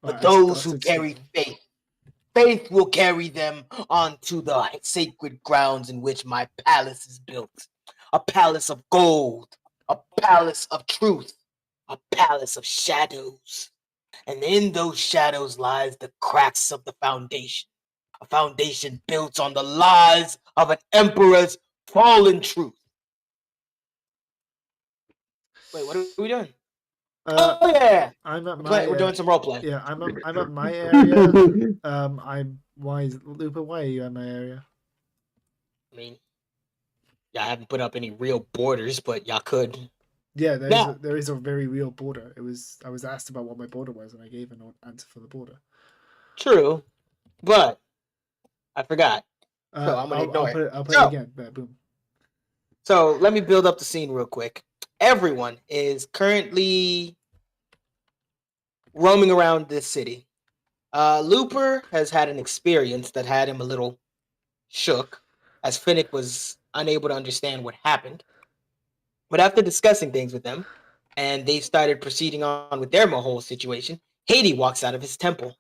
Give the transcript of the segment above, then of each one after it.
But those who carry faith, faith will carry them onto the sacred grounds in which my palace is built. A palace of gold, a palace of truth, a palace of shadows. And in those shadows lies the cracks of the foundation. A foundation built on the lies of an emperor's fallen truth. Wait, what are we doing? Oh yeah, we're doing some role play. Yeah, I'm at my area. Why is Lupa? Why are you at my area? I mean, I haven't put up any real borders, but y'all could. Yeah, there is a very real border. I was asked about what my border was, and I gave an answer for the border. True, but I forgot. So I'm gonna ignore it. I'll put it again. Boom. So let me build up the scene real quick. Everyone is currently roaming around this city. Looper has had an experience that had him a little shook, as Finnick was unable to understand what happened. But after discussing things with them, and they started proceeding on with their whole situation, Haiti walks out of his temple.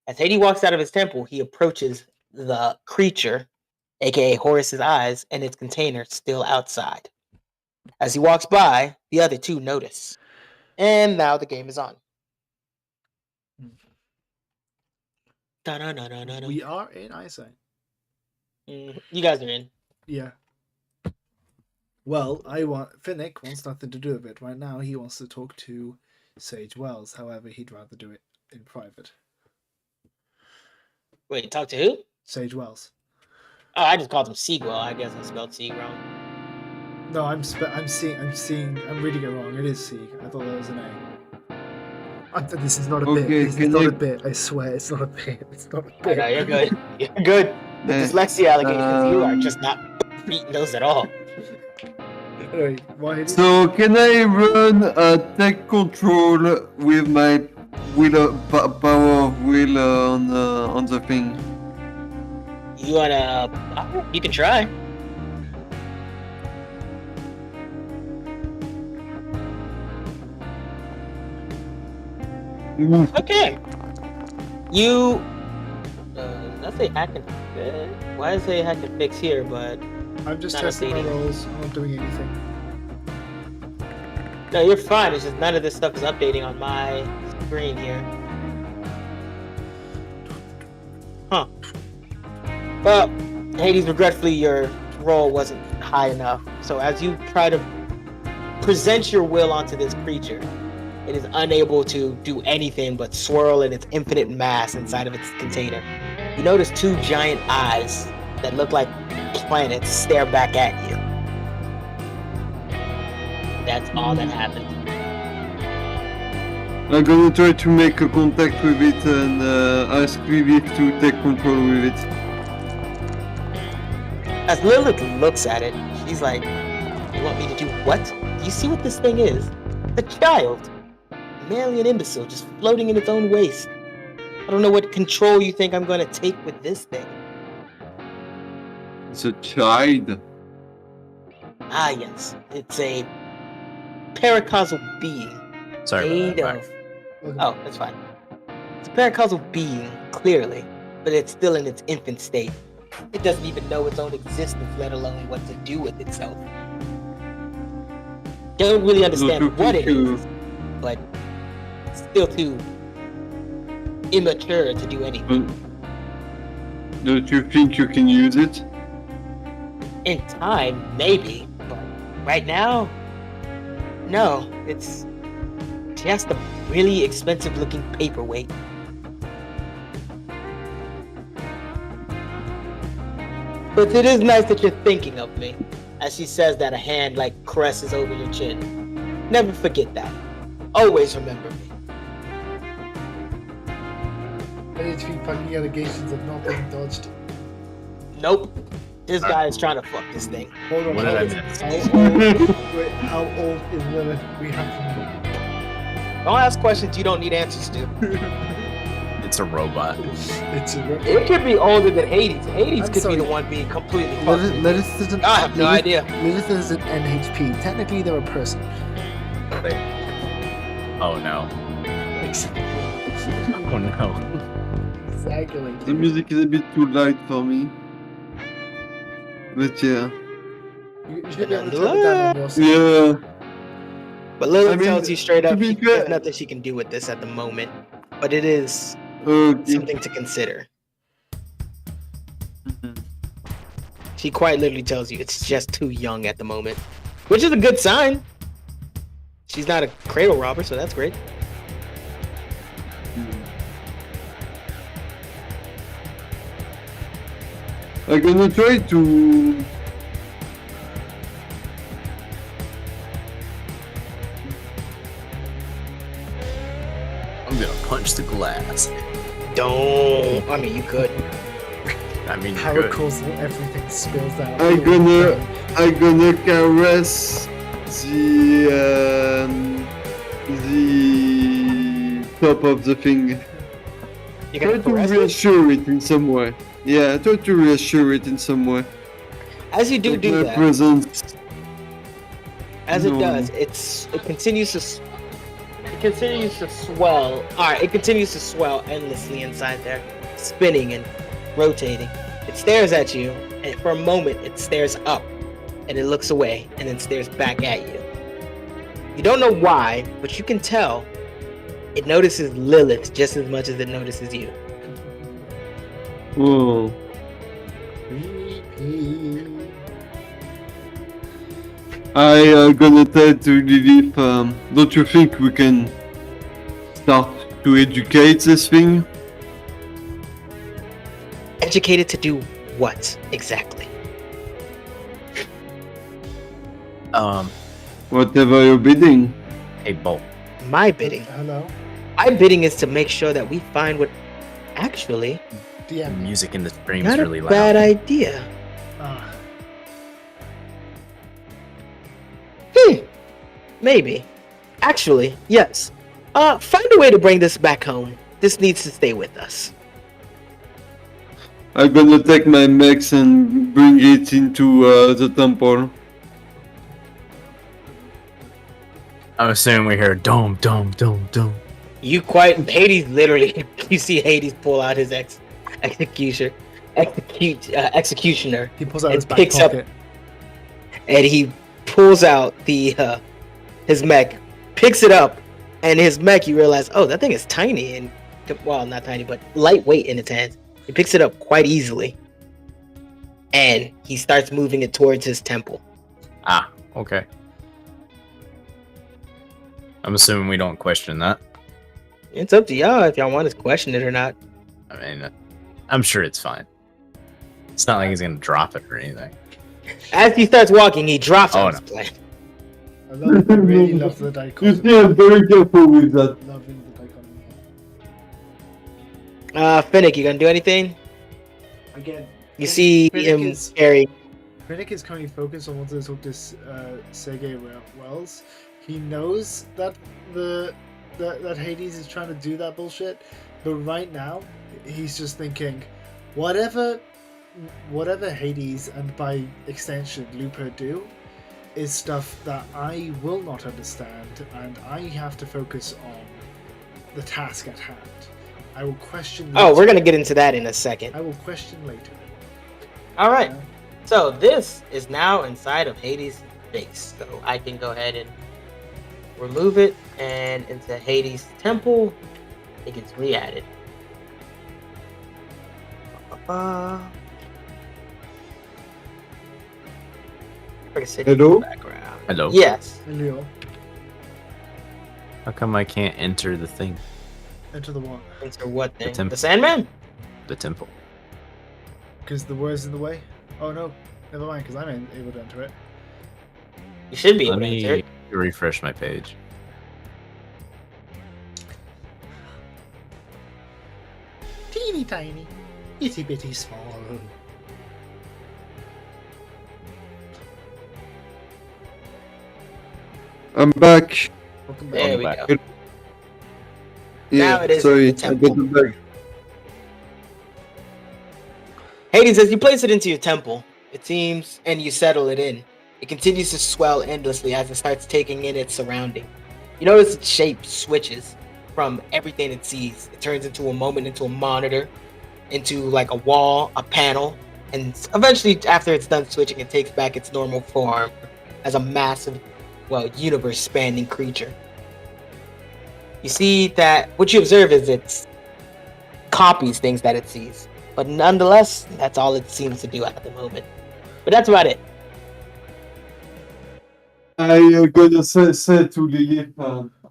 As Haiti walks out of his temple, he approaches the creature, aka Horus's eyes, and its container still outside. As he walks by, the other two notice. And now the game is on. We are in eyesight. You guys are in. Yeah. Well, Finnick wants nothing to do with it. Right now, he wants to talk to Sage Wells. However, he'd rather do it in private. Wait, talk to who? Sage Wells. Oh, I just called him Seagull. I guess I spelled Sieg wrong. No, I'm reading it wrong. It is Sieg. I thought that was an A. This is not a bit. This is not a bit. I swear, it's not a bit. It's not a bit. No, you're good. You're good. The dyslexia allegations, you are just not beating those at all. Anyway, so can I run a tech control with my power of will on the thing? You wanna? You can try. Okay. You. Let's say hack and fix. Why does it say hack and fix here? But I'm just testing my rolls. I'm not doing anything. No, you're fine. It's just none of this stuff is updating on my screen here. Huh. Well, Hades, regretfully, your roll wasn't high enough. So as you try to present your will onto this creature, it is unable to do anything but swirl in its infinite mass inside of its container. You notice two giant eyes that look like planets stare back at you. That's all that happened. I'm gonna try to make a contact with it and ask Vivic to take control with it. As Lilith looks at it, she's like, "You want me to do what? Do you see what this thing is? A child. Merely an imbecile just floating in its own waste. I don't know what control you think I'm going to take with this thing." It's a child. Ah, yes. It's a paracausal being. Sorry made about of... Oh, that's fine. It's a paracausal being, clearly, but it's still in its infant state. It doesn't even know its own existence, let alone what to do with itself. Don't really understand what it is, but it's still too immature to do anything. Don't you think you can use it? In time, maybe, but right now, no. It's just a really expensive-looking paperweight. But it is nice that you're thinking of me. As she says that, a hand caresses over your chin. Never forget that. Always remember me. NHP fucking allegations have not been dodged. Nope. This guy is trying to fuck this thing. Hold on. What did I miss? How old is Lilith? We have to know. Don't ask questions you don't need answers to. It's a robot. It's a robot. It could be older than Hades. Hades I'm could sorry. be the one being completely fucked. Lilith isn't. I have no idea. Lilith is an NHP. Technically, they're a person. Oh no. Oh no. Exactly. The music is a bit too light for me. But yeah. You should be able to turn it down on your side. Yeah. But Lilith I mean, tells you straight to up be there's fair- nothing she can do with this at the moment. But it is Okay. something to consider. Mhm. She quite literally tells you it's just too young at the moment. Which is a good sign. She's not a cradle robber, so that's great. I'm gonna try to. I'm gonna punch the glass. Don't. I mean, you could. I mean, you Power could. calls everything spills out. I'm gonna caress the top of the thing. You Try can to caress it. reassure it in some way. Yeah, try to reassure it in some way. As you do Like do my that, presence. as it No. does, it continues to swell. All right, it continues to swell endlessly inside there, spinning and rotating. It stares at you, and for a moment, it stares up, and it looks away, and then stares back at you. You don't know why, but you can tell it notices Lilith just as much as it notices you. Oh. Creepy. I gonna tell to Lilith, don't you think we can start to educate this thing? Educated to do what exactly? Whatever you're bidding. Hey, Bolt. My bidding. Hello? My bidding is to make sure that we find what actually The DM. music in the stream is not really a loud. bad idea. Ah, Maybe. Actually, yes. Find a way to bring this back home. This needs to stay with us. I'm gonna take my mechs and bring it into the temple. I'm assuming we hear dome, dome, dome, dome. Hades literally, you see Hades pull out his executioner, he pulls out It his back picks up- pocket. and he pulls out his mech, picks it up, and his mech, you realize, oh, that thing is tiny and, well, not tiny, but lightweight in its hands. He picks it up quite easily, and he starts moving it towards his temple. Ah, okay. I'm assuming we don't question that. It's up to y'all if y'all want to question it or not. I mean, I'm sure it's fine. It's not like he's gonna drop it or anything. As he starts walking, he drops Oh, on his no. plan. I really love the You dichotomy. see, I'm very careful with that. Loving the dichotomy. Finnick, you gonna do anything? Again, You see Finnick him is- carry. Finnick is currently focused on wanting to talk to Sergei Wells. He knows that that Hades is trying to do that bullshit, but right now he's just thinking, whatever Hades and by extension Lupo do is stuff that I will not understand, and I have to focus on the task at hand. I will question. Oh, later. we're gonna get into that in a second. I will question later. All right. Yeah. So this is now inside of Hades' base. So I can go ahead and remove it, and into Hades' temple, it gets re-added. Hello? Background. Hello. Yes. Leo, How come I can't enter the thing? enter the what? Into what thing? temple. The Sandman? The temple. Because the word's in the way? Oh no, never mind, because I'm able to enter it. You should be able Let to enter me it. refresh my page. Teeny tiny, itty bitty small. I'm back. Welcome There back. we back. go. Yeah, Now it is sorry, in the I temple. got the bag. Hades, as you place it into your temple, it seems, and you settle it in, it continues to swell endlessly as it starts taking in its surrounding. You notice its shape switches from everything it sees. It turns into a moment, into a monitor, into like a wall, a panel, and eventually, after it's done switching, it takes back its normal form as a massive, well, universe-spanning creature. You see that what you observe is it copies things that it sees, but nonetheless, that's all it seems to do at the moment. But that's about it. I gonna say to Lily,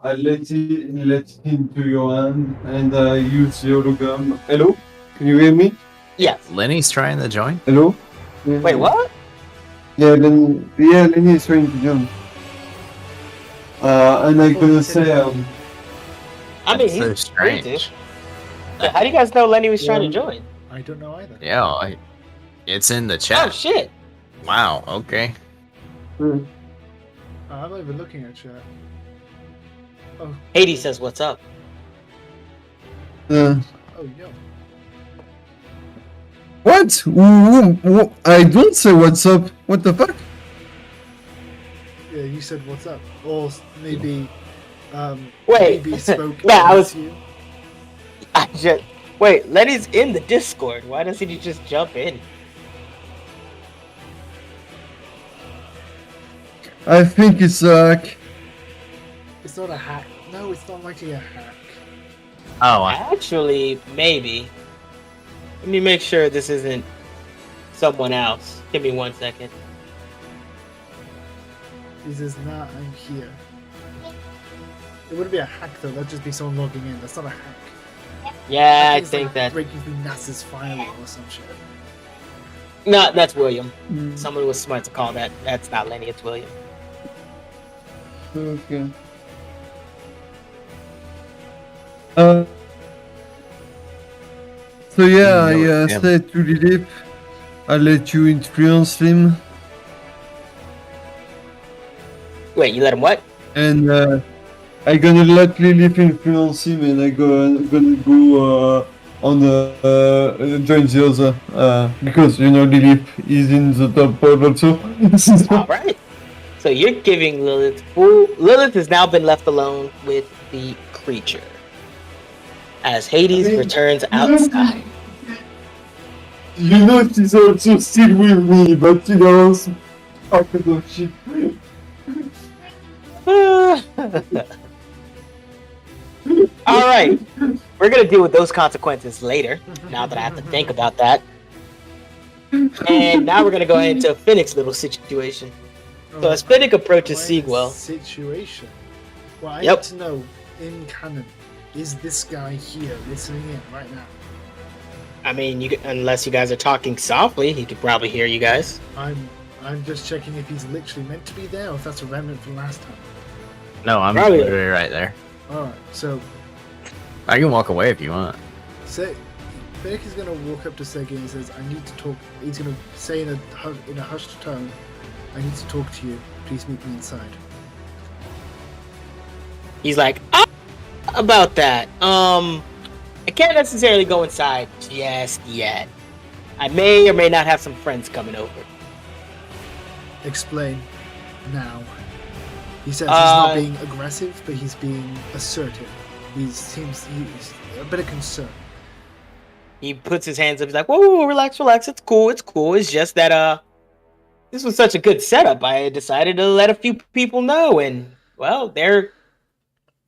I let it into your hand and use the hologram. Hello, can you hear me? Yes. Lenny's trying to join. Hello. Wait, what? Yeah, Lenny is trying to join. And I gonna say, I mean, That's so he's free to. strange. So how do you guys know Lenny was trying to join? I don't know either. Yeah, it's in the Oh chat. shit! Wow. Okay. I'm not even looking at chat. Oh, Hades says, "What's up?" oh, yo. what? I don't say what's up. What the fuck? Yeah, you said what's up, or maybe, Wait. maybe spoke. Yeah, I against was- you. I just wait. Lenny's in the Discord. Why doesn't he just jump in? I think it's like. It's not a hack. No, it's not likely a hack. Oh, Actually, maybe. Let me make sure this isn't someone else. Give me 1 second. He says, "Nah, I'm here." It wouldn't be a hack though. That'd just be someone logging in. That's not a hack. Yeah, I it's think like that. breaking through NASA's firewall or some shit. No, that's William. Someone was smart to call that. That's not Lenny. It's William. Okay. So yeah, I Yeah. said to Lilith, I'll let you influence him, Wait, you let him what? and I gonna let Lilith influence him, and I gonna go on join the other because you know Lilith is in the top pod also. All right. So you're giving Lilith full. Lilith has now been left alone with the creature as Hades returns outside. You know she's also still with me, but you know, fucking of shit. All right, we're gonna deal with those consequences later. Now that I have to think about that, and now we're gonna go into Finnick's little situation. So as Finnick approaches Am I in a Seagwell, situation. Well, I Yep. need to know in canon, is this guy here listening in right now? I mean, unless you guys are talking softly, he could probably hear you guys. I'm just checking if he's literally meant to be there or if that's a remnant from last time. no, I'm Probably- literally right there. Alright, so I can walk away if you want. Finnick is gonna walk up to Segi and he says, I need to talk. He's gonna say in a hushed tone, I need to talk to you. Please meet me inside. He's like, about that. I can't necessarily go inside just yet. I may or may not have some friends coming over. Explain now. He says he's not being aggressive, but he's being assertive. He's a bit of concern. He puts his hands up. He's like, whoa, relax. It's cool. It's just that, this was such a good setup. I decided to let a few people know, and, well, they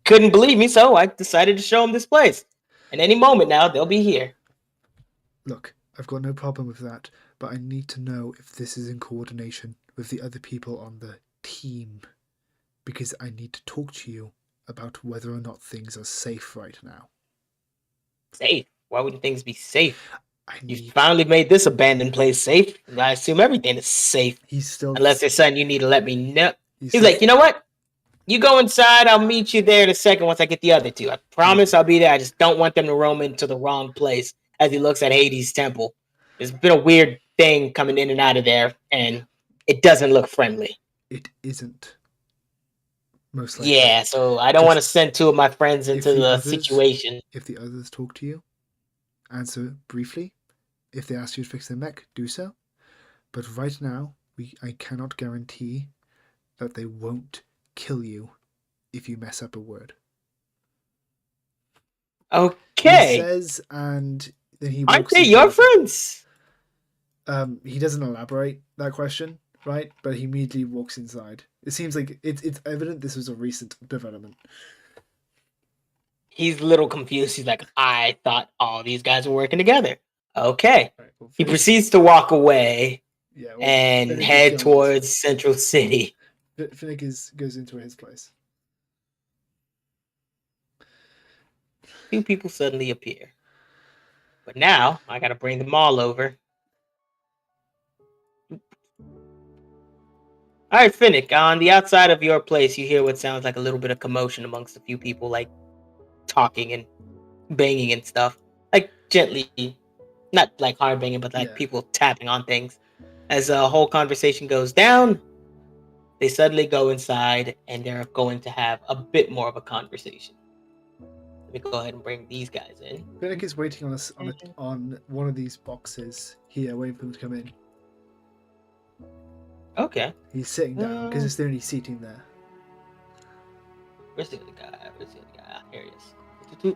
couldn't believe me, so I decided to show them this place. And any moment now, they'll be here. Look, I've got no problem with that, but I need to know if this is in coordination with the other people on the team. Because I need to talk to you about whether or not things are safe right now. Safe? Why wouldn't things be safe? I You need. finally made this abandoned place safe. I assume everything is safe. He's still. Unless there's something you need to let me know. He's He's like, you know what? You go inside. I'll meet you there in a second once I get the other two. I promise I'll be there. I just don't want them to roam into the wrong place as he looks at Hades' temple. There's been a weird thing coming in and out of there, and it doesn't look friendly. It isn't. Most likely. Yeah, so I don't Just- want to send two of my friends if into the the others- situation. If the others talk to you, answer briefly. If they ask you to fix their mech, do so. But right now, I cannot guarantee that they won't kill you if you mess up a word. He Okay. says, and then he Aren't walks they into your his- friends? He doesn't elaborate that question, right? But he immediately walks inside. It seems like it's evident this was a recent development. He's a little confused. He's like, I thought all these guys were working together. Okay. Right, well, He Finnick- proceeds to walk away yeah, well, and Finnick is head going towards Central City. Finnick goes into his place. Two people suddenly appear. But now I gotta bring them all over. All right, Finnick, on the outside of your place, you hear what sounds like a little bit of commotion amongst a few people, like talking and banging and stuff. Like gently, not like hard banging, but like Yeah. people tapping on things. As a whole conversation goes down, they suddenly go inside and they're going to have a bit more of a conversation. Let me go ahead and bring these guys in. Finnick is waiting on one of these boxes here, waiting for them to come in. Okay. He's sitting down because it's the only seating there. Where's the other guy? Ah, here he is.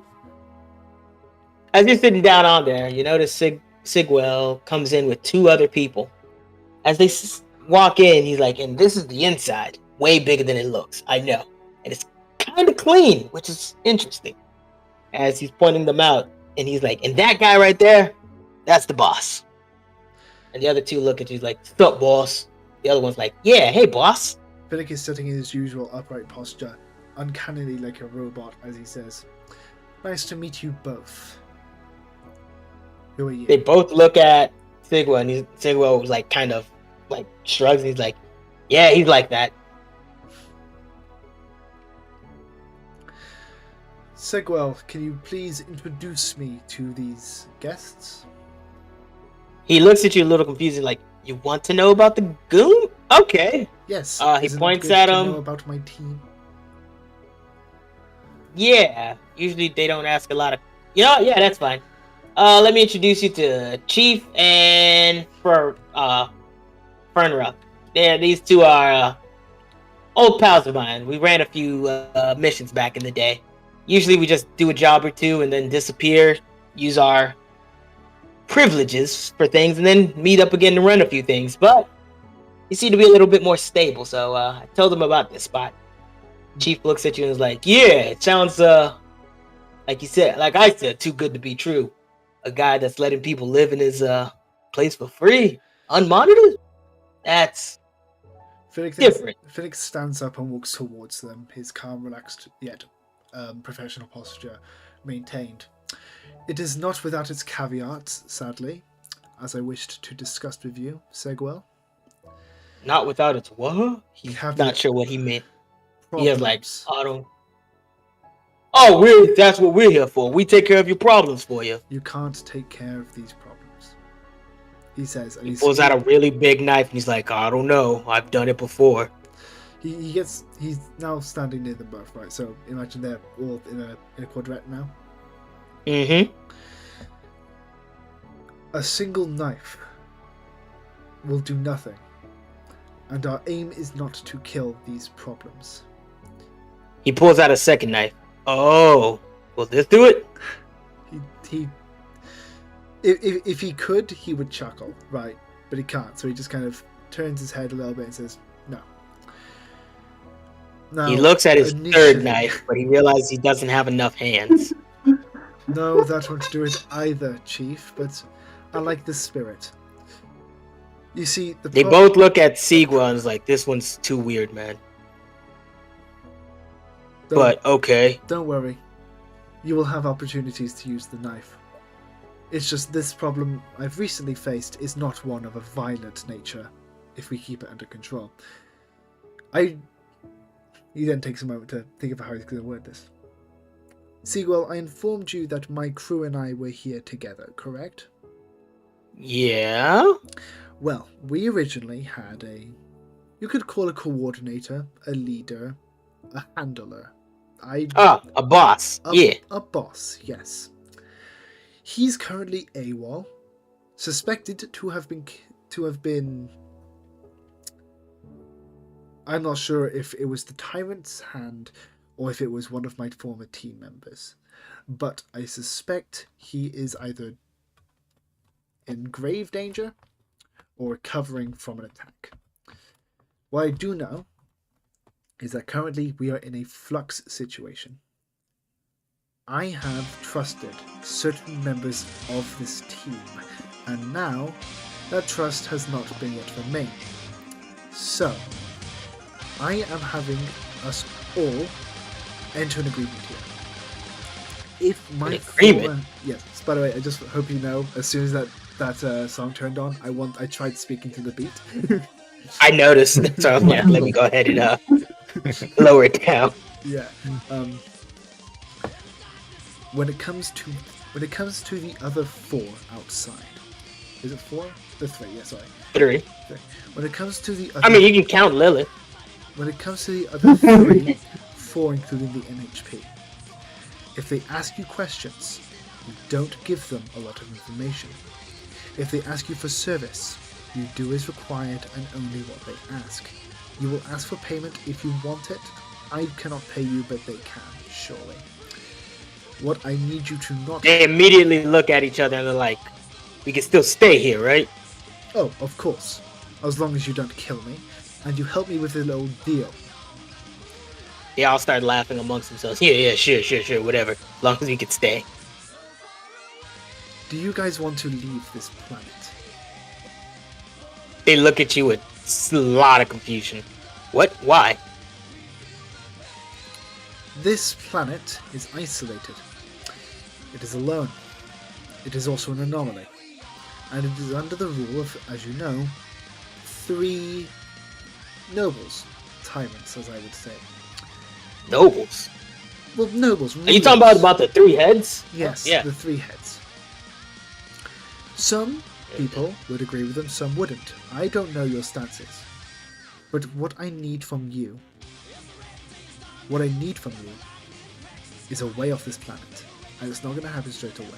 As you're sitting down on there, you notice Sigwell comes in with two other people. As they walk in, he's like, and this is the inside. Way bigger than it looks. I know. And it's kind of clean, which is interesting. As he's pointing them out. And he's like, and that guy right there, that's the boss. And the other two look at you like, what's up, boss? The other one's like, yeah, hey, boss. Finnick is sitting in his usual upright posture, uncannily like a robot, as he says, "Nice to meet you both. Who are you?" They both look at Sigwell, and Sigwell was like, kind of like shrugs. And he's like, yeah, he's like that. Sigwell, can you please introduce me to these guests? He looks at you a little confused, like, you want to know about the goon? Okay. Yes. He isn't it points good at to him. know about my team. Yeah. Usually they don't ask a lot of. You know, yeah, that's fine. Let me introduce you to Chief and Fernruck. These two are old pals of mine. We ran a few missions back in the day. Usually we just do a job or two and then disappear, use our privileges for things, and then meet up again to run a few things. But you seem to be a little bit more stable, so I told them about this spot. Chief looks at you and is like, yeah, it sounds like you said, like I said, too good to be true. A guy that's letting people live in his place for free, unmonitored. That's different. Finnick stands up and walks towards them, his calm, relaxed, yet professional posture maintained. It is not without its caveats, sadly, as I wished to discuss with you, Segwell. Not without its what? He's Caveat. not sure what he meant. He has like, Problems. I don't. Oh, that's what we're here for. We take care of your problems for you. You can't take care of these problems, he says. And He pulls out a really big knife and he's like, I don't know. I've done it before. He's now standing near them both, right? So imagine they're all in a quadrant now. Mm-hmm. A single knife will do nothing, and our aim is not to kill these problems. He pulls out a second knife. Oh, will this do it? If he could, he would chuckle, right? But he can't, so he just kind of turns his head a little bit and says, no. Now, He looks at his initially- third knife, but he realizes he doesn't have enough hands. No, that won't do it either, Chief, but I like the spirit. You see, They both look at Sigwa and is like, this one's too weird, man. But okay. Don't worry. You will have opportunities to use the knife. It's just this problem I've recently faced is not one of a violent nature, if we keep it under control. He then takes a moment to think of how he's going to word this. Sigwell, I informed you that my crew and I were here together, correct? Yeah? Well, we originally had you could call a coordinator, a leader, a handler. A boss. Yeah. A boss, yes. He's currently AWOL, suspected to have been. I'm not sure if it was the tyrant's hand or if it was one of my former team members. but I suspect he is either in grave danger or recovering from an attack. What I do know is that currently we are in a flux situation. I have trusted certain members of this team, and now that trust has not been yet remained. So, I am having us all enter an agreement here. If my An agreement? former, yes. By the way, I just hope you know. As soon as that song turned on, I tried speaking to the beat. I noticed, so I was like, let me go ahead and lower it down. Yeah. When it comes to the other four outside, is it four? The three. Yeah, sorry. 3. When it comes to the other, I mean, you can count Lilith. when it comes to the other three, 4 including the NHP, if they ask you questions, you don't give them a lot of information. If they ask you for service, you do as required and only what they ask. You will ask for payment if you want it. I cannot pay you, but they can, surely. What I need you to not... They immediately look at each other and they're like, we can still stay here, right? Oh, of course. As long as you don't kill me, and you help me with the little deal. They all start laughing amongst themselves. Yeah, sure, whatever. As long as we can stay. Do you guys want to leave this planet? They look at you with a lot of confusion. What? Why? This planet is isolated. It is alone. It is also an anomaly. And it is under the rule of, as you know, 3 nobles. Tyrants, as I would say. Nobles? Well, nobles. Are you talking about the 3 heads? Yes, Yeah. the 3 heads. Some people would agree with them, some wouldn't. I don't know your stances. But what I need from you is a way off this planet. And it's not going to happen straight away.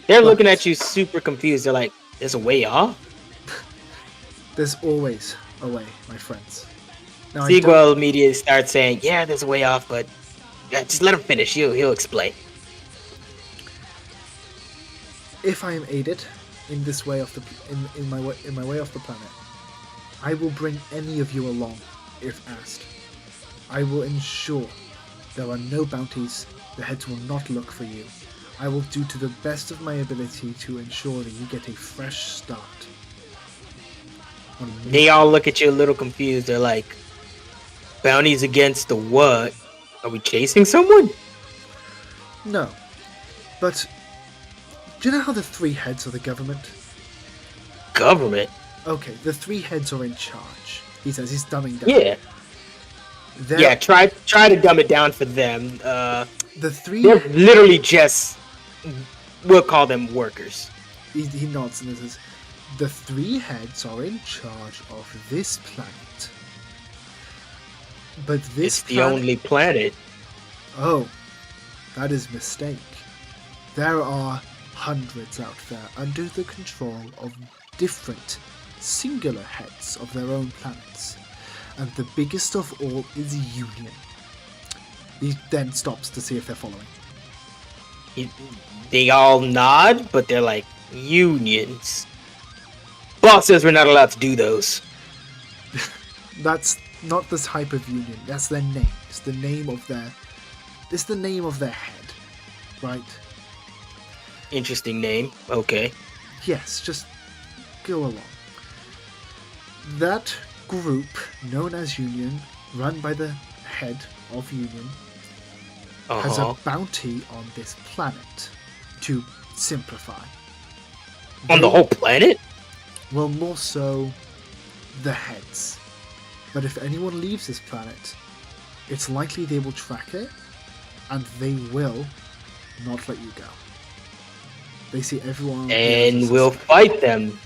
They're But- looking at you super confused. They're like, there's a way off? There's always a way, my friends. Now, I don't- Seagull immediately starts saying, yeah, there's a way off, but just let him finish. He'll explain. if I am aided in this way off the in my way off the planet, I will bring any of you along if asked. I will ensure there are no bounties. The heads will not look for you. I will do to the best of my ability to ensure that you get a fresh start. On a new- They all look at you a little confused. They're like, bounties against the what? Are we chasing someone? No, but do you know how the 3 heads of the government? Government? Okay, the 3 heads are in charge. He says he's dumbing down. Yeah. They're- Yeah, try to dumb it down for them. The 3 They're literally just, we'll call them workers. he nods and says, the 3 heads are in charge of this planet. But this It's the planet... only planet. Oh, that is a mistake. There are hundreds out there under the control of different singular heads of their own planets. And the biggest of all is Union. He then stops to see if they're following. They all nod, but they're like, unions. Boss says we're not allowed to do those. That's not the type of union. That's their name. It's the name of their... It's the name of their head. Right? Interesting name. Okay. Yes, just go along. That group, known as Union, run by the head of Union, has a bounty on this planet, to simplify. On the They- whole planet? Well, more so the heads. But if anyone leaves this planet, it's likely they will track it, and they will not let you go. They see everyone on the And Earth as we'll suspect. fight them.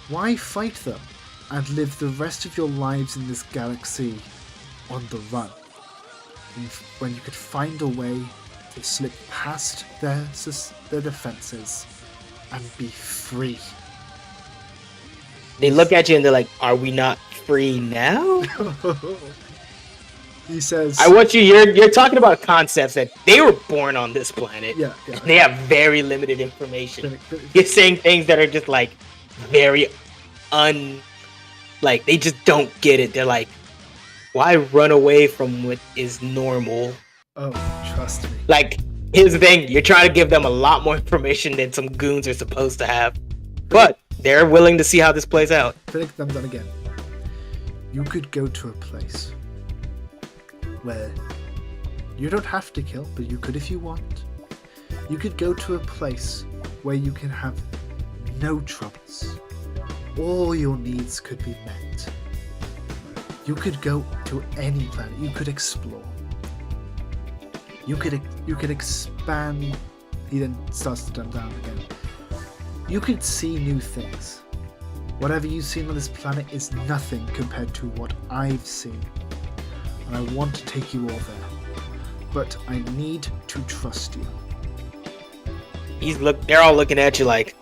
Why fight them and live the rest of your lives in this galaxy on the run when you could find a way to slip past their defenses and be free? They look at you and they're like, are we not free now? He says, I want you. You're talking about concepts that they were born on this planet. yeah. They have very limited information. Finnick, You're saying things that are just like very like they just don't get it. They're like, why run away from what is normal? oh, trust me. Like, here's the thing: you're trying to give them a lot more information than some goons are supposed to have, but they're willing to see how this plays out. Finnick thumbs on again. You could go to a place where you don't have to kill, but you could if you want. You could go to a place where you can have no troubles. All your needs could be met. You could go to any planet. You could explore. You could expand. He then starts to dumb down again. You could see new things. Whatever you've seen on this planet is nothing compared to what I've seen. And I want to take you all there. But I need to trust you. They're all looking at you like,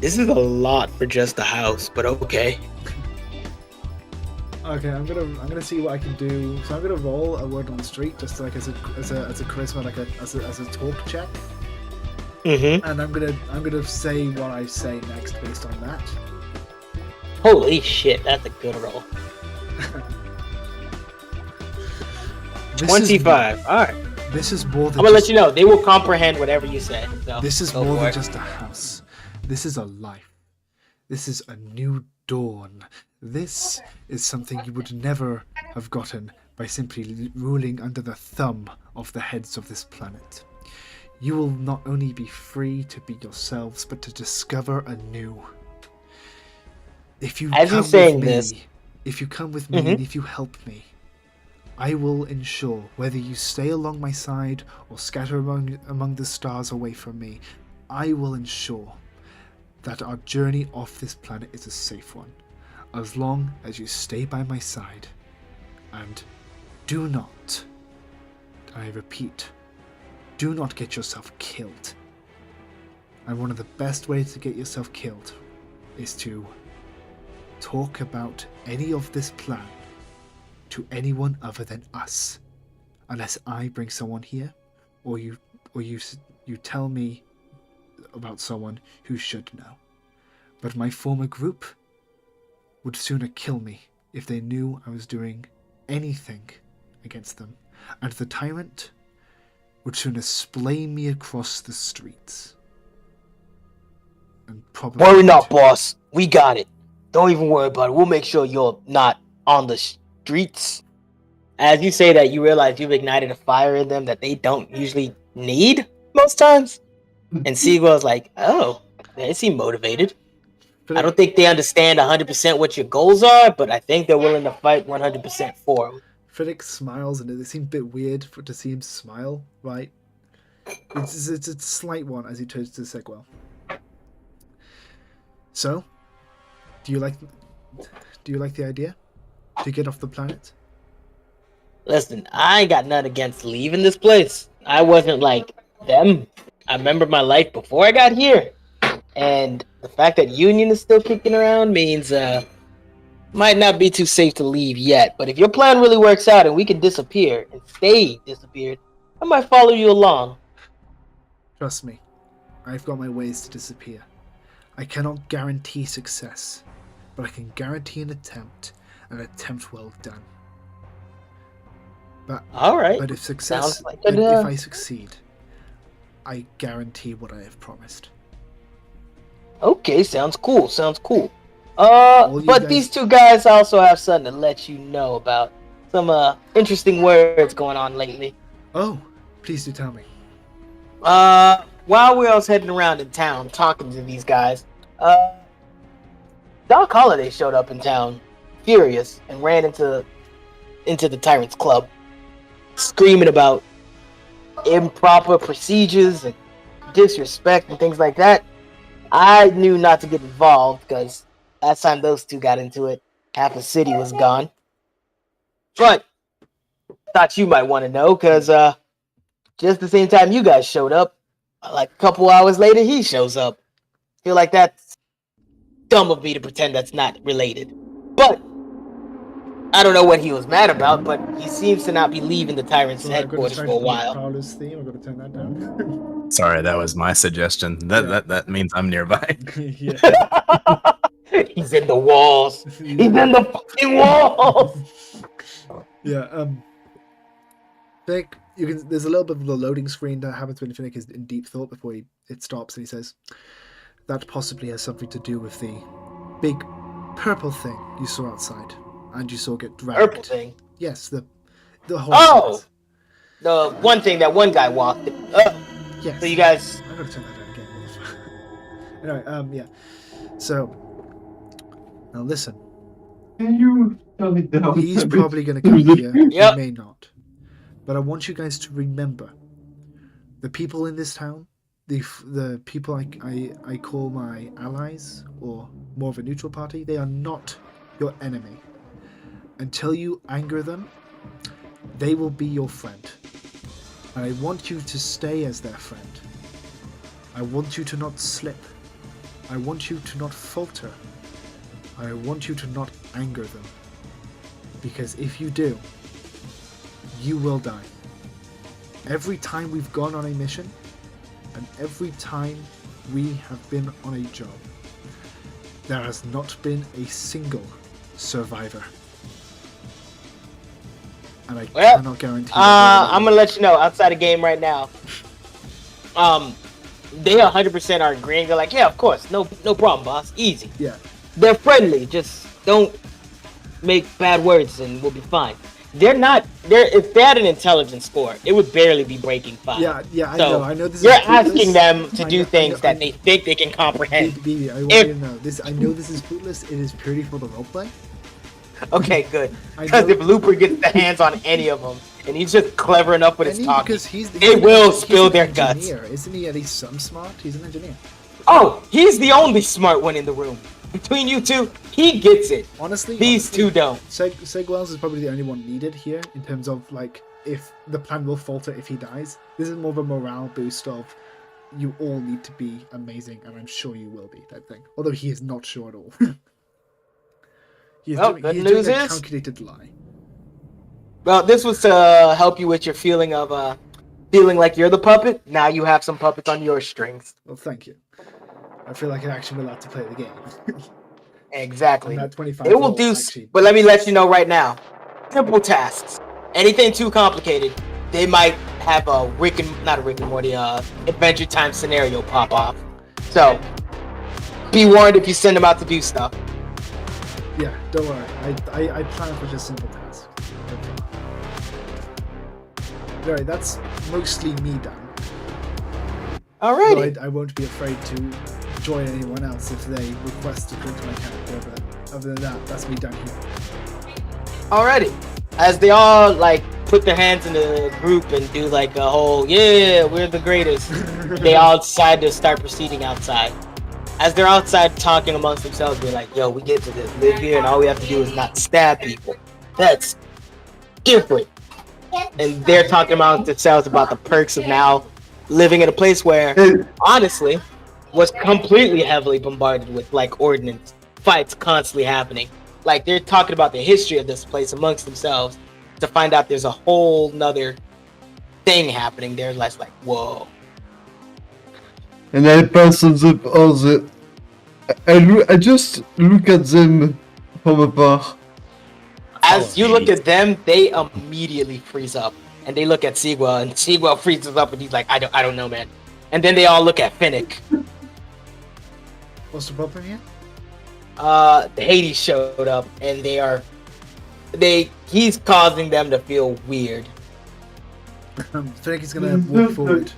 this is a lot for just a house, but okay. Okay, I'm gonna see what I can do. So I'm gonna roll a word on the street, just like as a charisma, like as a talk check. Mm-hmm. And I'm gonna say what I say next based on that. Holy shit, that's a good roll. 25. All right. This is more than. I'm gonna let you know. They will comprehend whatever you say. So This is go more for than it. just a house. This is a life. This is a new dawn. This is something you would never have gotten by simply ruling under the thumb of the heads of this planet. You will not only be free to be yourselves, but to discover anew. If you As come you're saying with me, this- if you come with me and if you help me, I will ensure, whether you stay along my side or scatter among the stars away from me, I will ensure that our journey off this planet is a safe one, as long as you stay by my side. And do not, I repeat, do not get yourself killed. And one of the best ways to get yourself killed is to talk about any of this plan to anyone other than us, unless I bring someone here, or you tell me about someone who should know. But my former group would sooner kill me if they knew I was doing anything against them, and the tyrant would sooner splay me across the streets. And probably Worry not, boss. We got it. Don't even worry about it. We'll make sure you're not on the streets. As you say that, you realize you've ignited a fire in them that they don't usually need most times. And Seagull's like, oh, they seem motivated. I don't think they understand 100% what your goals are, but I think they're willing to fight 100% for them. Fiddick smiles, and it seemed a bit weird to see him smile, right? It's a slight one as he turns to Segwell. So, do you like the idea to get off the planet? Listen, I ain't got nothing against leaving this place. I wasn't like them. I remember my life before I got here. And the fact that Union is still kicking around means might not be too safe to leave yet. But if your plan really works out and we can disappear and stay disappeared, I might follow you along. Trust me, I've got my ways to disappear. I cannot guarantee success, but I can guarantee an attempt well done. All right. But if success, Sounds like but it, if I succeed, I guarantee what I have promised. Okay, sounds cool. Sounds cool. All you But guys- these two guys also have something to let you know about. Some interesting words going on lately. Oh, please do tell me. While we was heading around in town talking to these guys, Doc Holliday showed up in town, furious, and ran into the Tyrant's Club, screaming about improper procedures and disrespect and things like that. I knew not to get involved because last time those two got into it, half the city was gone. But thought you might want to know because just the same time you guys showed up, like a couple hours later, he shows up. Feel like that's dumb of me to pretend that's not related. But I don't know what he was mad about, but he seems to not be leaving the Tyrant's So I've got headquarters for a distracted from the while. Prowler's theme. I've got to turn that down. Sorry, that was my suggestion. That Yeah. that means I'm nearby. Yeah. He's in the walls. He's in the fucking walls. Yeah. Finnick, there's a little bit of the loading screen that happens when Finnick is in deep thought before it stops, and he says, "That possibly has something to do with the big purple thing you saw outside, and you saw get dragged." Purple thing. Yes, the horse. Oh, the one thing that one guy walked. Yes. So you guys. I'm gonna turn that down again. Anyway, yeah. So now listen. Can you turn it down? He's a bit? probably gonna come here. Yep. He may not. But I want you guys to remember the people in this town, the people I call my allies, or more of a neutral party, they are not your enemy. Until you anger them, they will be your friend. And I want you to stay as their friend. I want you to not slip. I want you to not falter. I want you to not anger them. Because if you do, you will die. Every time we've gone on a mission, and every time we have been on a job, there has not been a single survivor. And I Well, cannot guarantee I'm gonna let you know outside the game right now. They 100% are agreeing. They're like, yeah, of course, no problem, boss, easy. Yeah. They're friendly. Just don't make bad words, and we'll be fine. They're not. If they had an intelligence score, it would barely be breaking 5. Yeah, I So, know. I know this You're is fruitless. asking them to I do know- things that I- they think they can comprehend. BB, I want If- you to know this. I know this is fruitless. It is purely for the roleplay. Okay, good. I Because know- if Looper gets the hands on any of them, and he's just clever enough with his And talking, because they will spill an their guts. engineer. Isn't he at least some smart? He's an engineer. Oh, he's the only smart one in the room. Between you two, he gets it. Honestly, These two don't. Seg Wells is probably the only one needed here in terms of like if the plan will falter if he dies. This is more of a morale boost of you all need to be amazing, and I'm sure you will be type thing. Although he is not sure at all. He's Well, doing, good he's news doing a is- calculated lie. Well, this was to help you with your feeling of feeling like you're the puppet. Now you have some puppets on your strings. Well, thank you. I feel like I actually allowed to play the game. Exactly. And that 25 It will roll do, actually- but let me let you know right now. Simple tasks. Anything too complicated, they might have a not a Rick and Morty, Adventure Time scenario pop off. So, be warned if you send them out to do stuff. Yeah, don't worry. I plan for just simple tasks. Alright, that's mostly me done. Alrighty. Though I won't be afraid to join anyone else if they request to talk to my character, but other than that, that's me done here. Alrighty. As they all like put their hands in the group and do like a whole yeah, we're the greatest. They all decide to start proceeding outside. As they're outside talking amongst themselves, they're like, yo, we get to this, live here, and all we have to do is not stab people. That's different. And they're talking amongst themselves about the perks of now living in a place where, honestly, was completely heavily bombarded with like ordnance, fights constantly happening. Like they're talking about the history of this place amongst themselves to find out there's a whole nother thing happening there. That's like, whoa. And I pass on the I just look at them from afar. As you look at them, they immediately freeze up, and they look at Sigwa, and Sigwa freezes up, and he's like, I don't know, man. And then they all look at Finnick. What's the problem here? The Hades showed up, and he's causing them to feel weird. Finnick is gonna walk forward.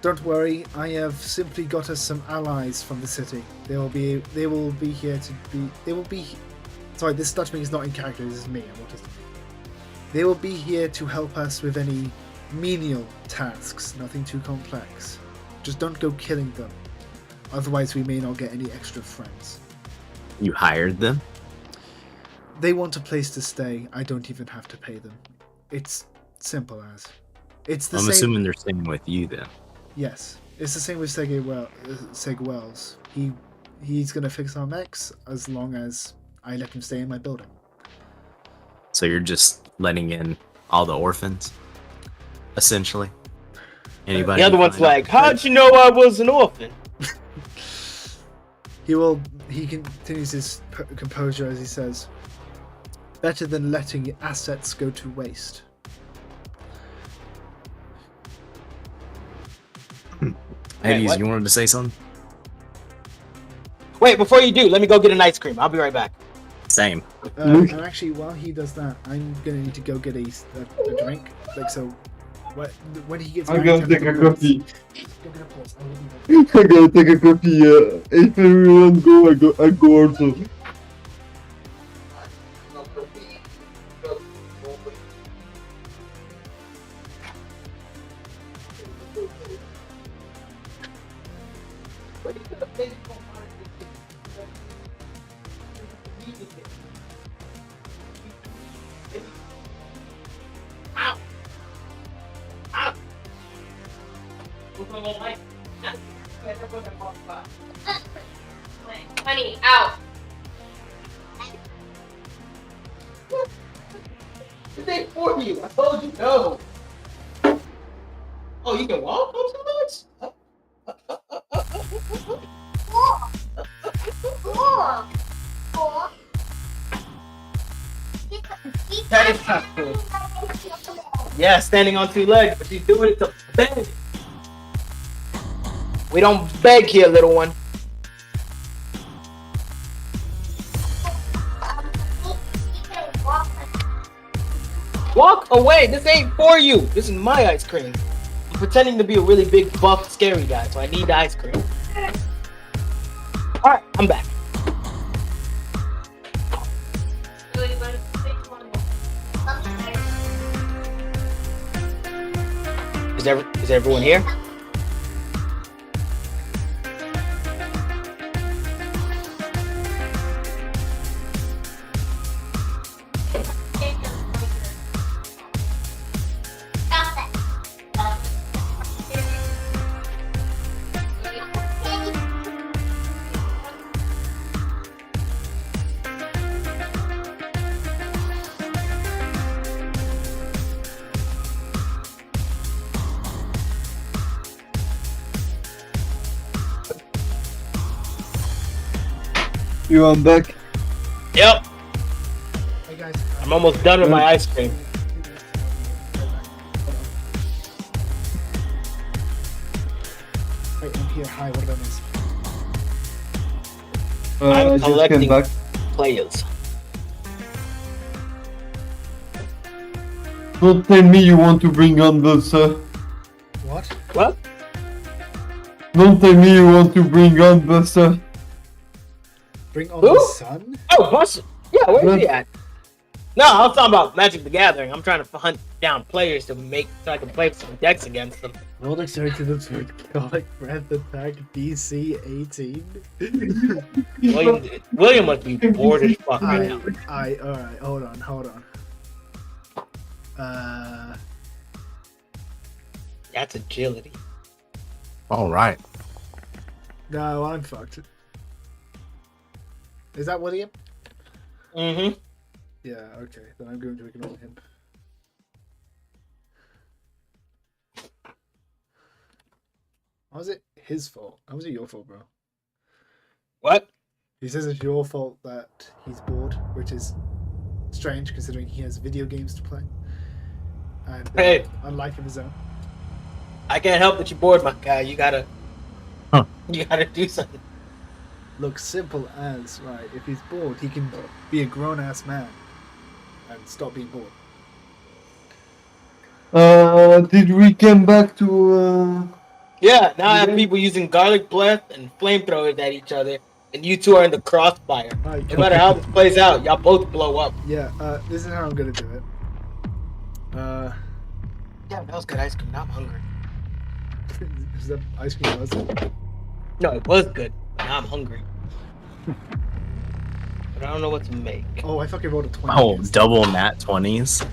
Don't worry, I have simply got us some allies from the city. They will be here to be. They will be. Sorry, this Dutchman is not in character. This is me. I'm autistic. They will be here to help us with any menial tasks. Nothing too complex. Just don't go killing them. Otherwise, we may not get any extra friends. You hired them? They want a place to stay. I don't even have to pay them. It's simple as. It's the I'm same. assuming they're staying with you then. Yes, it's the same with Seg Wells. He's gonna fix our mechs as long as I let him stay in my building. So you're just letting in all the orphans, essentially. Anybody? The other you one's find? like, how'd you know I was an orphan? He continues his composure as he says, better than letting assets go to waste. Hades, what? you wanted to say something? Wait, before you do, let me go get an ice cream. I'll be right back. Same. And actually, while he does that, I'm gonna need to go get a drink. Like so, when he gets I'm back, gonna take a coffee. Go get a pause. I will be back. I'm gonna take a coffee. If everyone go, I go also. Honey, out. This ain't for you. I told you no. Oh, you can walk home so much? That is not cool. Yeah, standing on two legs, but she's doing it to beg. We don't beg here, little one. Walk away. This ain't for you. This is my ice cream. I'm pretending to be a really big, buff, scary guy, so I need the ice cream. Alright, I'm back. Is everyone here? You are back. Yep. Hey guys, I'm almost done with my ice cream. Wait, I'm here. Hi, what about this? I'm I just came collecting back. players. Don't tell me you want to bring on the What? What? Don't tell me you want to bring on the Bring on Who? the sun? Oh, Buster. Yeah, where's he What? at? No, I was talking about Magic the Gathering. I'm trying to hunt down players to make so I can play some decks against them. Roll dexterity to the Chaotic Breath attack DC 18. William must be bored as fuck right now. Alright, hold on. That's agility. All right. No, I'm fucked. Is that William? Mm-hmm. Yeah, okay. Then I'm going to ignore him. How is it his fault? How is it your fault, bro? What? He says it's your fault that he's bored, which is strange considering he has video games to play. And Hey. unlike of his own. I can't help that you're bored, my guy. You gotta do something. Look, simple as, right, if he's bored, he can be a grown-ass man and stop being bored. did we come back to Yeah, now I have Yeah. people using garlic breath and flamethrowers at each other, and you two are in the crossfire. Right, No matter how this plays out, y'all both blow up. yeah, this is how I'm gonna do it. Yeah, that was good ice cream. Now I'm hungry. Is that ice cream was? No, it was good. But now I'm hungry. But I don't know what to make. Oh, I fucking rolled a 20. Oh, double nat 20s.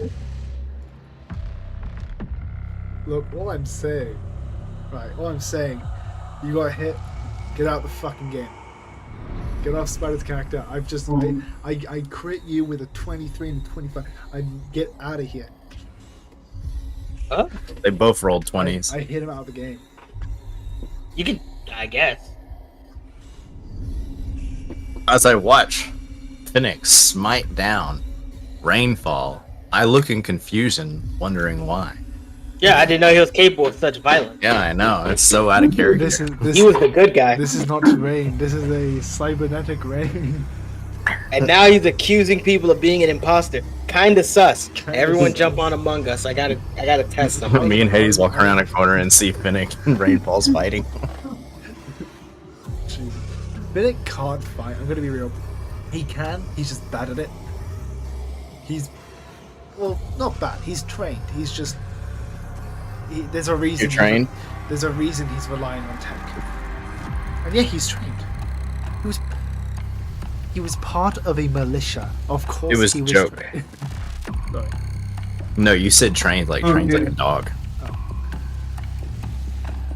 Look, all I'm saying, you got hit, get out the fucking game. Get off Spider's character. I've just I crit you with a 23 and a 25. I get out of here. Huh? They both rolled 20s. I hit him out of the game. You can, I guess. As I watch Finnick smite down Rainfall, I look in confusion, wondering why. Yeah, I didn't know he was capable of such violence. Yeah, I know. It's so out of character. He was the good guy. This is not rain. This is a cybernetic rain. And now he's accusing people of being an imposter. Kinda sus. Everyone jump on Among Us. I gotta test them. Me and Hades walk around a corner and see Finnick and Rainfall's fighting. Jesus. Finnick can't fight. I'm gonna be real. He can. He's just bad at it. He's not bad. He's trained. He's just. There's a reason. You're trained? There's a reason he's relying on tech. And yeah, he's trained. He was part of a militia. Of course, It was he a was. joke. Sorry. No, you said trained like a dog.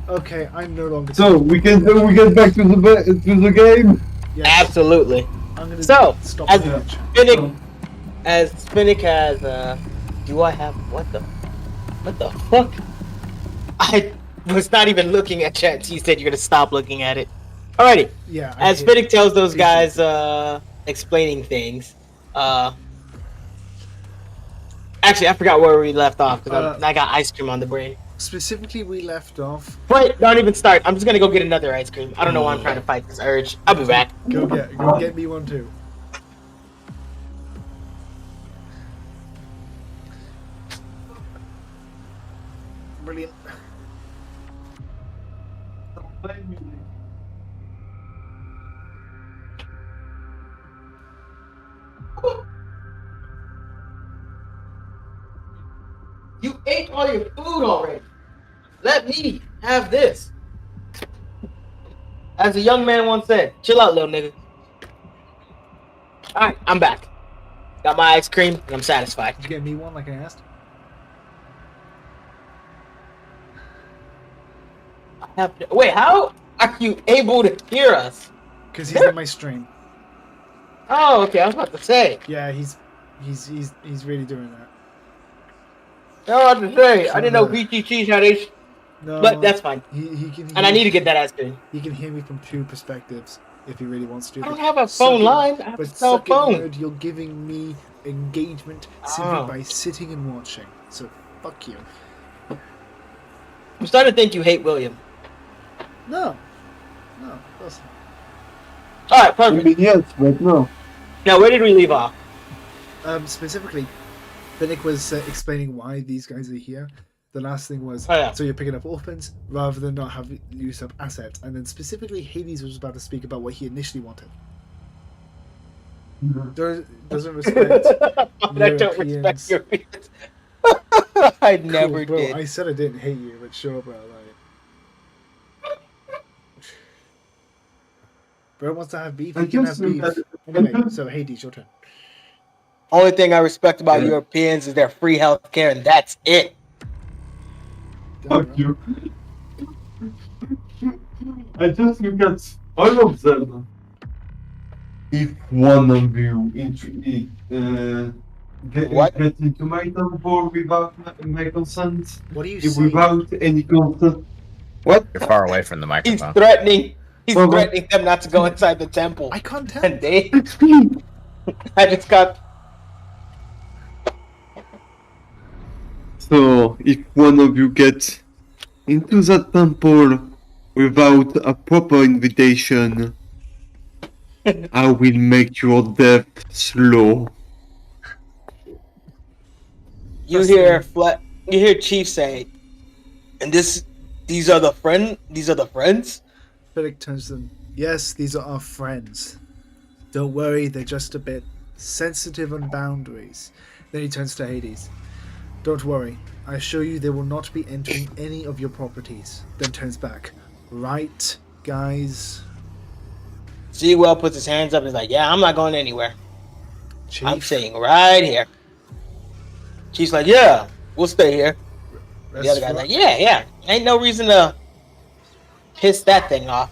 Okay, I'm no longer. So we get back to the game. Yes, Absolutely. I'm gonna So, stop as the match. Finnick has, do I have, what the fuck? I was not even looking at chat. You said you're gonna stop looking at it. Alrighty. Yeah. As Finnick tells those guys, explaining things, actually, I forgot where we left off, because I got ice cream on the brain. Specifically, we left off. Wait, don't even start. I'm just gonna go get another ice cream. I don't know why I'm trying to fight this urge. I'll be back. Go get me one too. Brilliant. You ate all your food already. Let me have this. As a young man once said, chill out, little nigga. Alright, I'm back. Got my ice cream, and I'm satisfied. Did you get me one like I asked? Wait, how are you able to hear us? Because he's in my stream. Oh, okay, I was about to say. Yeah, he's really doing that. I was about to say, I didn't know BT Cheese had a... No, But that's fine. He can. And I need to get that ice cream. He can hear me from two perspectives if he really wants to. I don't have a phone line. I have a cell suck it, phone. nerd, you're giving me engagement simply Oh. by sitting and watching. So fuck you. I'm starting to think you hate William. No, of course not. Alright, I perfect. mean, yes, but no. Now, where did we leave off? Specifically, Finnick was explaining why these guys are here. The last thing was, Oh, yeah. so you're picking up orphans rather than not have use up assets. And then specifically, Hades was about to speak about what he initially wanted. Doesn't respect. I don't respect your feelings. I never bro, did. I said I didn't hate you, but sure, bro. Bro wants to have beef. I He can have just beef. Anyway, so Hades, your turn. Only thing I respect about Europeans is their free health care, and that's it. Fuck you. I just look at all of them. If one of you What? get into my temple without my consent, What do you say? without any consent, What? You're far away from the He's microphone. threatening. He's Well, threatening them not to go inside the temple. I can't tell. And they, explain. I just got. So, if one of you gets into that temple without a proper invitation, I will make your death slow. You hear Chief say, and these are the friends. Finnick turns to them. Yes, these are our friends. Don't worry, they're just a bit sensitive on boundaries. Then he turns to Hades. Don't worry, I assure you they will not be entering any of your properties. Then turns back. Right, guys? Sewell puts his hands up and is like, yeah, I'm not going anywhere. Chief? I'm staying right here. Chief's like, yeah, we'll stay here. The other guy's like, yeah. Ain't no reason to piss that thing off.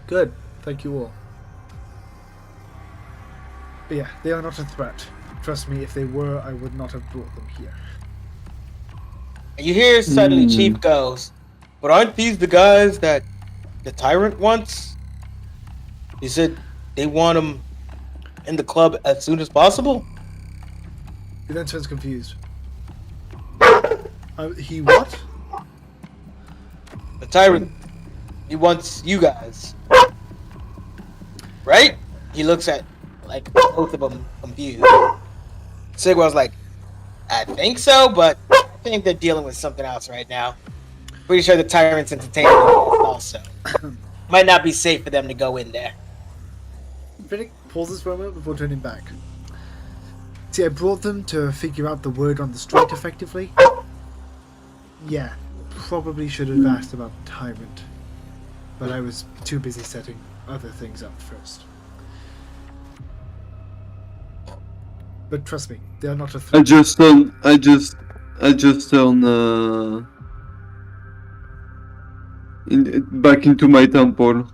Good, thank you all. But yeah, they are not a threat. Trust me, if they were, I would not have brought them here. And you hear suddenly Hmm. Chief goes, "But aren't these the guys that the tyrant wants?" He said they want him in the club as soon as possible. He then turns confused. He what? The tyrant, he wants you guys, right? He looks at like both of them confused. Sigwell's like, "I think so, but I think they're dealing with something else right now. Pretty sure the tyrant's entertaining also. Might not be safe for them to go in there." Finnick pauses for a moment before turning back. See, I brought them to figure out the word on the street effectively. Yeah, probably should have asked about Tyrant. But I was too busy setting other things up first. But trust me, they are not a I threat. just turn back into my temple.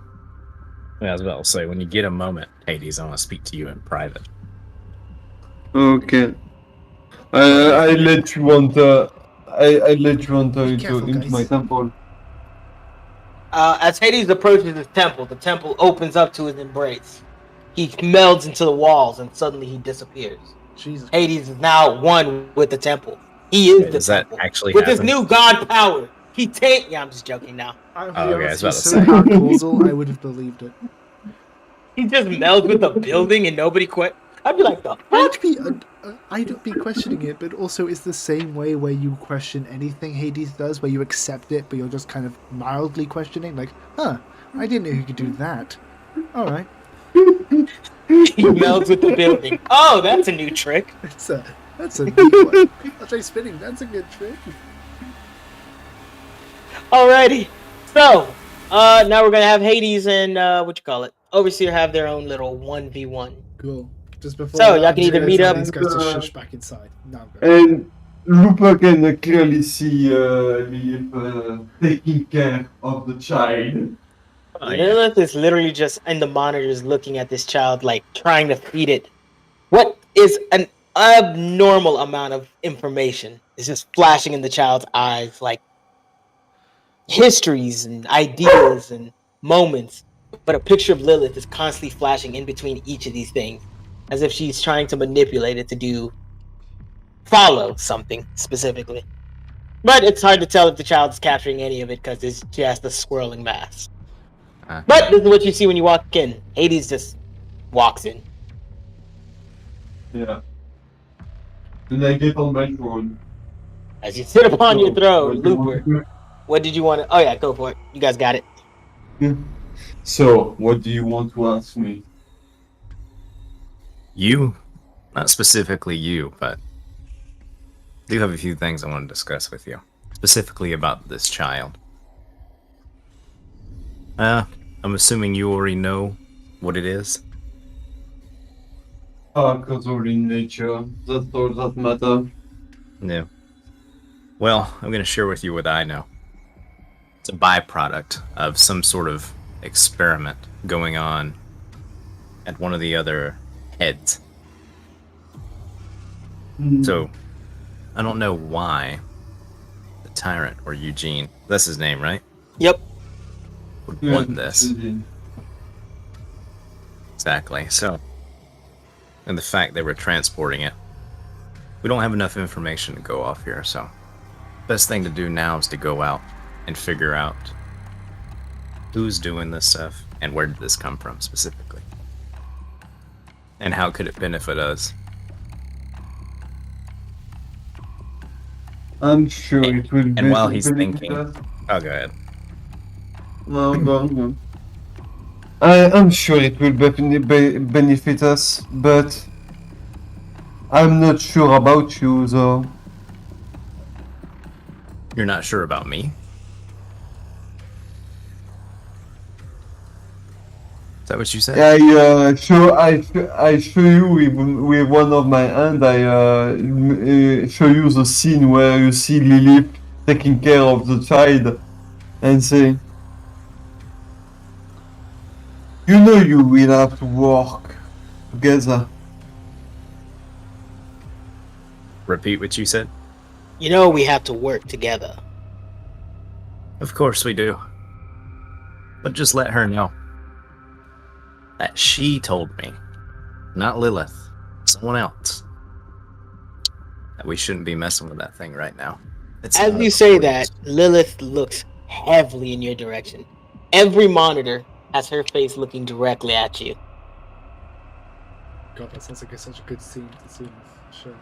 Yeah, I was about to say, when you get a moment, Hades, I want to speak to you in private. Okay. I let you enter. I let you enter Be into careful, guys. my temple. As Hades approaches his temple, the temple opens up to his embrace. He melds into the walls and suddenly he disappears. Jesus. Hades is now one with the temple. He is Wait, the does that temple. actually With happen? his new god power, he Yeah, I'm just joking now. I'm Oh, okay, I honest, was about he's to so say. causal, I would have believed it. He just melds with the building and nobody quit. I'd be like, the fuck? I'd be questioning it, but also it's the same way where you question anything Hades does, where you accept it, but you're just kind of mildly questioning, like, huh, I didn't know he could do that. Alright. He melds with the building. Oh, that's a new trick. That's a neat one. I'll try spinning, that's a good trick. Alrighty. So, now we're gonna have Hades and Overseer have their own little 1v1. Cool. Just before So, that, y'all can either I'm meet gonna up- tell these guys to shush back inside. No, I'm good. And Lupa can clearly see Lilith taking care of the child. Oh, yeah. Lilith is literally just in the monitors looking at this child, like trying to feed it what is an abnormal amount of information. It's just flashing in the child's eyes, like histories and ideas and moments. But a picture of Lilith is constantly flashing in between each of these things, as if she's trying to manipulate it to follow something specifically. But it's hard to tell if the child's capturing any of it because it's just a swirling mass. But this is what you see when you walk in. Hades just walks in. Yeah. And I get on my throne. As you sit upon your throne, What do you want Looper, to do? what did you want to... Oh yeah, go for it. You guys got it. So, what do you want to ask me? You, not specifically you, but I do have a few things I want to discuss with you, specifically about this child. I'm assuming you already know what it is. Causal in nature. That's all that matter. No. Well, I'm going to share with you what I know. It's a byproduct of some sort of experiment going on at one of the other heads. So, I don't know why the tyrant, or Eugene, that's his name, right? Yep. Would want this. Exactly. So, and the fact they were transporting it, we don't have enough information to go off here, so best thing to do now is to go out and figure out who's doing this stuff and where did this come from specifically, and how could it benefit us. I'm sure it will And while he's benefit thinking, us. oh, go ahead. No, go on. I'm sure it will benefit us, but I'm not sure about you, though. You're not sure about me? Is that what you said? I show you with one of my hand. I show you the scene where you see Lilith taking care of the child, and say, "You know you will have to work together. Repeat what you said? You know we have to work together. Of course we do. But just let her know that she told me, not Lilith, someone else, that we shouldn't be messing with that thing right now. It's As not you a say place. that, Lilith looks heavily in your direction. Every monitor has her face looking directly at you. God, that sounds like such a good scene to see in the show.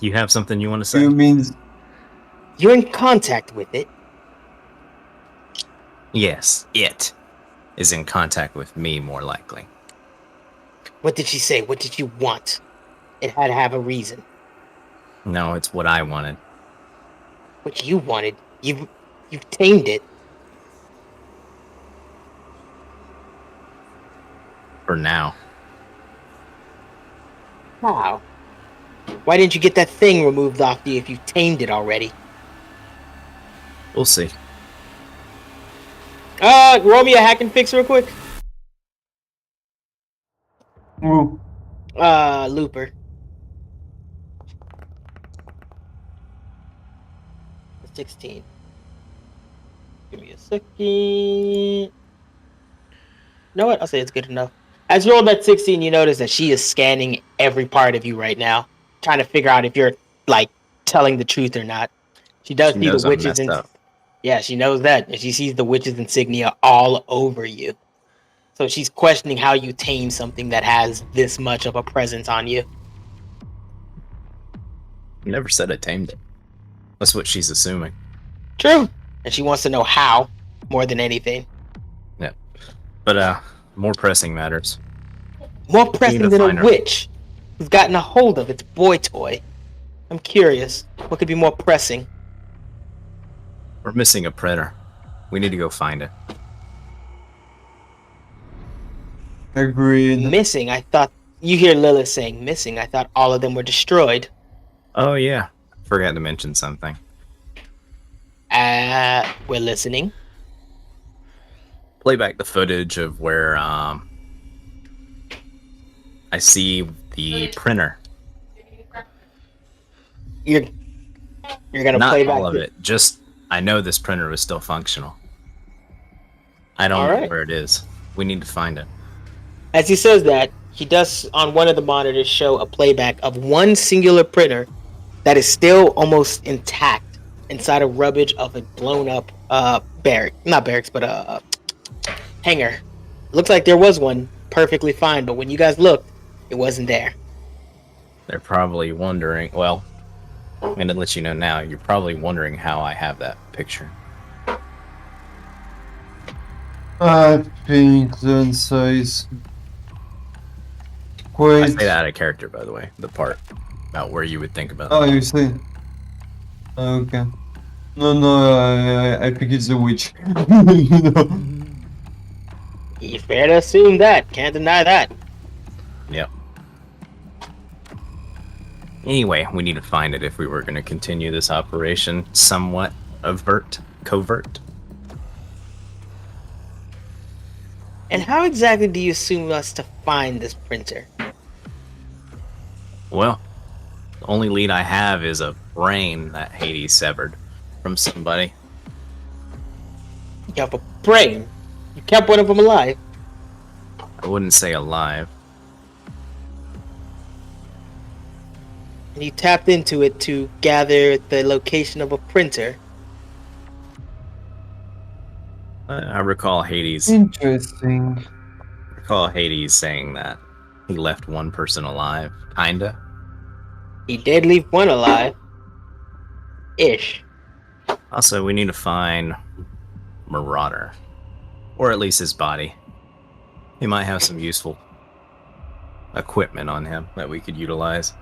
You have something you want to say? You mean You're in contact with it. Yes, it is in contact with me, more likely. What did she say? What did you want? It had to have a reason. No, it's what I wanted. What you wanted. You've tamed it. For now. How? Why didn't you get that thing removed off you if you tamed it already? We'll see. Roll me a hack and fix real quick. who? Looper. 16. Give me a second. You know what? I'll say it's good enough. As you roll that 16, you notice that she is scanning every part of you right now, trying to figure out if you're, like, telling the truth or not. She does She see the knows I'm witches messed and up. yeah, she knows that, and she sees the witches insignia all over you. So she's questioning how you tame something that has this much of a presence on you. I never said I tamed it. That's what she's assuming. True. And she wants to know how more than anything. Yeah. But, more pressing matters. More pressing to than find a her. witch who's gotten a hold of its boy toy. I'm curious. What could be more pressing? We're missing a printer. We need to go find it. Agreed. Missing? I thought... You hear Lilith saying missing. I thought all of them were destroyed. Oh, yeah. Forgot to mention something. We're listening. Play back the footage of where, I see the printer. You're gonna Not play back all of it. Just, I know this printer was still functional. I don't know Alright. where it is. We need to find it. As he says that, he does on one of the monitors show a playback of one singular printer that is still almost intact inside a rubbish of a blown up not barracks, but hangar. Looks like there was one perfectly fine, but when you guys looked, it wasn't there. They're probably wondering, well, I'm going to let you know now, you're probably wondering how I have that picture. I think the answer is I quite. say that out of character, by the way, the part about where you would think about Oh, it. you see. Okay. No, I think it's a witch. You know. It's fair to assume that. Can't deny that. Yep. Anyway, we need to find it if we were going to continue this operation somewhat covert. And how exactly do you assume us to find this printer? Well, the only lead I have is a brain that Hades severed from somebody. You have a brain. You kept one of them alive. I wouldn't say alive. And you tapped into it to gather the location of a printer. I recall Hades Interesting. saying that he left one person alive, kinda. He did leave one alive. Ish. Also, we need to find Marauder, or at least his body. He might have some useful equipment on him that we could utilize.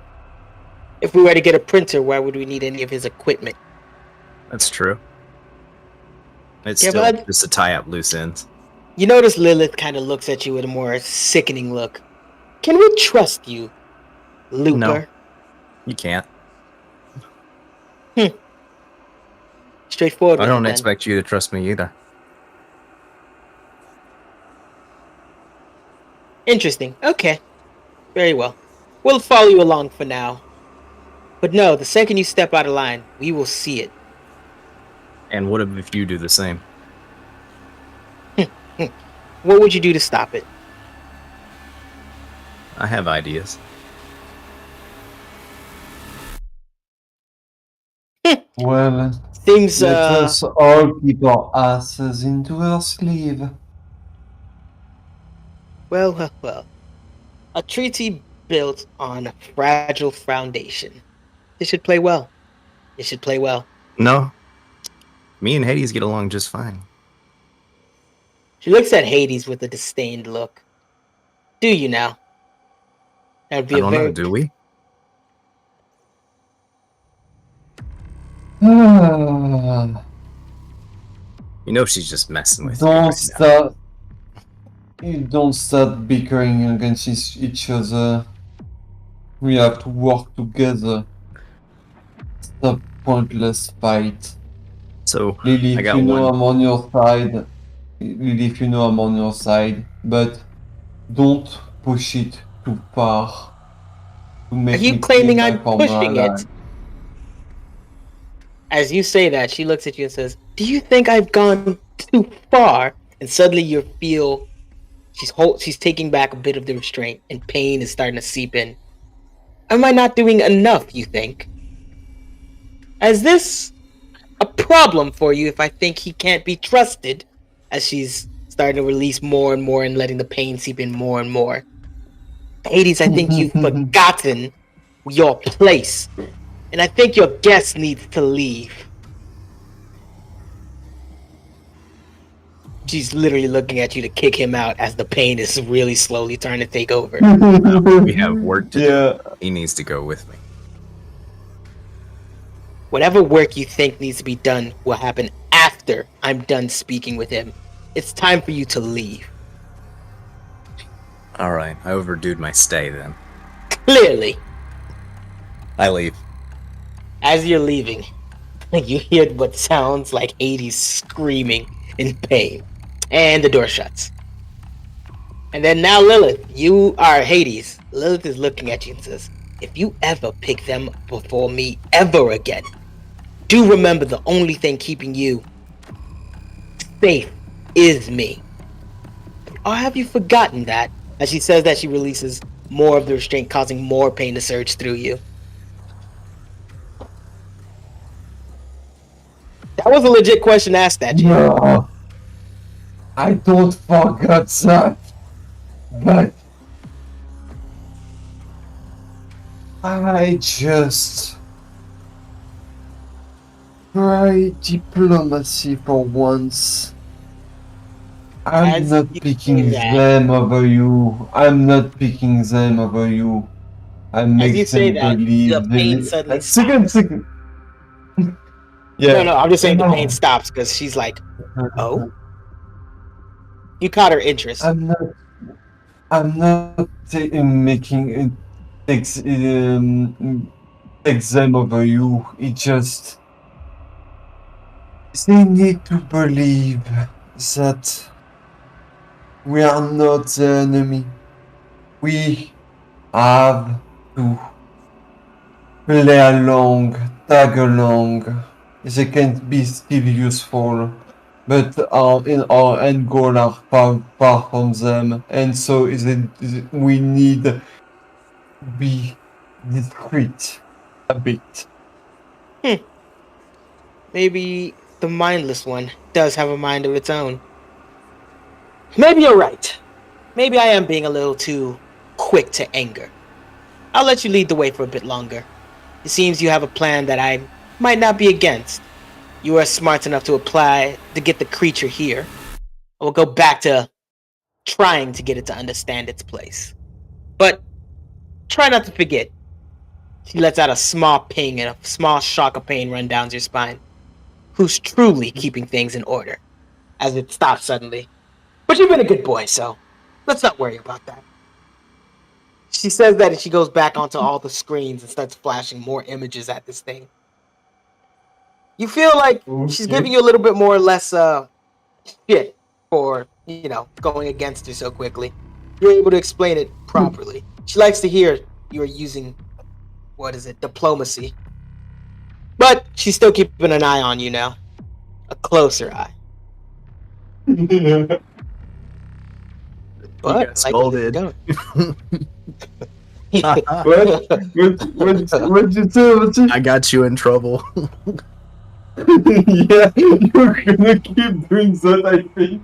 If we were to get a printer, why would we need any of his equipment? That's true. It's Yeah, still but just to tie up loose ends. you notice Lilith kind of looks at you with a more sickening look. Can we trust you, Looper? No. You can't. Straightforward. I with don't it, then. expect you to trust me either. Interesting. Okay. Very well. We'll follow you along for now. But no, the second you step out of line, we will see it. And what if you do the same? What would you do to stop it? I have ideas. Well, Seems let us all keep our asses into our sleeve. well. A treaty built on a fragile foundation. It should play well. It should play well. No, me and Hades get along just fine. She looks at Hades with a disdained look. Do you now? That'd be I a don't know, very do we? Don't You know she's just messing with you right now. start. You don't start bickering against each other. We have to work together. Stop pointless fight. So Lilith, I got you know one. I'm on your side. Lilith, you know I'm on your side. But don't push it too far. To Are make you me claiming feel I'm like I'm pushing alive. it? As you say that, she looks at you and says, "Do you think I've gone too far?" And suddenly you feel she's taking back a bit of the restraint, and pain is starting to seep in. Am I not doing enough, you think? Is this a problem for you if I think he can't be trusted? As she's starting to release more and more and letting the pain seep in more and more. Hades, I think you've forgotten your place. And I think your guest needs to leave. She's literally looking at you to kick him out as the pain is really slowly starting to take over. We have work to do. He needs to go with me. Whatever work you think needs to be done will happen after I'm done speaking with him. It's time for you to leave. Alright, I overdoed my stay then. Clearly, I leave. as you're leaving, you hear what sounds like Hades screaming in pain. And the door shuts. And then now Lilith, you are Hades. Lilith is looking at you and says, "If you ever pick them before me ever again, do remember the only thing keeping you safe is me." Or have you forgotten that? As she says that, she releases more of the restraint, causing more pain to surge through you. That was a legit question asked at you. No, I don't forget that, but I just try diplomacy for once. I'm As not you picking say that- them over you. I'm not picking them over you. I make you say them that, believe the pain suddenly Second. Yeah. No, I'm just saying the pain stops because she's like, "Oh?" You caught her interest. I'm not making it exam over you. It just they need to believe that we are not the enemy. We have to play along, tag along. They can be still useful, but our end goal are far from them, and so we need to be discreet a bit. Maybe the mindless one does have a mind of its own. Maybe you're right. Maybe I am being a little too quick to anger. I'll let you lead the way for a bit longer. It seems you have a plan that I might not be against. You are smart enough to apply to get the creature here. I will go back to trying to get it to understand its place. But try not to forget. She lets out a small ping and a small shock of pain run down your spine. Who's truly keeping things in order? As it stops suddenly. But you've been a good boy, so let's not worry about that. She says that and she goes back onto all the screens and starts flashing more images at this thing. You feel like she's giving you a little bit more or less shit for, going against her so quickly. you're able to explain it properly. She likes to hear you're using, diplomacy. But she's still keeping an eye on you now. A closer eye. But got scolded. Don't. What'd you say? I got you in trouble. Yeah, you're gonna keep doing that, I think.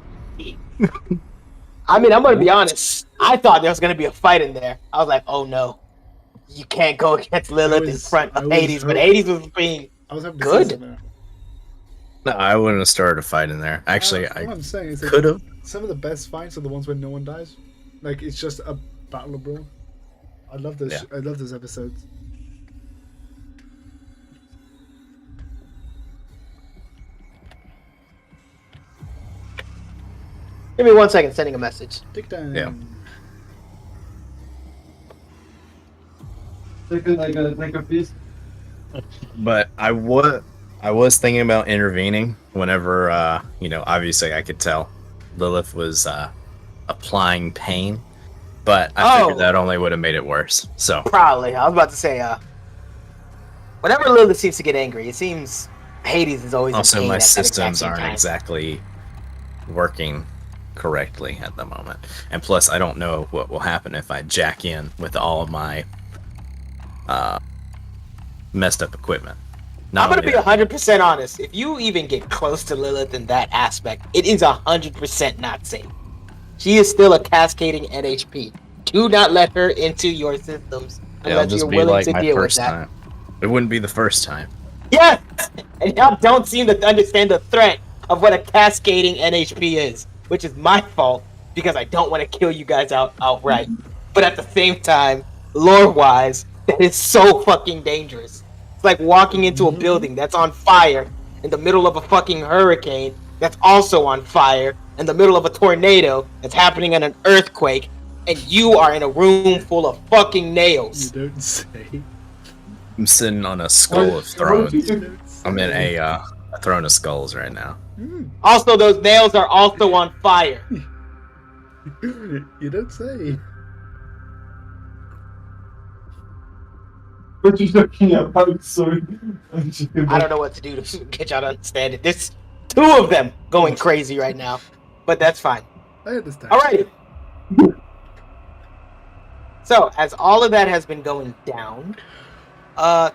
I mean, I'm gonna be honest. I thought there was gonna be a fight in there. I was like, oh no, you can't go against Lilith in front of Hades. But Hades was being I was hoping good. to say something. No, I wouldn't have started a fight in there. Actually, What I I'm saying is that could have. some of the best fights are the ones where no one dies. Like it's just a battle of brawn. I love those. Yeah. I love those episodes. Give me 1 second, sending a message. Take down. Yeah. Second, I gotta take a piece. But I was thinking about intervening whenever, obviously I could tell Lilith was applying pain, but I figured that only would have made it worse. So Probably. I was about to say, whenever Lilith seems to get angry, it seems Hades is always in also pain my at that exact systems same aren't time. exactly working correctly at the moment, and plus I don't know what will happen if I jack in with all of my messed up equipment. I'm gonna be 100% honest. If you even get close to Lilith in that aspect, it is 100% not safe. She is still a cascading NHP. Do not let her into your systems It'll unless just you're be willing like to my deal with first that. time. It wouldn't be the first time. Yes! And y'all don't seem to understand the threat of what a cascading NHP is, which is my fault because I don't want to kill you guys outright. But at the same time, lore-wise, that is so fucking dangerous. It's like walking into a building that's on fire in the middle of a fucking hurricane that's also on fire in the middle of a tornado that's happening in an earthquake, and you are in a room full of fucking You nails. don't say. I'm sitting on a skull of thrones. You don't say. I'm in a throne of skulls right now. Also, those nails are also on fire. You don't say. What you talking about? Sorry. I don't know what to do to get y'all to understand it. There's two of them going crazy right now, but that's fine. I understand. Alrighty. So, as all of that has been going down, man,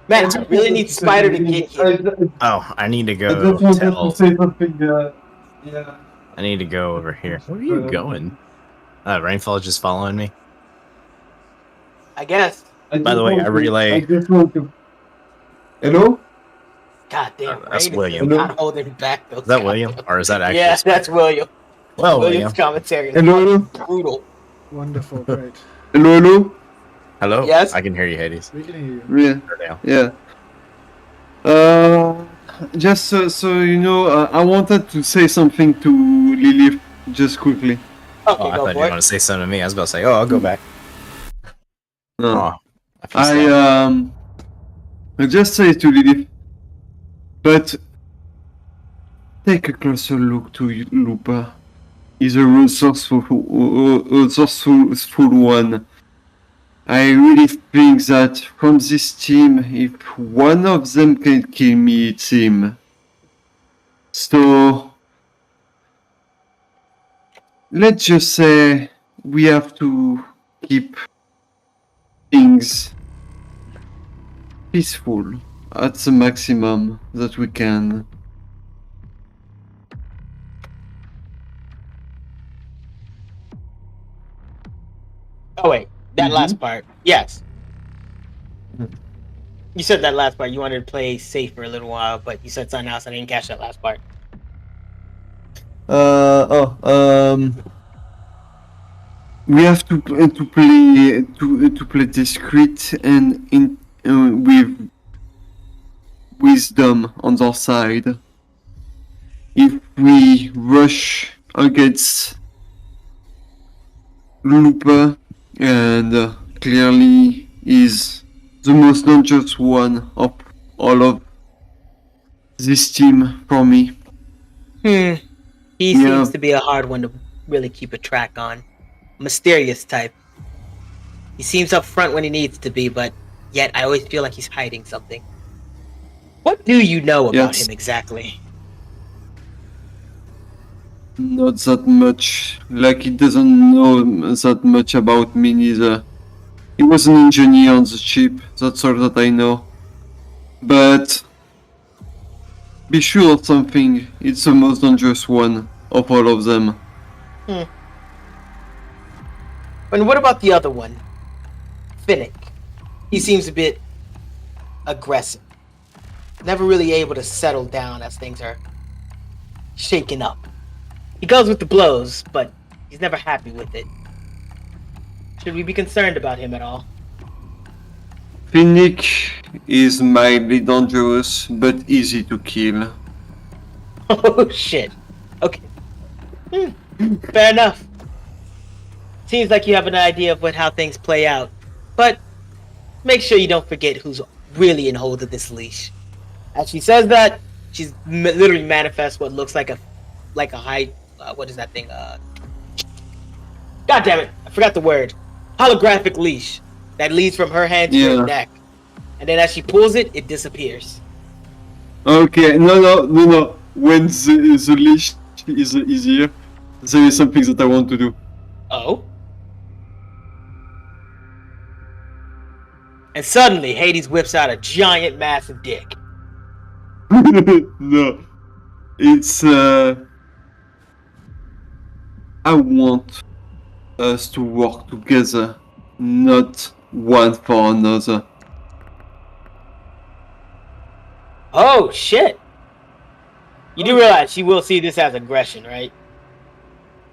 I really need Spider to get here. Oh, I need to I go just wanted tell. to say something. Yeah. I need to go over here. Where are you going? Rainfall's just following me. I guess. By the way, I relay- I just want to. Hello? God damn, That's Rain is William. not holding back those. Is that William? Or is that actually? Yeah, that's William. Well, William's William. commentary is Hello? brutal. Wonderful, great. Hello? Hello? Yes? I can hear you, Hades. We can hear you. Yeah. Or now. Yeah. Just so you know, I wanted to say something to Lilith just quickly. Okay, Oh, I go thought you for were it. going to say something to me. I was about to say, I'll go back. No. Oh, I feel sad. I just say to Lilith, but take a closer look to Lupa. He's a resourceful one. I really think that from this team, if one of them can kill me, it's him. So let's just say we have to keep things peaceful at the maximum that we can. Oh wait, that Mhm. last part. Yes. Mhm. You said that last part. You wanted to play safe for a little while, but you said something else. I didn't catch that last part. We have to play discreet and with wisdom on our side. If we rush against Looper, and clearly is the most dangerous one of all of this team for me. He Yeah. seems to be a hard one to really keep a track on. Mysterious type. He seems upfront when he needs to be, but yet I always feel like he's hiding something. What do you know about Yes. him exactly? Not that much. Like, he doesn't know that much about me neither. He was an engineer on the ship, that's all that I know. But be sure of something, it's the most dangerous one of all of them. And what about the other one? Finnick. He seems a bit aggressive. Never really able to settle down as things are shaken up. He goes with the blows, but he's never happy with it. Should we be concerned about him at all? Finnick is mildly dangerous, but easy to kill. Oh shit. Okay. Fair enough. Seems like you have an idea of how things play out. But make sure you don't forget who's really in hold of this leash. As she says that, she's literally manifests what looks like a high what is that thing? God damn it! I forgot the word. Holographic leash that leads from her hand to her neck, and then as she pulls it, it disappears. Okay, no. When the leash is easier, there is something that I want to do. Oh. And suddenly, Hades whips out a giant, massive dick. No, it's I want us to work together, not one for another. Oh shit! You do realize she will see this as aggression, right?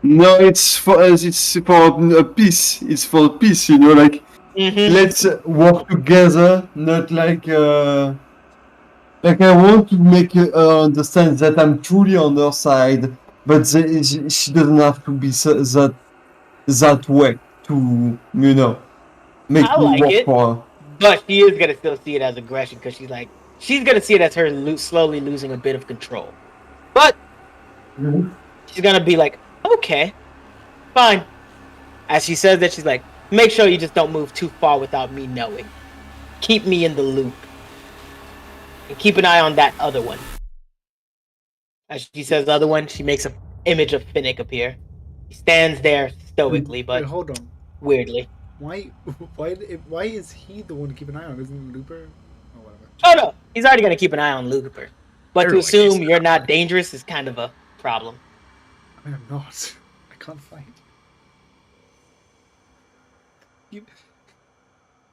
No, it's for a peace. It's for peace, you know. Like, let's work together, not like I want to make her understand that I'm truly on her side, but she doesn't have to be that way to, you know, make I me like work it. for her. But she is gonna still see it as aggression because she's gonna see it as her slowly losing a bit of control. But she's gonna be like, okay, fine. As she says that, she's like, make sure you just don't move too far without me knowing. Keep me in the loop. And keep an eye on that other one. As she says the other one, she makes an image of Finnick appear. He stands there stoically, but Wait, hold on. weirdly. Why is he the one to keep an eye on? Isn't Looper? Oh, whatever. Oh no, he's already gonna keep an eye on Looper. But to assume you're not dangerous is kind of a problem. I mean, I'm not. I can't fight.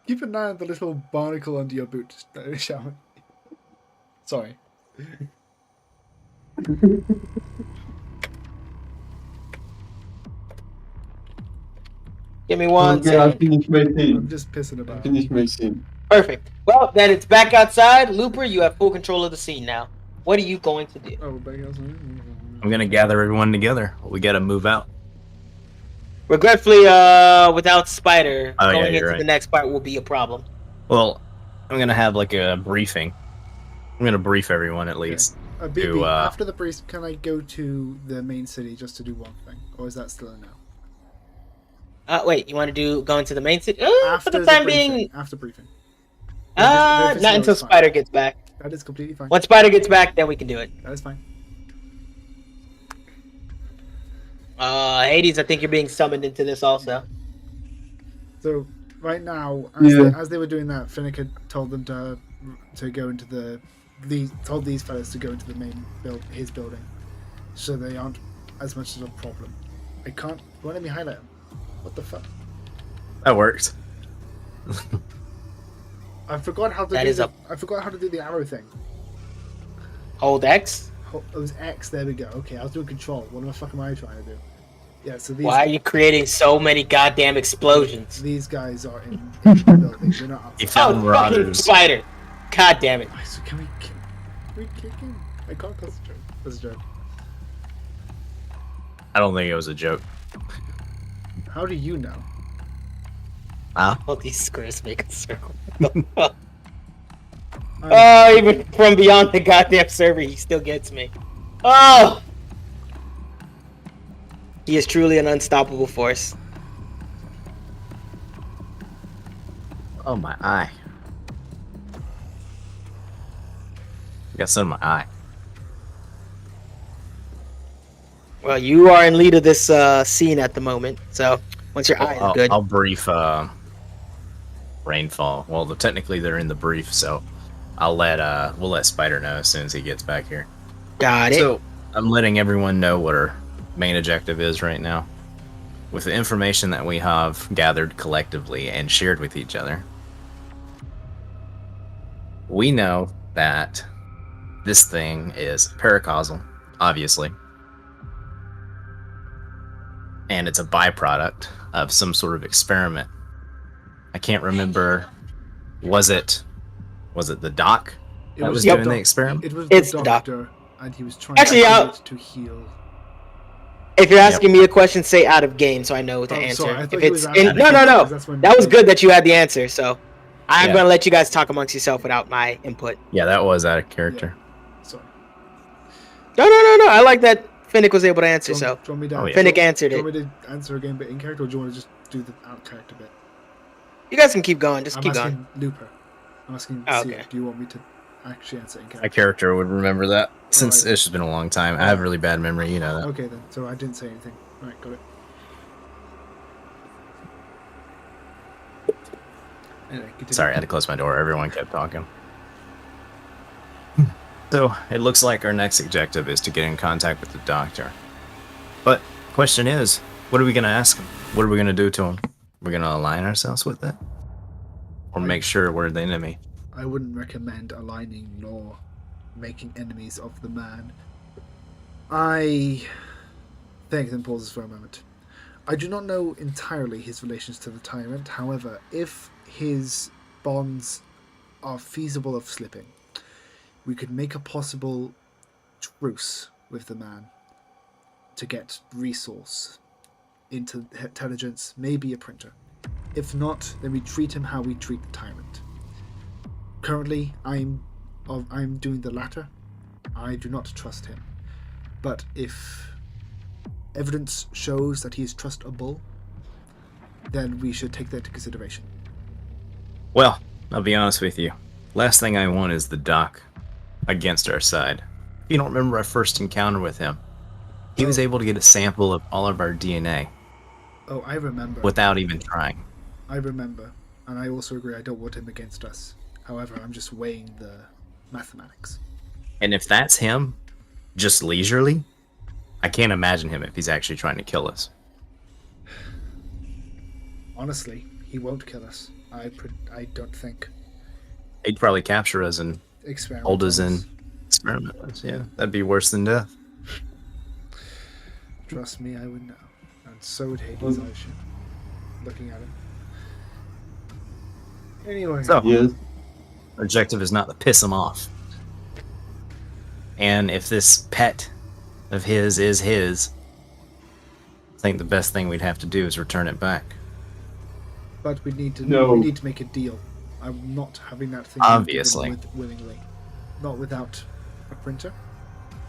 Keep an eye on the little barnacle under your boot, shall we? Sorry. Give me one Okay, I'll second. finish my scene. I'm just pissing about. Finish my scene. Perfect. Well, then it's back outside. Looper, you have full control of the scene now. What are you going to do? Oh, back outside. I'm gonna gather everyone together. We gotta move out. Regretfully, without Spider, Oh, yeah, going you're into right. the next part will be a problem. Well, I'm gonna have like a briefing. I'm gonna brief everyone at least. BB, To, after the brief, can I go to the main city just to do one thing? Or is that still a no? Wait, you want to go into the main city? For the After time briefing, being, After briefing. not If it's until fine. Spider gets back. That is completely fine. Once Spider gets back, then we can do it. That is fine. Hades, I think you're being summoned into this also. So right now, as they were doing that, Finnick had told them to go into told these fellas to go into the main his building, so they aren't as much as a problem. I can't. Why let me highlight them? What the fuck? That works. I forgot how to I forgot how to do the arrow thing. Hold X. It was X. There we go. Okay, I was doing control. What the fuck am I trying to do? Yeah. So these. Why are you creating so many goddamn explosions? These guys are in the building. They're not You outside. found Fucking Marauders. Spider. God damn it. So can we kick him? I can't concentrate. That's a joke. I don't think it was a joke. How do you know? All these squares make a circle. Even from beyond the goddamn server, he still gets me. Oh! He is truly an unstoppable force. Oh, my eye. Got some in my eye. Well, you are in lead of this scene at the moment, so once your eye is good. I'll brief Rainfall. Well, technically they're in the brief, so we'll let Spider know as soon as he gets back here. Got it. So I'm letting everyone know what our main objective is right now. With the information that we have gathered collectively and shared with each other, we know that this thing is paracausal, obviously. And it's a byproduct of some sort of experiment. I can't remember. Was it the doc that was doing the experiment? It was It's the the doc. doctor, and he was trying Actually, to I'll- get it to heal. If you're asking me a question, say out of game, so I know the Oh, answer. sorry, I thought If he it's was asking in, no, because that's when- that was good that you had the answer. So I'm Yeah. gonna let you guys talk amongst yourself without my input. Yeah, that was out of character. Sorry. No. I like that Finnick was able to answer. Do you So want- do you want me to, Oh, yeah. Finnick do you answered it. want me to answer again, but in character, or do you want to just do the out character bit? You guys can keep going. Just I'm keep asking going. Looper. I'm asking. Oh, Steve, okay. do you want me to actually answer in My character? character would remember that since Alright. it's just been a long time. I have really bad memory, you know that. Okay then. So I didn't say anything. Right, got it. Anyway, continue. Sorry, I had to close my door. Everyone kept talking. So it looks like our next objective is to get in contact with the doctor. But question is, what are we gonna ask him? What are we gonna do to him? We're gonna align ourselves with it, or make sure we're the enemy. I wouldn't recommend aligning nor making enemies of the man. I think, then pauses for a moment. I do not know entirely his relations to the tyrant. However, if his bonds are feasible of slipping, we could make a possible truce with the man to get resource, intelligence, maybe a printer. If not, then we treat him how we treat the tyrant. Currently, I'm doing the latter. I do not trust him. But if evidence shows that he is trustable, then we should take that into consideration. Well, I'll be honest with you. Last thing I want is the doc against our side. You don't remember our first encounter with him. He was able to get a sample of all of our DNA Oh, I remember. without even trying. I remember. And I also agree I don't want him against us. However, I'm just weighing the mathematics. And if that's him, just leisurely, I can't imagine him if he's actually trying to kill us. Honestly, he won't kill us. I don't think. He'd probably capture us and Experiment. hold us on in us. experiment with us. Yeah, that'd be worse than death. Trust me, I would know. And so would Hades, I assume. Looking at him. Anyway. So, Yes. our objective is not to piss him off. And if this pet of his is his, I think the best thing we'd have to do is return it back. But we need to No. make a deal. I'm not having that thing Obviously. given willingly. Not without a printer.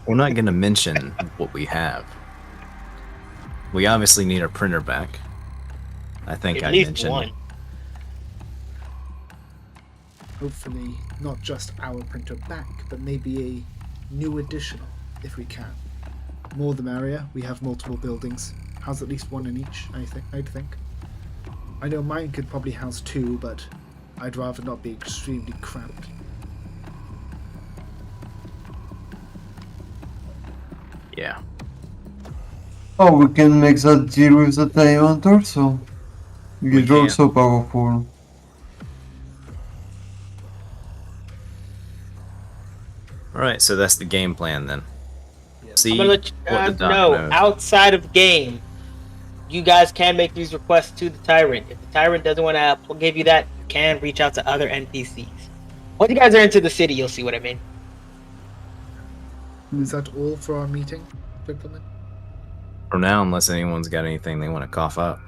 We're not going to mention what we have. We obviously need our printer back. I think At I least mentioned. one. Hopefully not just our printer back, but maybe a new additional, if we can. More the merrier. We have multiple buildings. House at least one in each, I'd think. I know mine could probably house two, but I'd rather not be extremely cramped. Yeah. Oh, we can make that deal with the tyrant also. We He's can. also powerful. Alright, so that's the game plan then. See I'm gonna let you what the guys doc know. knows. Outside of game, you guys can make these requests to the tyrant. If the tyrant doesn't want to give you that, you can reach out to other NPCs. Once you guys are into the city, you'll see what I mean. Is that all for our meeting, gentlemen? For now, unless anyone's got anything they want to cough up.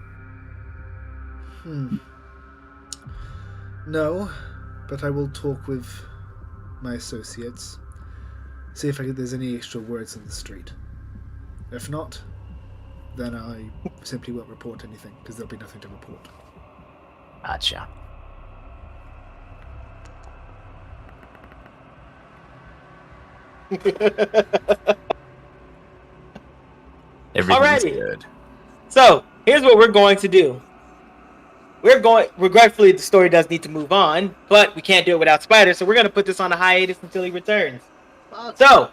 No, but I will talk with my associates. See if there's any extra words in the street. If not, then I simply won't report anything because there'll be nothing to report. Gotcha. Everything's Alrighty. good. So here's what we're going to do. Regretfully, the story does need to move on, but we can't do it without Spider, so we're going to put this on a hiatus until he returns. Fuck. So,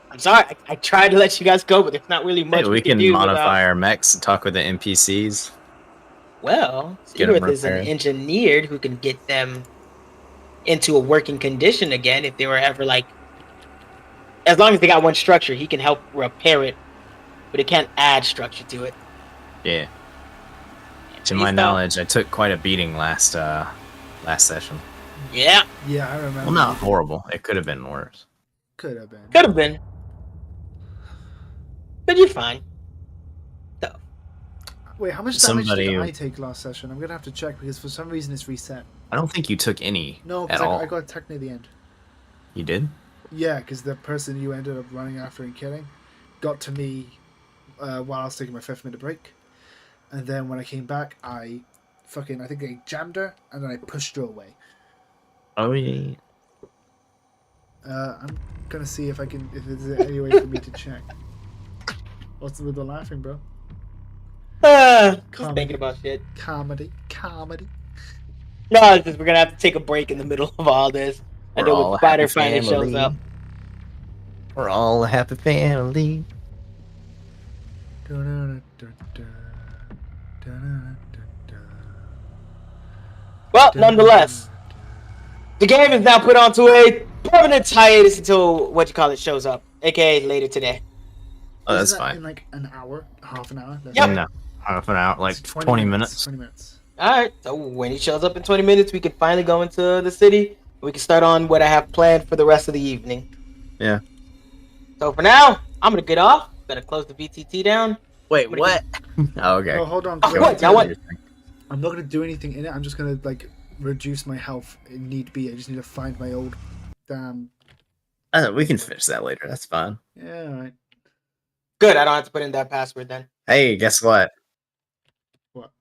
I'm sorry, I tried to let you guys go, but there's not really much Hey, we we can can do modify without. our mechs and talk with the NPCs. Well, Get 'em Seaworth is an repaired. engineer who can get them into a working condition again if they were ever like. As long as they got one structure, he can help repair it, but it can't add structure to it. Yeah. To He's my not- knowledge, I took quite a beating last session. Yeah, Yeah, I remember. Well, not horrible. It could have been worse. Could have been. could have been, but you're fine. So, Wait, how much damage Somebody- did I take last session? I'm gonna have to check because for some reason it's reset. I don't think you took any No, at because all. I got attacked near the end. You did? Yeah, because the person you ended up running after and killing got to me while I was taking my 5-minute break. And then when I came back, I think I jammed her and then I pushed her away. Oh yeah. I'm gonna see if there's any way for me to check. What's with the laughing, bro? just Comedy. thinking about shit. Comedy. No, it's just we're gonna have to take a break in the middle of all this. I We're know all when a Spider happy finally shows family. up. We're all a happy family. Well, nonetheless, the game is now put onto a permanent hiatus until shows up, aka later today. Oh, that's Isn't that fine. in like an hour, half an hour? Let's Yep. say? No, half an hour, like It's 20 minutes. 20 minutes. All right. So when he shows up in 20 minutes, we can finally go into the city. We can start on what I have planned for the rest of the evening. Yeah. So for now, I'm gonna get off. Gotta close the VTT down. Wait, What what? Oh, okay. Oh, hold on. Oh, 'cause what? Now what? I'm not gonna do anything in it. I'm just gonna like reduce my health if need be. I just need to find my old damn. We can finish that later. That's fine. Yeah, all right. Good. I don't have to put in that password then. Hey, guess what? What?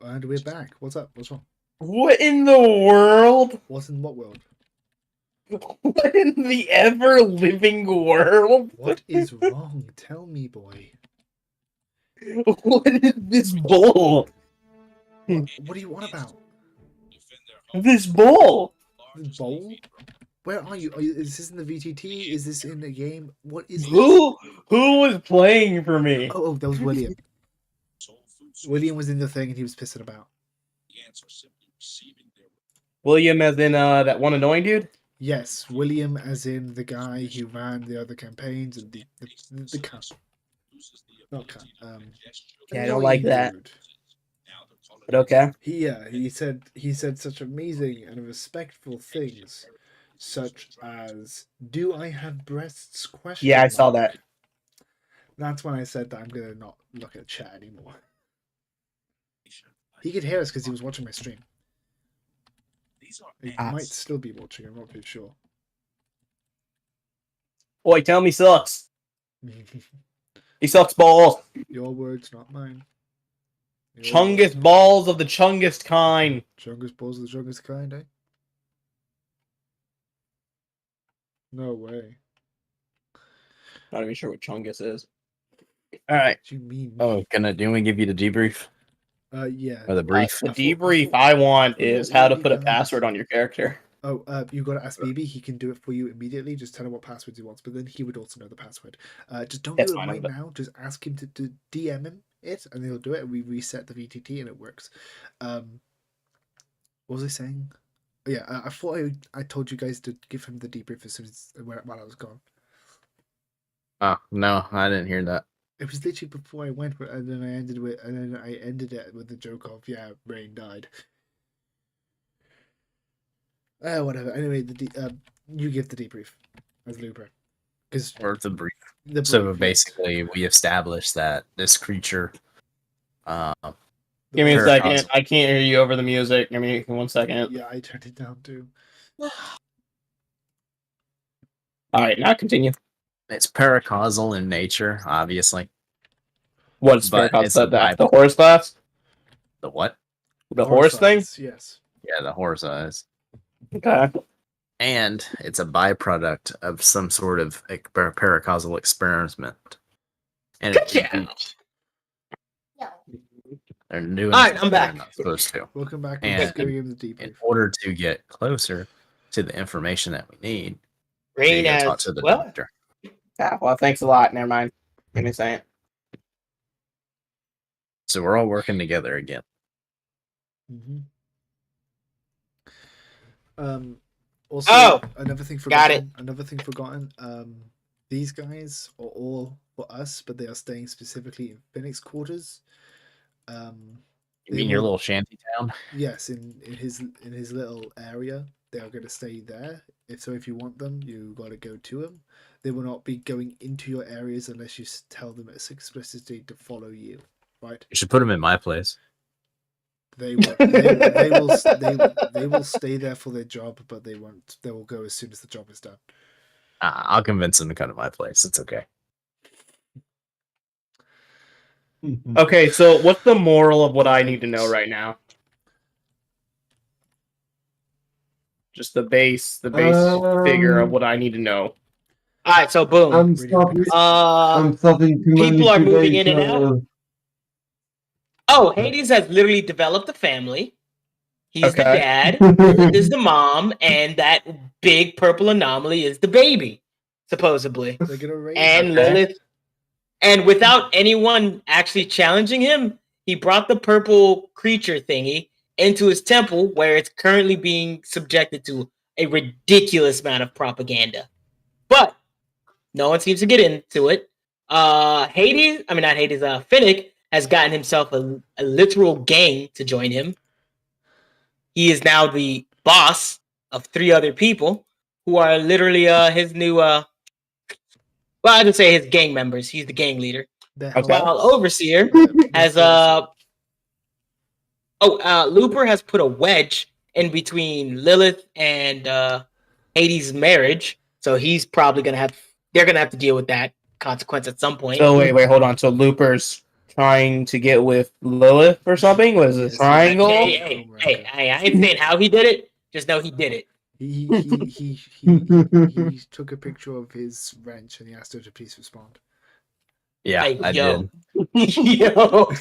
And we're back. What's up? What's wrong? What in the world? What's in what world? What in the ever living world? What is wrong? Tell me, boy. What is this bull? What do you want about? This bull? The bowl? Where are you? Is this in the VTT? Is this in the game? What is this? Who was playing for me? Oh, that was William. William was in the thing and he was pissing about. William, as in that one annoying dude? Yes, William, as in the guy who ran the other campaigns and the cunt. Not cunt. Yeah, I don't like annoying that. dude. But okay. He said such amazing and respectful things, such as, "Do I have breasts?" Question. Yeah, I saw mark. that. That's when I said that I'm gonna not look at chat anymore. He could hear us because he was watching my stream. He might still be watching. I'm not too sure. Boy, tell me sucks. He sucks balls. Your words, not mine. Your Chungus balls of the chungest kind. Chungus balls of the chungus kind, eh? No way. Not even sure what chungus is. All right. What do you mean? Oh, do you want to give you the debrief Yeah. or the brief? The I thought- debrief I want is how to you put a guys- password on your character. Oh, you gotta ask BB. He can do it for you immediately. Just tell him what passwords he wants, but then he would also know the password. Just don't That's do it fine, right but- now. Just ask him to DM him it, and he'll do it. And we reset the VTT, and it works. What was I saying? Oh, yeah, I thought I told you guys to give him the debrief as soon as while I was gone. Oh no, I didn't hear that. It was literally before I went, and then I ended it with the joke of, "Yeah, Rain died." Whatever. Anyway, you give the debrief as Looper, because Or the brief. the So brief, yes. basically, we established that this creature. Give me a Sure, second. awesome. I can't hear you over the music. Give me 1 second. Yeah, I turned it down too. All right, now continue. It's paracausal in nature, obviously. What's But the, it's a the horse class? The what? The horse thing? size, yes. Yeah, the horse eyes. Okay. And it's a byproduct of some sort of paracausal experiment. And Gotcha. they're doing All right, I'm something back. they're not supposed to. Welcome back. And Let's go give him the In debrief. order to get closer to the information that we need, we Rain need to talk as to the well. doctor. Yeah, well, thanks a lot. Never mind. Give me a second. So we're all working together again. Mm-hmm. Also, Oh, another thing got forgotten. Another thing forgotten. These guys are all for us, but they are staying specifically in Phoenix quarters. You mean your little shanty town? Yes, in his little area, they are going to stay there. If you want them, you got to go to them. They will not be going into your areas unless you tell them it's explicitly to follow you. Right? You should put them in my place. They will. They will stay there for their job, but they won't. They will go as soon as the job is done. I'll convince them to come to my place. It's okay. Okay, so what's the moral of what I need to know right now? Just the base figure of what I need to know. All right, so boom. I'm starting to people are moving in and manipulate, out. Oh, Hades has literally developed a family. He's the Okay. dad, Lilith is the mom, and that big purple anomaly is the baby, supposedly. They're gonna raise. And Okay. Lilith, and without anyone actually challenging him, he brought the purple creature thingy into his temple, where it's currently being subjected to a ridiculous amount of propaganda. But no one seems to get into it. Finnick has gotten himself a literal gang to join him. He is now the boss of 3 other people who are literally his new I would say his gang members. He's the gang leader. While Overseer has Looper has put a wedge in between Lilith and Hades' marriage, so he's probably they're gonna have to deal with that consequence at some point. So wait, hold on. So Looper's trying to get with Lilith or something? Was it a Yes, triangle? Hey, I ain't saying how he did it. Just know he did it. He took a picture of his wrench and he asked her to please respond. Yeah, Hey, I yo. did. Yo.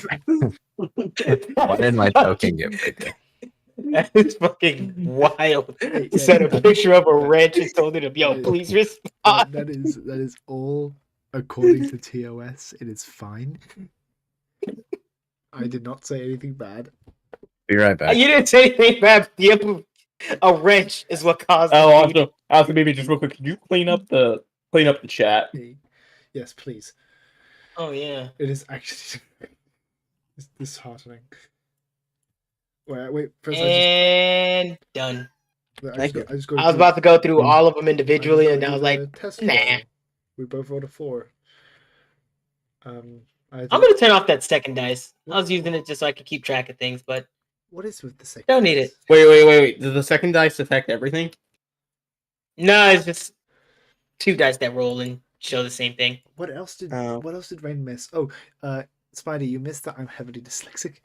Why did my token get bigger? That is fucking wild. Hey, He sent a that- picture of a wrench and told him, yo, that- please respond. that is all according to TOS. It is fine. I did not say anything bad. Be right back. You didn't say anything bad. A wrench is what caused Oh, the also, maybe just real quick, could you clean up the chat? Hey, yes, please. Oh, yeah. It is actually it's disheartening. Wait. First, And done. I just go I was about to go through all of them individually, and I was like, test nah. roll. We both rolled a 4. I'm gonna turn off that second dice. I was using it just so I could keep track of things, but What is with the second? don't need dice? it. Wait. Does the second dice affect everything? No, it's just 2 dice that roll and show the same thing. What else did Oh. Rain miss? Oh, Spidey, you missed that I'm heavily dyslexic.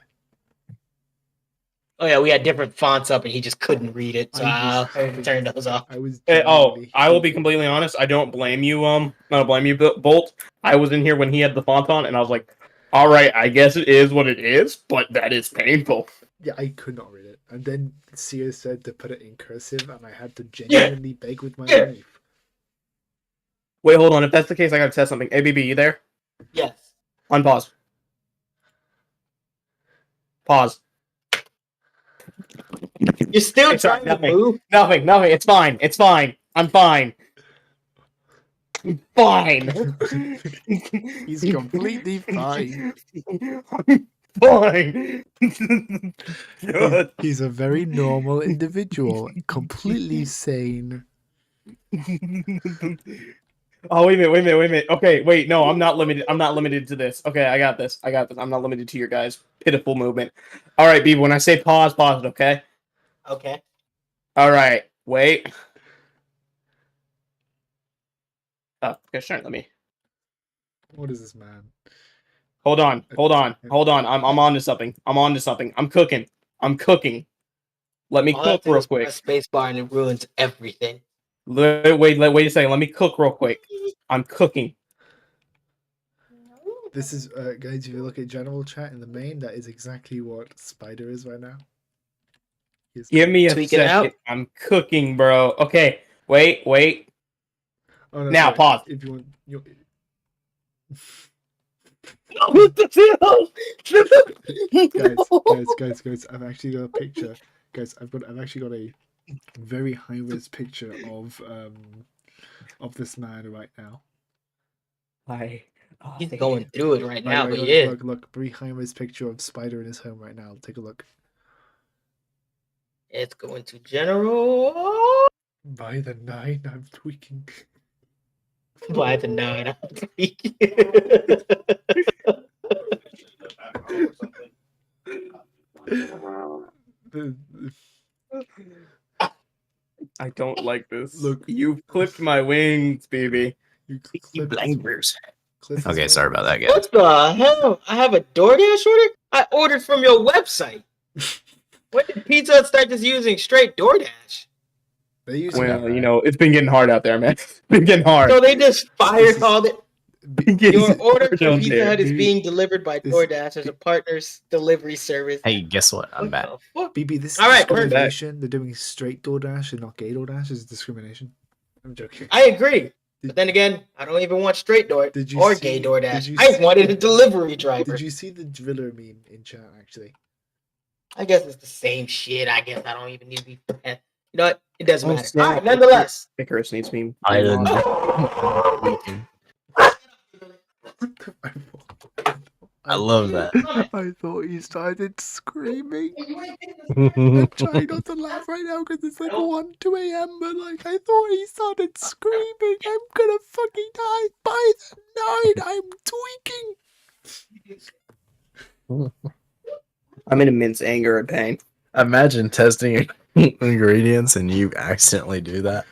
Oh yeah, we had different fonts up, and he just couldn't read it, so I was I'll having- turn those off. I was. I will genuinely be completely honest. I don't blame you. I don't blame you, Bolt. I was in here when he had the font on, and I was like, "All right, I guess it is what it is," but that is painful. Yeah, I could not read it, and then Sia said to put it in cursive, and I had to genuinely beg with my life. Wait, hold on. If that's the case, I gotta test something. ABB, you there? Yes. Unpause. Pause. You're still It's trying to nothing. move. Nothing. It's fine. I'm fine. I'm fine. He's completely fine. I'm fine. Good. He's a very normal individual, completely sane. Oh, wait a minute. Okay, wait, no, I'm not limited to this. Okay, I got this. I'm not limited to your guys' pitiful movement. All right, Beaver, when I say pause it, okay? Okay. All right, wait. Oh, okay, sure, let me. What is this man? Hold on. I'm on to something. I'm cooking. Let me All cook that real is quick. press spacebar and it ruins everything. Wait a second. Let me cook real quick. I'm cooking. This is, guys, if you look at general chat in the main, that is exactly what Spider is right now. Give me a Tweak it second. out. I'm cooking, bro. Okay, wait. Oh, no, Now, sorry. pause. If you want, What the hell? guys, I've actually got a picture. Guys, I've actually got a very high res picture of this man right now. He's going through it right now, but look, yeah. look, very high res picture of Spider in his home right now. Take a look. It's going to general. By the 9, I'm tweaking. By the 9. I'm tweaking. I don't like this. Look. You clipped my wings, baby. You You clip blame his- Bruce. clip his Okay, sorry about that, wings. guys. What the hell? I have a DoorDash order? I ordered from your website. When did Pizza Hut start just using straight DoorDash? They use Well, you know, it's been getting hard out there, man. It's been getting hard. So they just fired all the. Your order hard from out Pizza there. Hut is Maybe- being delivered by this- DoorDash as a partner's delivery service. Hey, guess what? I'm What back. the fuck? BB, this All right, discrimination. They're doing straight DoorDash and not gay DoorDash is discrimination. I'm joking. I agree. But then again, I don't even want straight door Did you or see- gay did DoorDash. you I see- wanted a delivery driver. Did you see the driller meme in chat? Actually, I guess it's the same shit. I guess I don't even need to be. You know what? It doesn't Oh, matter. snap. All right, nonetheless. Icarus needs me. Island. I love that. I thought he started screaming. I'm trying not to laugh right now because it's like 1, 2 a.m. But like, I thought he started screaming. I'm gonna fucking die by the 9. I'm tweaking. I'm in immense anger and pain. Imagine testing ingredients and you accidentally do that.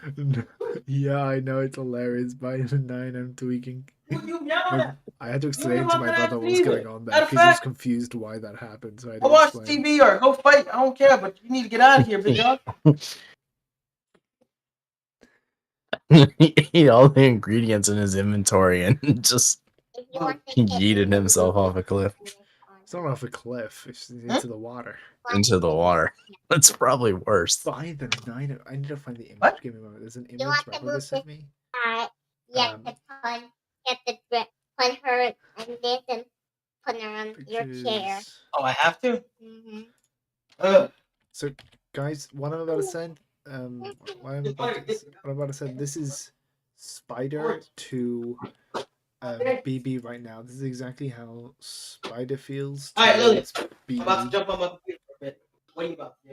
Yeah, I know it's hilarious. By the 9, I'm tweaking. You yelling at? I had to explain don't to have my an brother what was accent going either. on Matter there of because he was fact- confused why that happened. So I had Go to watch explain. TV or go fight. I don't care, but you need to get out of here, big dog. Eat all the ingredients in his inventory and just yeeted himself off a cliff It's not off a cliff. It's into the water. into the water. That's probably worse. By the night, I need to find the image. What? Give me a moment. There's an image want to Robert move sent me. Yeah, Um, to put her and this and put her on your chair. Pictures. Oh, I have to. Mm-hmm. So, guys, what I'm about to send, what I'm about to send, this is Spider to BB right now. This is exactly how Spider feels All right, Lily. towards I'm about to BB. jump on my computer for a bit. What are you about to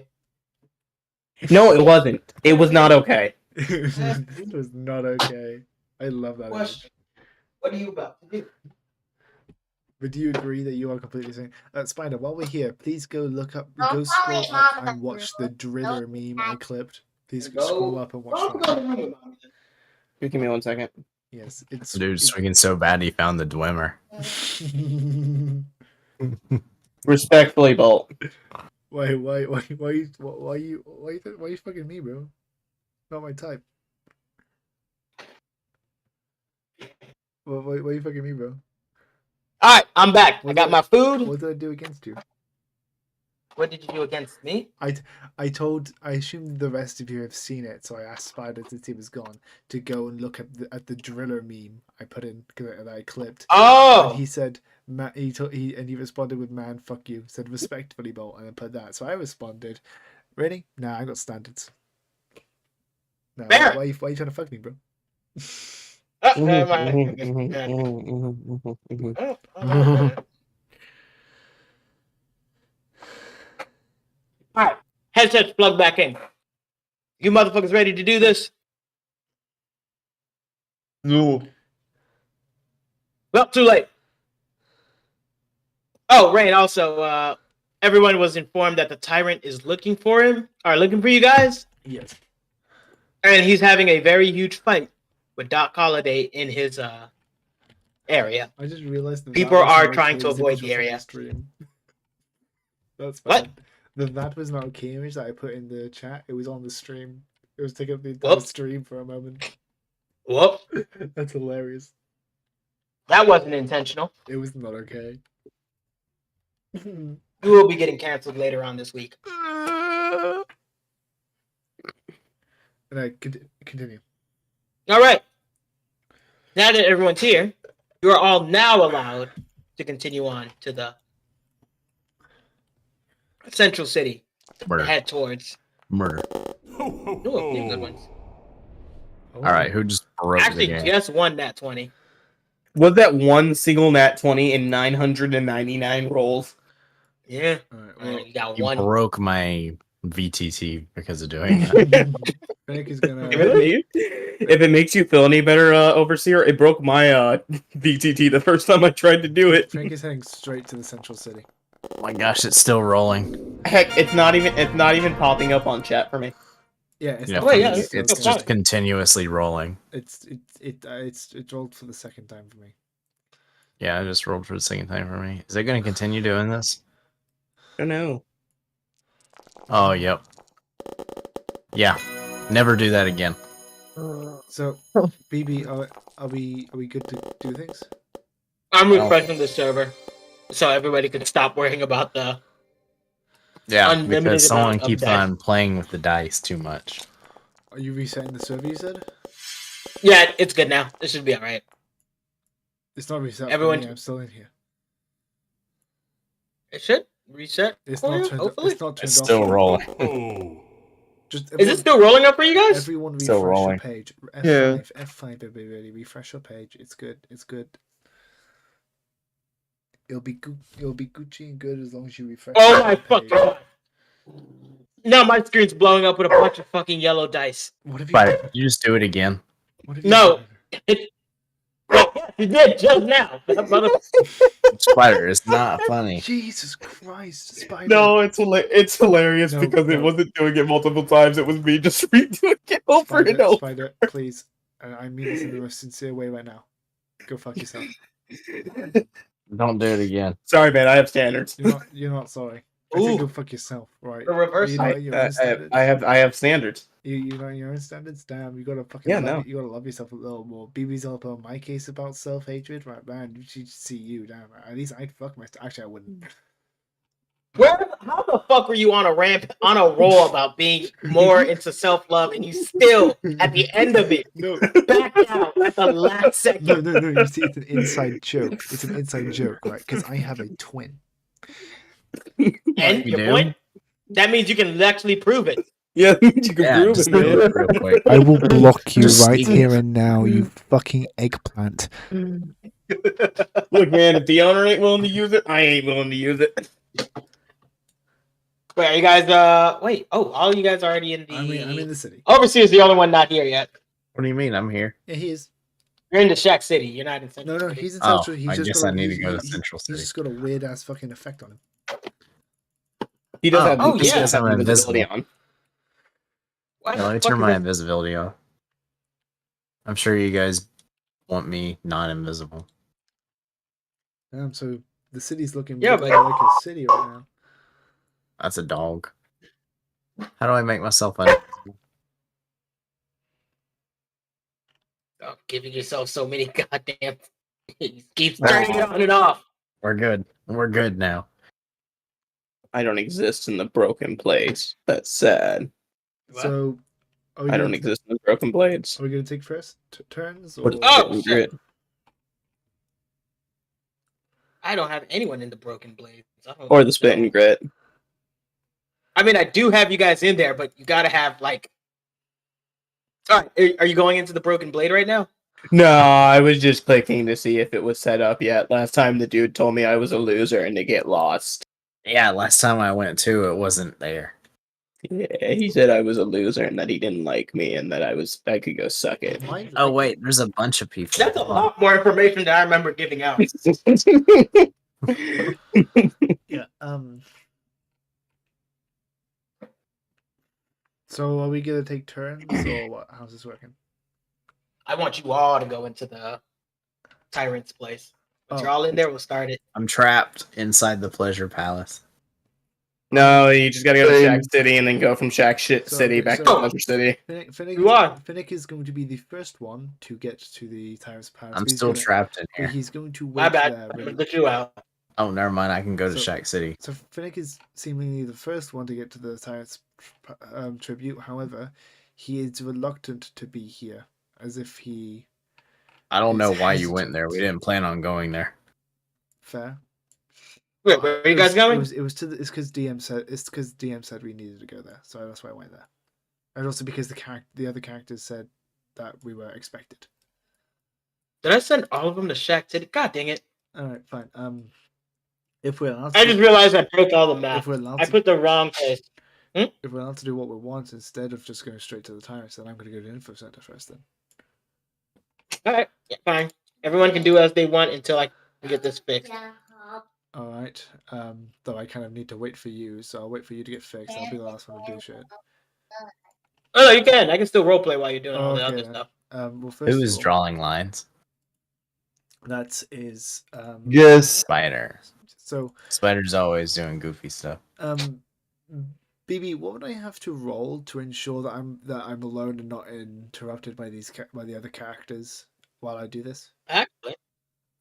do? No, it wasn't. It was not okay. It was not okay. I love that image. Question. What are you about to do? But do you agree that you are completely saying, Spider? While we're here, please go look up, Don't go call scroll it up Mama and watch the Driller meme I clipped. Please Go. scroll up and watch Go that. to the room about it. Just give me 1 second. Yes, it's Dude, swinging so bad he found the Dwemer. Respectfully, Bolt. why you fucking me, bro? Not my type. Why you fucking me, bro? All right, I'm back. I What got did- my food. What did I do against you? What did you do against me? I assumed the rest of you have seen it, so I asked Spider since he was gone to go and look at the Driller meme I put in that I clipped. Oh, And he said, he responded with, "Man, fuck you." Said respectfully, Bolt, and I put that. So I responded, "Really? Nah, I got standards." Nah, Fair. why you trying to fuck me, bro? never mind. All right, headsets plugged back in. You motherfuckers ready to do this? No. Well, too late. Oh, Rain. Also, everyone was informed that the tyrant is looking for him, or looking for you guys, Yes. and he's having a very huge fight with Doc Holliday in his area. I just realized that People that was are not trying okay to as avoid it the was on area. stream. That's What? fine. That was not okay image that I put in the chat. It was on the stream. It was taking up the entire Whoops. stream for a moment. Whoop. That's hilarious. That wasn't intentional. It was not okay. You will be getting canceled later on this week. And I continue. All right. Now that everyone's here, you are all now allowed to continue on to the central city to Murder. head towards. Murder. Ooh, a few good ones. Oh. All right, who just broke Actually, the game? just won that 20. Was that one single nat 20 in 999 rolls? Yeah. All right. Well, You got You one. broke my VTT because of doing that. Frank is gonna. If it makes you feel any better, Overseer, it broke my VTT the first time I tried to do it. Frank is heading straight to the central city. Oh my gosh, it's still rolling. Heck, it's not even popping up on chat for me. Yeah, it's Yeah, not. Wait, for yeah, me, it's it's fine. just continuously rolling. It's rolled for the second time for me. Yeah, I just rolled for the second time for me. Is it going to continue doing this? I don't know. Oh, yep. Yeah, never do that again. So, BB, are we good to do things? I'm refreshing the server so everybody can stop worrying about the. Yeah, Unlimited because someone amount of keeps dice. on playing with the dice too much. Are you resetting the server? You said Yeah, it's good now. This should be all right. it's not reset. Everyone- For me. I'm still in here. It should reset. It's for not you, turned. hopefully. It's not turned It's off. still rolling. Just Is it still rolling up for you guys? Everyone Still refresh your rolling. page. F5, Yeah. F5, everybody. Refresh your page. It's good. It's good. It'll be Gucci and good as long as you refresh. Oh your my page. fucking god. Now my screen's blowing up with a bunch of fucking yellow dice. What have you? But you just do it again. What have you No. done? It, yes, you did just now. That mother- Spider, it's not funny. Jesus Christ, Spider. No, it's hilarious No, because it no. wasn't doing it multiple times. It was me just redoing it over and Spider, over. Spider, please. I mean this in the most sincere way right now. Go fuck yourself. Don't do it again. Sorry, man. I have standards. You're not sorry. I said go Ooh. fuck yourself, right? The reverse You side. know your own standards. I have standards. You know your own standards. Damn, you gotta fucking Yeah, love, no. you gotta love yourself a little more. BB's all up on my case about self hatred, right? Man, you should see you. Damn, at least I'd fuck myself. Actually, I wouldn't. How the fuck were you on a roll about being more into self love, and you still at the end of it No, backed out at the last second? no. You see, it's an inside joke. It's an inside joke, right? Because I have a twin. And You your do? point? That means you can actually prove it. Yeah, you can prove just it, do man. it real quick. I will block you Just right speak. here and now, you fucking eggplant. Look, man, if the owner ain't willing to use it, I ain't willing to use it. Wait, are you guys? Wait. Oh, all you guys are already in the. I'm in the city. Overseer's the only one not here yet. What do you mean? I'm here. Yeah, he is. You're in the Shack City. You're not in Central. No, City. he's in Oh, Central. He's I just guess got I need to he's- go to he- Central He's City. just got a weird ass fucking effect on him. He does Oh, have. oh, he yeah. does have I'm invisibility invisible. on. Why Yeah, let me the fuck turn is my that- invisibility off. I'm sure you guys want me non-invisible. Damn, so the city's looking Yeah, more but- like a city right now. That's a dog. How do I make myself uninvisible? Oh, giving yourself so many goddamn. He keeps turning it on and off. We're good. We're good now. I don't exist in the broken place. That's sad. What? So, are we I gonna, don't exist in the broken blades. Are we gonna take first turns? Or... What- Oh, what- shit. I don't have anyone in the Broken Blades. Or the spit and grit. I mean, I do have you guys in there, but you gotta have like. All right, are you going into the Broken Blade right now? No, I was just clicking to see if it was set up yet. Last time the dude told me I was a loser and to get lost. Yeah, last time I went too, it wasn't there. Yeah, he said I was a loser and that he didn't like me and that I could go suck it. Why- Oh wait, there's a bunch of people. That's a lot more information than I remember giving out. Yeah. So, are we gonna take turns or what? How's this working? I want you all to go into the Tyrant's place. Once Oh. you're all in there, we'll start it. I'm trapped inside the Pleasure Palace. No, you just gotta go to Same. Shack City and then go from Shack City back to so- Pleasure City. Finnick is going to be the first one to get to the Tyrant's Palace. I'm but he's still gonna- trapped in but here. He's going to wait My bad. there. I'm gonna ready. put you out. Oh, never mind. I can go to So- Shack City. So Finnick is seemingly the first one to get to the Tyrant's tribute. However, he is reluctant to be here, as if he I don't know It's why you went there. hesitant. We didn't plan on going there. fair. Wait, where are you guys going? It was to the, it's because DM said we needed to go there, so that's why I went there, and also because the other characters said that we were expected. Did I send all of them to Shack City? God dang it! All right, fine. If we're allowed, to I just realized I broke all the math. if we're allowed I to, put the wrong place. if we're allowed to do what we want instead of just going straight to the tyrants, then I'm going to go to the info center first. Then. All right, yeah, fine. Everyone can do as they want until I can get this fixed. Yeah. All right. Though I kind of need to wait for you, so I'll wait for you to get fixed. I'll be the last one to do shit. Oh no, you can. I can still roleplay while you're doing all the other Okay. stuff. Well, first Who of is all, drawing lines? that is Yes. Spider. So Spider's always doing goofy stuff. BB, what would I have to roll to ensure that I'm alone and not interrupted by by the other characters while I do this? Actually,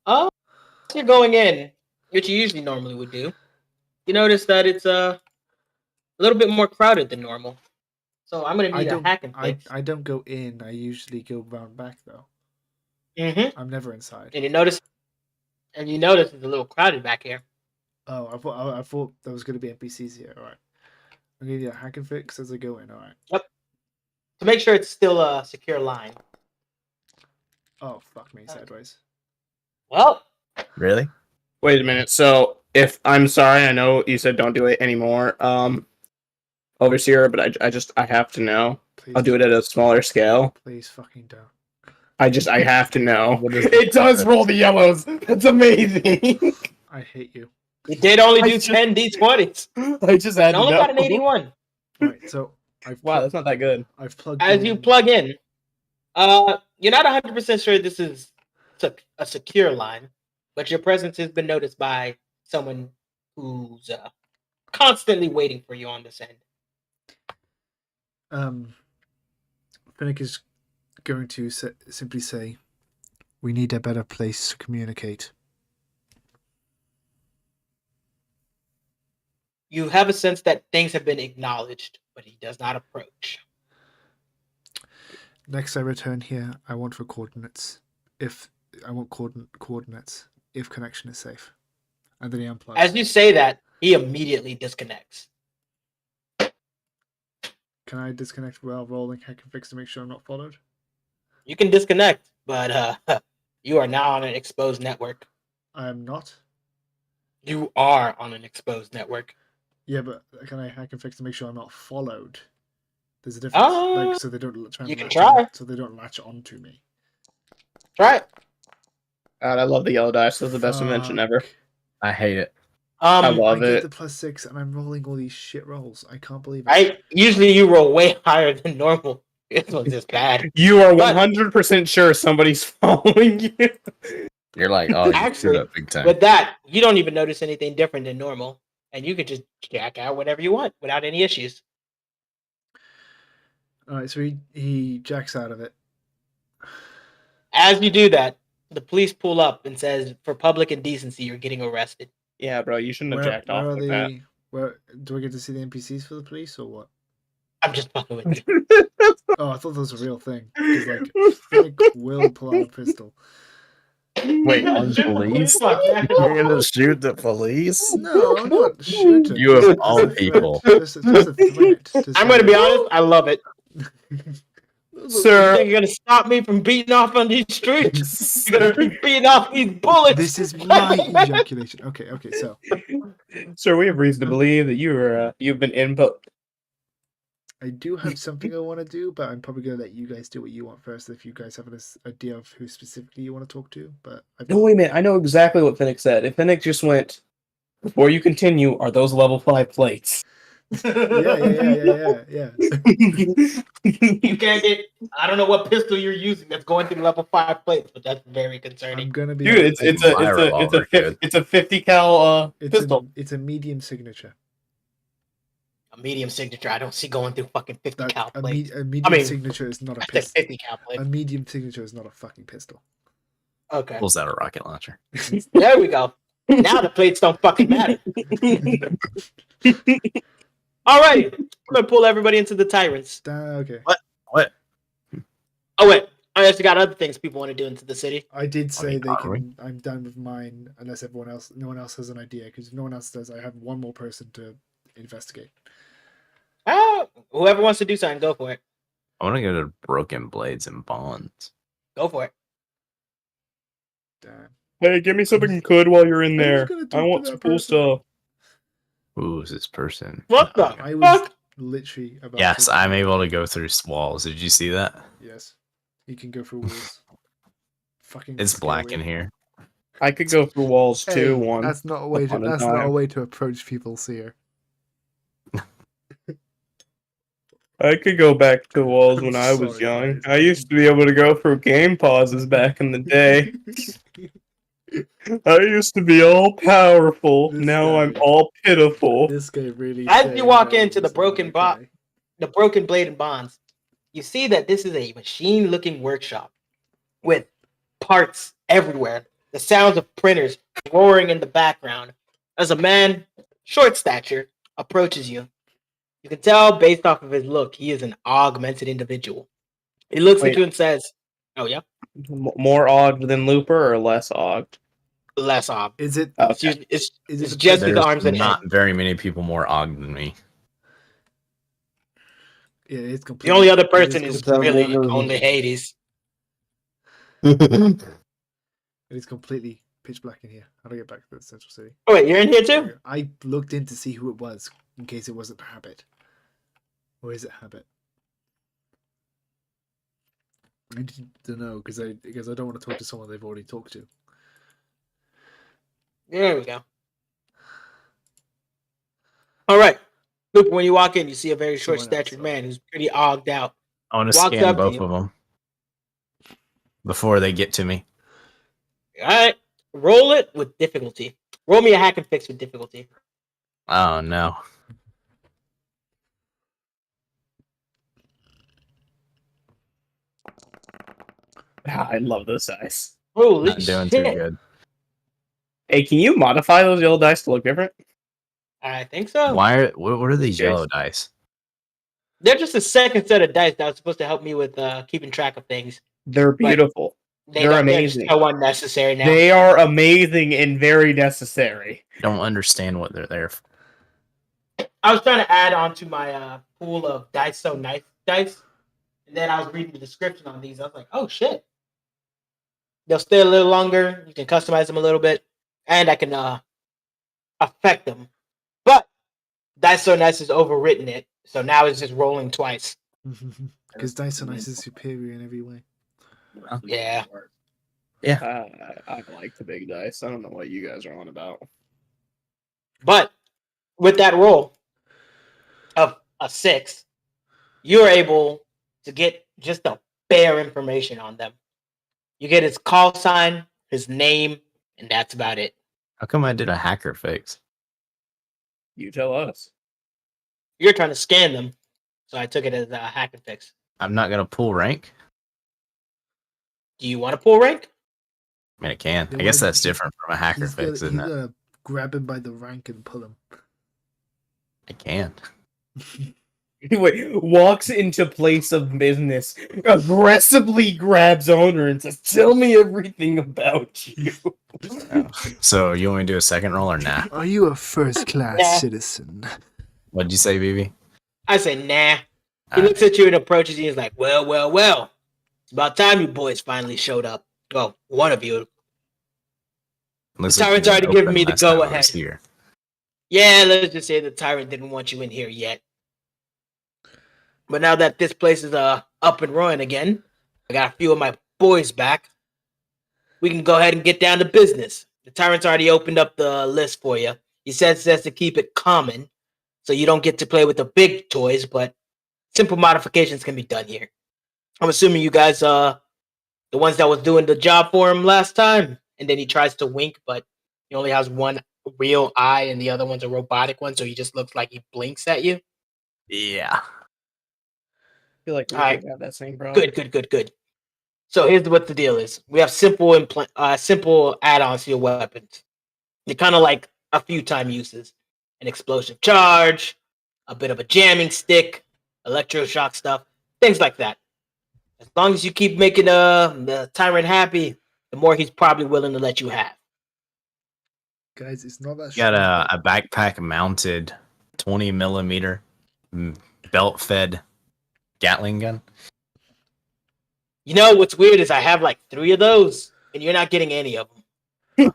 you're going in, which you usually normally would do. You notice that it's a little bit more crowded than normal. So I'm gonna need a hack and fix. I don't go in. I usually go round back though. Mm-hmm. I'm never inside. And you notice it's a little crowded back here. Oh, I thought there was going to be NPCs here. All right. I'm going to need a hack and fix as I go in. All right. To make sure it's still a secure line. Oh, fuck me sideways. Well, Really? Wait a minute. So if I'm sorry, I know you said don't do it anymore. Overseer, but I have to know. Please, I'll do it at a smaller scale. Please fucking don't. I have to know. What is It does roll the yellows. That's amazing. I hate you. you did only I do just- 10 d20s. I just had I to only know. got an 81. All right. So Wow, that's not that good. I've plugged As in. you plug in, you're not 100% sure this is a secure line, but your presence has been noticed by someone who's constantly waiting for you on this end. Finnick is going to simply say, "We need a better place to communicate." You have a sense that things have been acknowledged, but he does not approach. Next I return here, I want for coordinates. If I want coordinates, if connection is safe. And then he unplugs. As you say that, he immediately disconnects. Can I disconnect while rolling hack and fix to make sure I'm not followed? You can disconnect, but you are now on an exposed network. I am not. You are on an exposed network. Yeah, but can I hack and fix to make sure I'm not followed? There's a difference. So they don't try. You can try. So they don't latch onto me. Try it. God, I love the yellow dice. That's the best invention ever. I hate it. I love I it. get the +6 and I'm rolling all these shit rolls. I can't believe it. Right? Usually you roll way higher than normal. This one's just bad. You are 100% sure somebody's following you. You're like, oh, you Actually, screwed up big time. With that, you don't even notice anything different than normal. And you can just jack out whatever you want without any issues. Alright, so he jacks out of it. As you do that, the police pull up and says, for public indecency, you're getting arrested. Yeah, bro, you shouldn't have jacked off like that. Where do I get to see the NPCs for the police or what? I'm just fucking with you. Oh, I thought that was a real thing. Because like Finnick will pull out a pistol. Wait, on the police? You're gonna shoot the police? No, I'm not shooting. You of Just all a threat. people. Just a threat. I'm going to be honest, I love it. You Sir, think you're going to stop me from beating off on these streets? You're going to be beating off these bullets? This is my ejaculation. Okay, so sir, we have reason to believe that you've been input. I do have something I want to do, but I'm probably going to let you guys do what you want first if you guys have an idea of who specifically you want to talk to. But No, wait a minute. I know exactly what Finnick said. If Finnick just went, before you continue, are those level 5 plates? Yeah. You can't get. I don't know what pistol you're using that's going through level 5 plates, but that's very concerning. I'm gonna be. Dude, it's a 50 cal pistol. It's a medium signature. A medium signature, I don't see going through fucking 50 cal plates. A medium signature is not a I said pistol. 50 cal plate. A medium signature is not a fucking pistol. Okay. Pulls out a rocket launcher. There we go. Now the plates don't fucking matter. Alrighty. I'm gonna pull everybody into the tyrants. Okay. What? Oh wait. I actually got other things people want to do into the city. I did say they are we? can. I'm done with mine unless no one else has an idea. Because if no one else does, I have one more person to investigate. Whoever wants to do something, go for it. I want to go to Broken Blades and Bonds. Go for it. Damn. Hey, give me something good while you're in I was there. gonna talk I to want that some cool person. stuff. Who is this person? What the I was fuck? literally about. Yes, to- I'm able to go through walls. Did you see that? Yes, you can go through walls. Fucking. It's black scary. in here. I could go through walls Hey, too. One. That's not a way to. upon a That's not a time. way to approach people, Seer. I could go back to walls when I'm I was sorry, young. guys. I used to be able to go through game pauses back in the day. I used to be all powerful. This Now guy- I'm all pitiful. This guy really. As said you walk that into the was broken not okay. the Broken Blade and Bonds, you see that this is a machine-looking workshop with parts everywhere. The sounds of printers roaring in the background. As a man, short stature, approaches you. You can tell based off of his look, he is an augmented individual. He looks Wait. at you and says, "Oh yeah, More ogged than Looper or less ogged? less aug. Is it? Okay. It's Is it it's the just his president? arms and There's head. not very many people more ogged than me. Yeah, it's The completely. only other it person is completely- really only Hades." It is completely pitch black in here. How do I get back to the central city? Oh wait, you're in here too? I looked in to see who it was in case it wasn't Habit. Or is it Habit? I need to know because I don't want to talk to someone they've already talked to. There we go. All right. Look, when you walk in, you see a very Someone else, short-statured okay. man who's pretty ogged out. I want to Walks scan up to both you. of them before they get to me. All right, roll it with difficulty. Roll me a hack and fix with difficulty. Oh no. I love those dice. Holy Not doing too shit! good. Hey, can you modify those yellow dice to look different? I think so. What are these Okay. yellow dice? They're just a second set of dice that was supposed to help me with keeping track of things. They're beautiful. They're They're amazing. just so unnecessary now. They are amazing and very necessary. Don't understand what they're there for. I was trying to add on to my pool of dice so nice dice, and then I was reading the description on these. I was like, oh shit. They'll stay a little longer. You can customize them a little bit, and I can affect them. But Dice So Nice has overwritten it, so now it's just rolling twice. Because Dice So Nice is superior in every way. Yeah. I like the big dice. I don't know what you guys are on about. But with that roll of a 6, you're able to get just the bare information on them. You get his call sign, his name, and that's about it. How come I did a hacker fix? You tell us. You're trying to scan them, so I took it as a hack and fix. I'm not gonna pull rank. Do you want to pull rank? I mean, I can. Yeah, I guess well, that's different from a hacker fix, isn't it? gotta grab him by the rank and pull him. I can. Wait, walks into place of business, aggressively grabs owner and says, "Tell me everything about you." Oh. So you want me to do a second roll or nah? Are you a first class Nah. citizen? What'd you say, BB? I say, nah. He Alright. looks at you and approaches you and is like, well. It's about time you boys finally showed up. Well, one of you. Looks The like tyrant's you already were given open me the last time I was go-ahead. here. Yeah, let's just say the tyrant didn't want you in here yet. But now that this place is up and running again, I got a few of my boys back. We can go ahead and get down to business. The tyrant's already opened up the list for you. He says to keep it common, so you don't get to play with the big toys, but simple modifications can be done here. I'm assuming you guys the ones that was doing the job for him last time, and then he tries to wink, but he only has one real eye and the other one's a robotic one, so he just looks like he blinks at you. Yeah. I feel like we Alright. could have that same problem. Good. So here's what the deal is. We have simple add-ons to your weapons. They're kind of like a few time uses. An explosive charge, a bit of a jamming stick, electroshock stuff, things like that. As long as you keep making the tyrant happy, the more he's probably willing to let you have. Guys, it's not that Got strong. a backpack mounted 20 millimeter belt fed Gatling gun. You know what's weird is I have like 3 of those, and you're not getting any of them.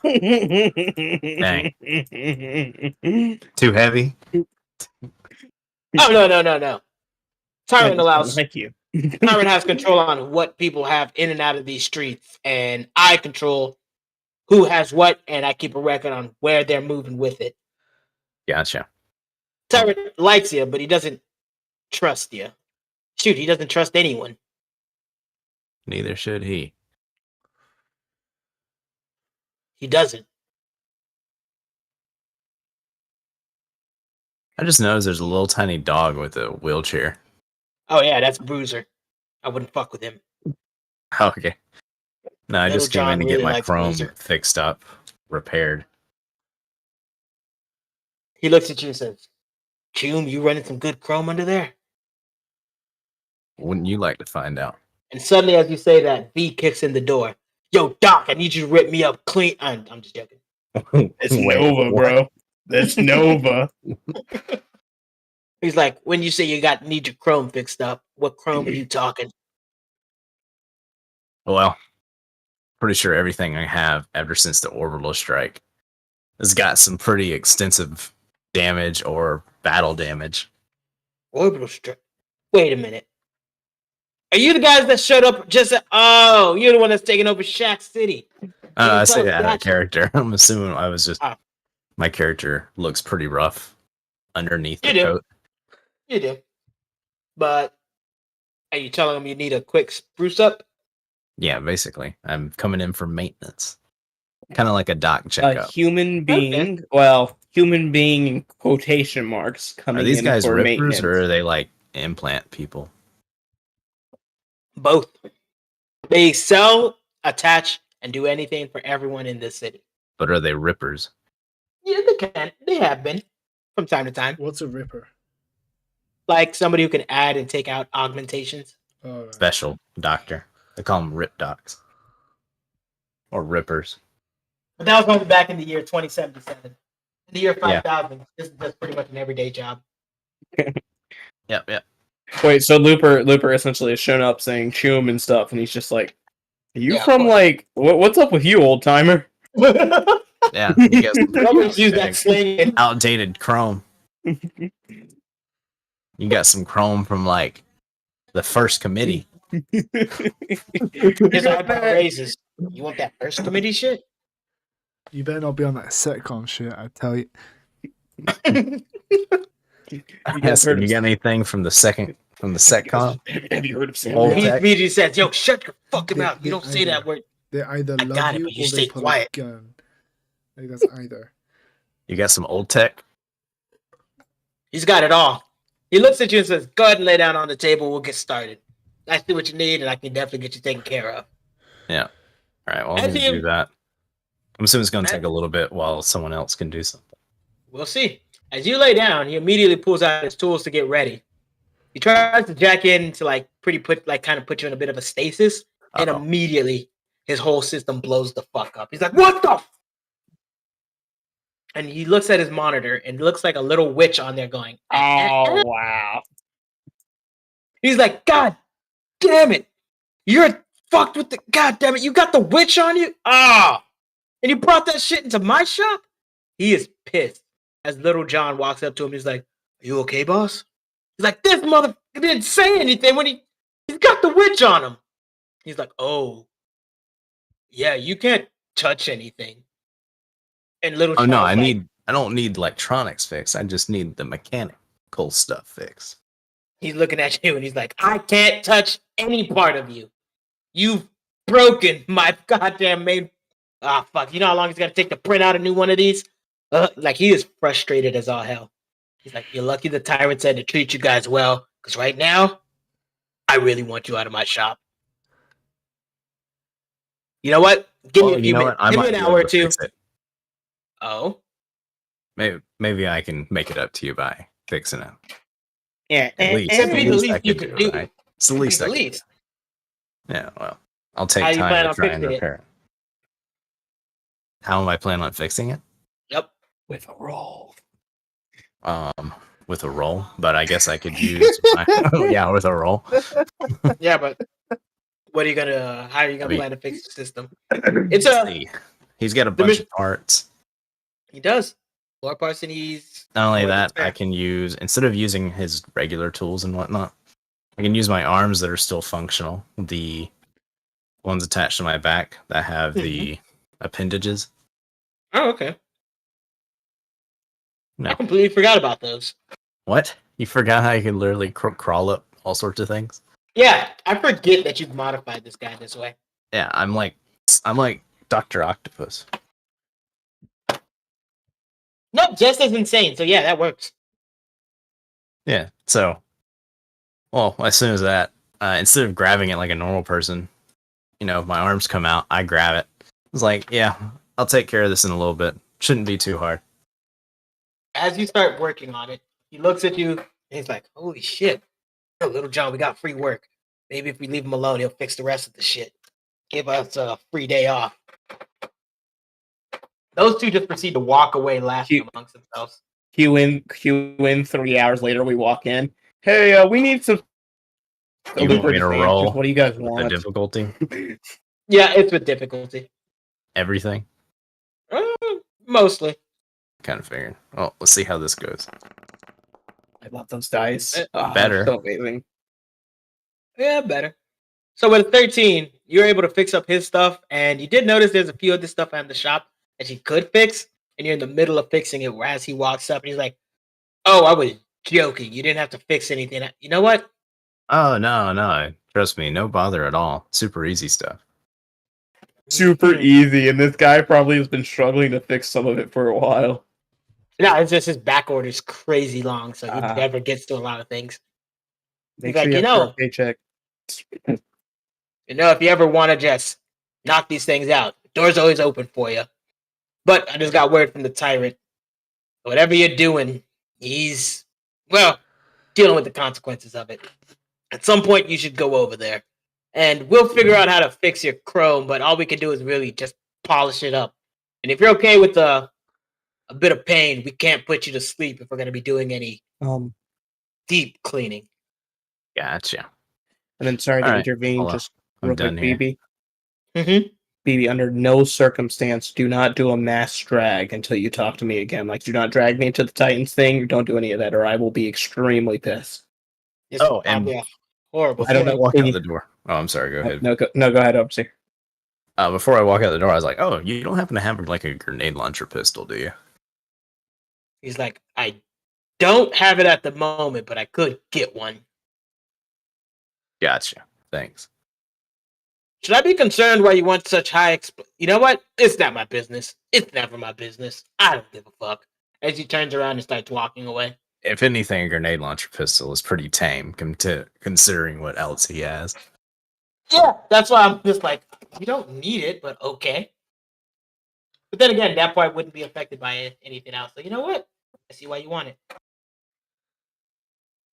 Dang. Too heavy. Oh no. Tyrant allows Thank you. Tyrant has control on what people have in and out of these streets, and I control who has what, and I keep a record on where they're moving with it. Gotcha. Tyrant likes you, but he doesn't trust you. Shoot, he doesn't trust anyone. Neither should he. He doesn't. I just noticed there's a little tiny dog with a wheelchair. Oh yeah, that's Bruiser. I wouldn't fuck with him. Okay. No, I Little just came John in to really get my likes chrome Bruiser. fixed up, repaired. He looks at you and says, "Cume, you running some good chrome under there?" Wouldn't you like to find out? And suddenly, as you say that, V kicks in the door. Yo, Doc, I need you to rip me up clean. I'm just joking. It's Wait, Nova, what? bro. That's Nova. He's like, when you say need your chrome fixed up, what chrome are you talking? Well, pretty sure everything I have ever since the orbital strike has got some pretty extensive damage or battle damage. Orbital strike. Wait a minute. Are you the guys that showed up just oh, you're the one that's taking over Shack City. I say tell us that that? character. I'm assuming I was just Ah. my character looks pretty rough underneath You the do. coat. You do. But are you telling them you need a quick spruce up? Yeah, basically. I'm coming in for maintenance. Kind of like a doc A checkup. human being, well, human being in quotation marks, Are coming these in guys for rippers maintenance. or are they like implant people? Both. They sell, attach, and do anything for everyone in this city. But are they rippers? Yeah, they can. They have been from time to time. What's a ripper? Like somebody who can add and take out augmentations. Oh, right. Special doctor. They call them rip docs. Or rippers. But that was only back in the year 2077. In the year Yeah. 5000, this is just pretty much an everyday job. Yep. Wait, so Looper essentially has shown up saying "choom" and stuff, and he's just like, "Are you Yeah, of from course. like what's up with you, old timer?" Yeah. You got some Always use that slang. And outdated chrome. You got some chrome from like the first committee. his eyebrow raises. You want that first committee shit? You better not be on that sitcom shit, I tell you. You guys heard You of got anything from the seccom? Have you heard of Sam? Old He tech? immediately says, "Yo, shut your fucking They- mouth. You they don't say that word." They either I love got it, you but you or stay they pull quiet. a gun. Like that's either. You got some old tech? He's got it all. He looks at you and says, "Go ahead and lay down on the table. We'll get started. I see what you need, and I can definitely get you taken care of." Yeah. All right. Well, I'm As gonna you- do that. I'm assuming it's gonna As- take a little bit while someone else can do something. We'll see. As you lay down, he immediately pulls out his tools to get ready. He tries to jack in to kind of put you in a bit of a stasis, and Uh-oh. immediately his whole system blows the fuck up. He's like, "What the?" And he looks at his monitor, and it looks like a little witch on there going, Oh wow! He's like, "God damn it. You're fucked with the God damn it. You got the witch on you? Ah. And you brought that shit into my shop?" He is pissed. As Little John walks up to him, he's like, "Are you okay, boss?" He's like, "This motherfucker didn't say anything when he's got the witch on him." He's like, "Oh. Yeah, you can't touch anything." And Little Oh John's no, like, I don't need electronics fixed. I just need the mechanical stuff fixed. he's looking at you and he's like, "I can't touch any part of you. You've broken my goddamn main." Ah, fuck. You know how long it's gonna take to print out a new one of these? Like, he is frustrated as all hell. He's like, "You're lucky the tyrant said to treat you guys well, because right now, I really want you out of my shop. You know what? Give me a few minutes. I Give me might an be hour or able to two." fix it. Oh, Maybe I can make it up to you by fixing it. Yeah, At least, That'd be the least least I you could could do, do. right? It's the least I could do. Yeah, well, I'll take How you time plan to on try and fixing it? repair it. How am I planning on fixing it? Yep. with a roll. With a roll, but I guess I could use yeah, with a roll. Yeah, but what are you gonna? How are you gonna I mean- plan to fix the system? It's a. See, he's got a The bunch mis- of parts. He does. More parts than he's. Not only more than that, I spare. can use instead of using his regular tools and whatnot, I can use my arms that are still functional. The ones attached to my back that have the appendages. Oh, okay. No. I completely forgot about those. What? You forgot how you can literally crawl up all sorts of things? Yeah, I forget that you've modified this guy this way. Yeah, I'm like Dr. Octopus. Nope, just as insane. So yeah, that works. Yeah. So, well, as soon as that, instead of grabbing it like a normal person, my arms come out, I grab it. It's like, yeah, I'll take care of this in a little bit. Shouldn't be too hard. As you start working on it, he looks at you and he's like, "Holy shit. Oh, Little John, we got free work. Maybe if we leave him alone, he'll fix the rest of the shit. Give us a free day off." Those two just proceed to walk away laughing amongst themselves. Cue in. 3 hours later, we walk in. Hey, we need some. You want me to roll What do you guys The want? difficulty, Yeah, it's with difficulty. everything. Mostly. Kind of figured. Well, let's see how this goes. I love those dice. Better. So amazing. Yeah, better. So with a 13, you're able to fix up his stuff, and you did notice there's a few other stuff in the shop that you could fix, and you're in the middle of fixing it as he walks up and he's like, "Oh, I was joking. You didn't have to fix anything. You know what? Oh no, trust me, no bother at all. Super easy stuff. super easy, and this guy probably has been struggling to fix some of it for a while. No, it's just his back order's crazy long, so he Ah. never gets to a lot of things. Make He's sure like, you have a paycheck. if you ever want to just knock these things out, door's always open for you. But I just got word from the tyrant. Whatever you're doing, he's, well, dealing with the consequences of it. At some point, you should go over there. And we'll figure out how to fix your chrome, but all we can do is really just polish it up. And if you're okay with a bit of pain, we can't put you to sleep if we're going to be doing any deep cleaning. Gotcha. And then sorry to All right. intervene, Well, just I'm real quick, done here. BB. Mm-hmm. BB, under no circumstance do not do a mass drag until you talk to me again. Like, do not drag me into the Titans thing. Don't do any of that, or I will be extremely pissed. It's Oh, and probably a horrible I don't before I know. walk Can out you- the door. Oh, I'm sorry. Go ahead. No, go ahead, Obsy. Before I walk out the door, I was like, "Oh, you don't happen to have like a grenade launcher pistol, do you?" He's like, I don't have it at the moment, but I could get one. Gotcha. Thanks. Should I be concerned why you want such high You know what? It's not my business. It's never my business. I don't give a fuck. As he turns around and starts walking away. If anything, a grenade launcher pistol is pretty tame considering what else he has. Yeah, that's why I'm just like, you don't need it, but okay. But then again, that part wouldn't be affected by anything else. So you know what? I see why you want it.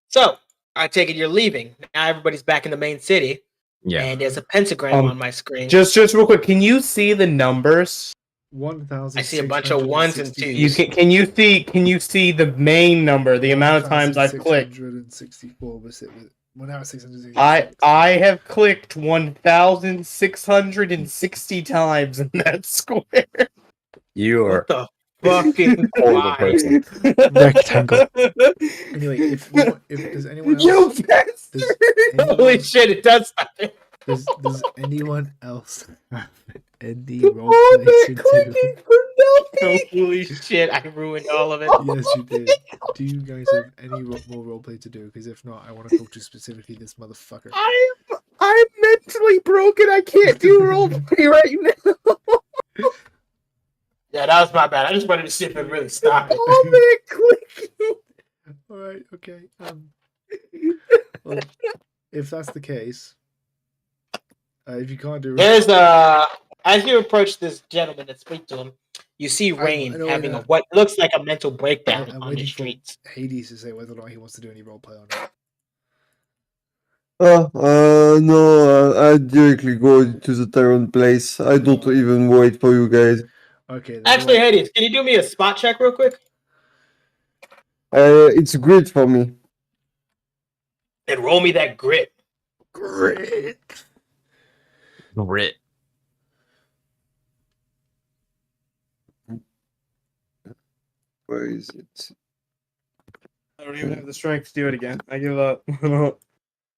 So, I take it you're leaving. Now everybody's back in the main city. Yeah. And there's a pentagram on my screen. Just real quick, can you see the numbers? 1,000. I see a bunch of ones and twos. Can you see the main number? The amount of times I've clicked. 1,664 was it? Well, now it's 666. I have clicked 1,660 times in that square. You are What the fucking horrible why? person. Rectangle. Anyway, if does anyone else, You bastard! Holy shit, it does something. does anyone else have any roleplay to do? Clicking for nothing. Holy shit, I ruined all of it. Yes, you did. Do you guys have any more roleplay to do? Because if not, I want to talk to specifically this motherfucker. I'm mentally broken. I can't do roleplay right now. Yeah, that was my bad. I just wanted to see if it really stopped it. Oh man, clicking. All right, okay. Well, if that's the case, if you can't do, There's as you approach this gentleman and speak to him, you see Rain having a what looks like a mental breakdown I'm on waiting the for streets. Hades to say whether or not he wants to do any roleplay or not. No, I directly go to the Tyrant place. I don't even wait for you guys. Okay. then Actually, wait. Hades, can you do me a spot check real quick? It's great for me. And roll me that grit. Great. Grit. Where is it? I don't even have the strength to do it again. I give up.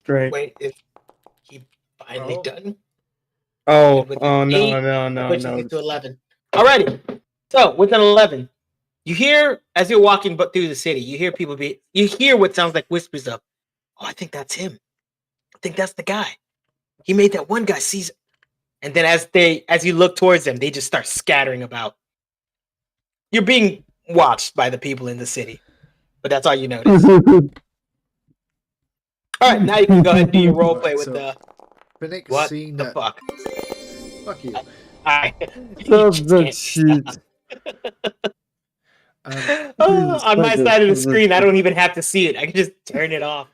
Strength. Wait, is he finally Oh. done? Oh, With oh an no, eight, no, Which no. is to 11. Alrighty. So with an 11, you hear as you're walking through the city, you hear what sounds like whispers of, "Oh, I think that's him. I think that's the guy. He made that one guy seize." And then as you look towards them, they just start scattering about. You're being watched by the people in the city, but that's all you notice. All right, now you can go ahead and do your role play with So- the Finnick what seeing the that. fuck. Fuck you. All right. Stop that shit. On my side of the screen, I don't even have to see it. I can just turn it off.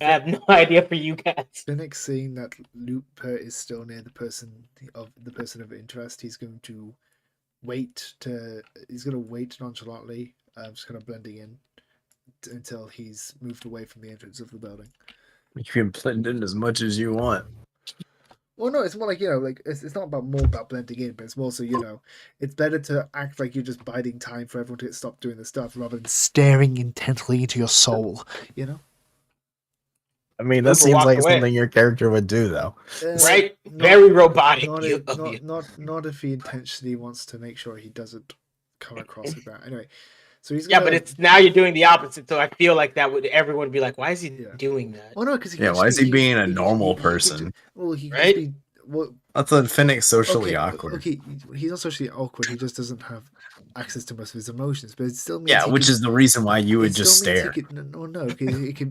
I have no idea for you guys. Finnick seeing that Looper is still near the person of interest, he's going to wait nonchalantly, just kind of blending in until he's moved away from the entrance of the building. You can blend in as much as you want. Well, no, it's more like, it's not about blending in, but it's more so, it's better to act like you're just biding time for everyone to stop doing the stuff rather than staring intently into your soul, I mean, that Looper seems walked like away. something your character would do, though. Right? Not- Very robotic. Not you- if, not if he intentionally wants to make sure he doesn't come across like that. Anyway, so he's Yeah, gonna, but it's now you're doing the opposite. So I feel like everyone would be like, why is he Yeah. doing that? Oh no, because Yeah, why is he being a normal person? Well, he Right? could be. Well, I thought Finnick's socially okay, awkward. okay, he's not socially awkward. He just doesn't have access to most of his emotions. But it still means Yeah, he which can, is the reason why you it would just still means stare. he can. No. He can.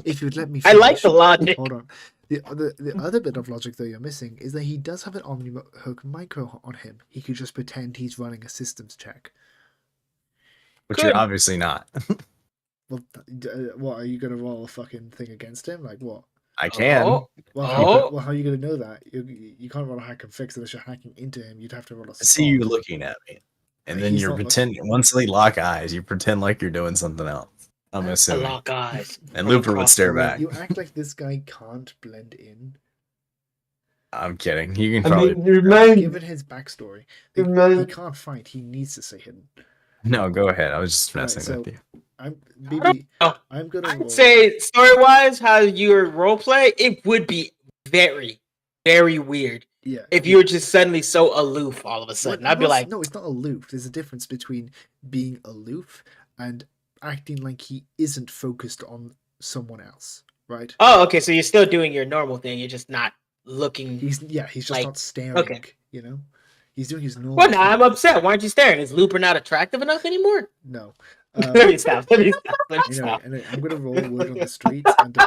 If you'd let me I finish. like the logic. Hold on. The other bit of logic though you're missing is that he does have an OmniHook micro on him. He could just pretend he's running a systems check. Which Could. you're obviously not. Well, what are you gonna roll a fucking thing against him? Like what? I can. Oh, Well, Oh. how are you gonna know that? You can't roll a hack and fix unless you're hacking into him. You'd have to roll a. I see you spot. looking at me. And then He's you're not looking. pretending. Once they lock eyes, you pretend like you're doing something else. I'm I I assuming. lock eyes. And from Looper would across stare the room. back. You act like this guy can't blend in. I'm kidding. You can I probably. mean, remind Given his backstory, he remind can't fight. He needs to stay hidden. No, go ahead. I was just Right, messing so with you. I'm BB. know. I'm gonna roll. I'd say story wise, how your role play, it would be very, very weird yeah. if you were just suddenly so aloof all of a What- sudden. I'd be no, like, no, it's not aloof. There's a difference between being aloof and acting like he isn't focused on someone else, right? oh, okay, so you're still doing your normal thing. You're just not looking. He's just Like, not staring. okay. You know, he's doing his normal. Well, now I'm thing. upset. Why aren't you staring? Is Looper not attractive enough anymore? No. Let me stop. Let me stop. Let me Anyway, stop. I'm gonna roll word on the streets and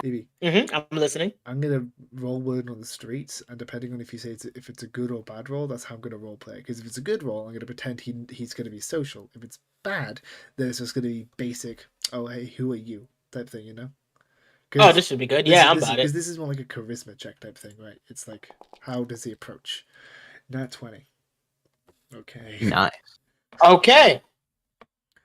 BB, I'm listening. I'm gonna roll word on the streets, and depending on if you say if it's a good or bad roll, that's how I'm gonna role play. Because if it's a good roll, I'm gonna pretend he's gonna be social. If it's bad, then it's just gonna be basic. Oh hey, who are you? Type thing, you know. Oh, this should be good. Yeah, I'm about Because it. this is more like a charisma check type thing, right? It's like how does he approach? Nat 20. Okay. Nice. Okay.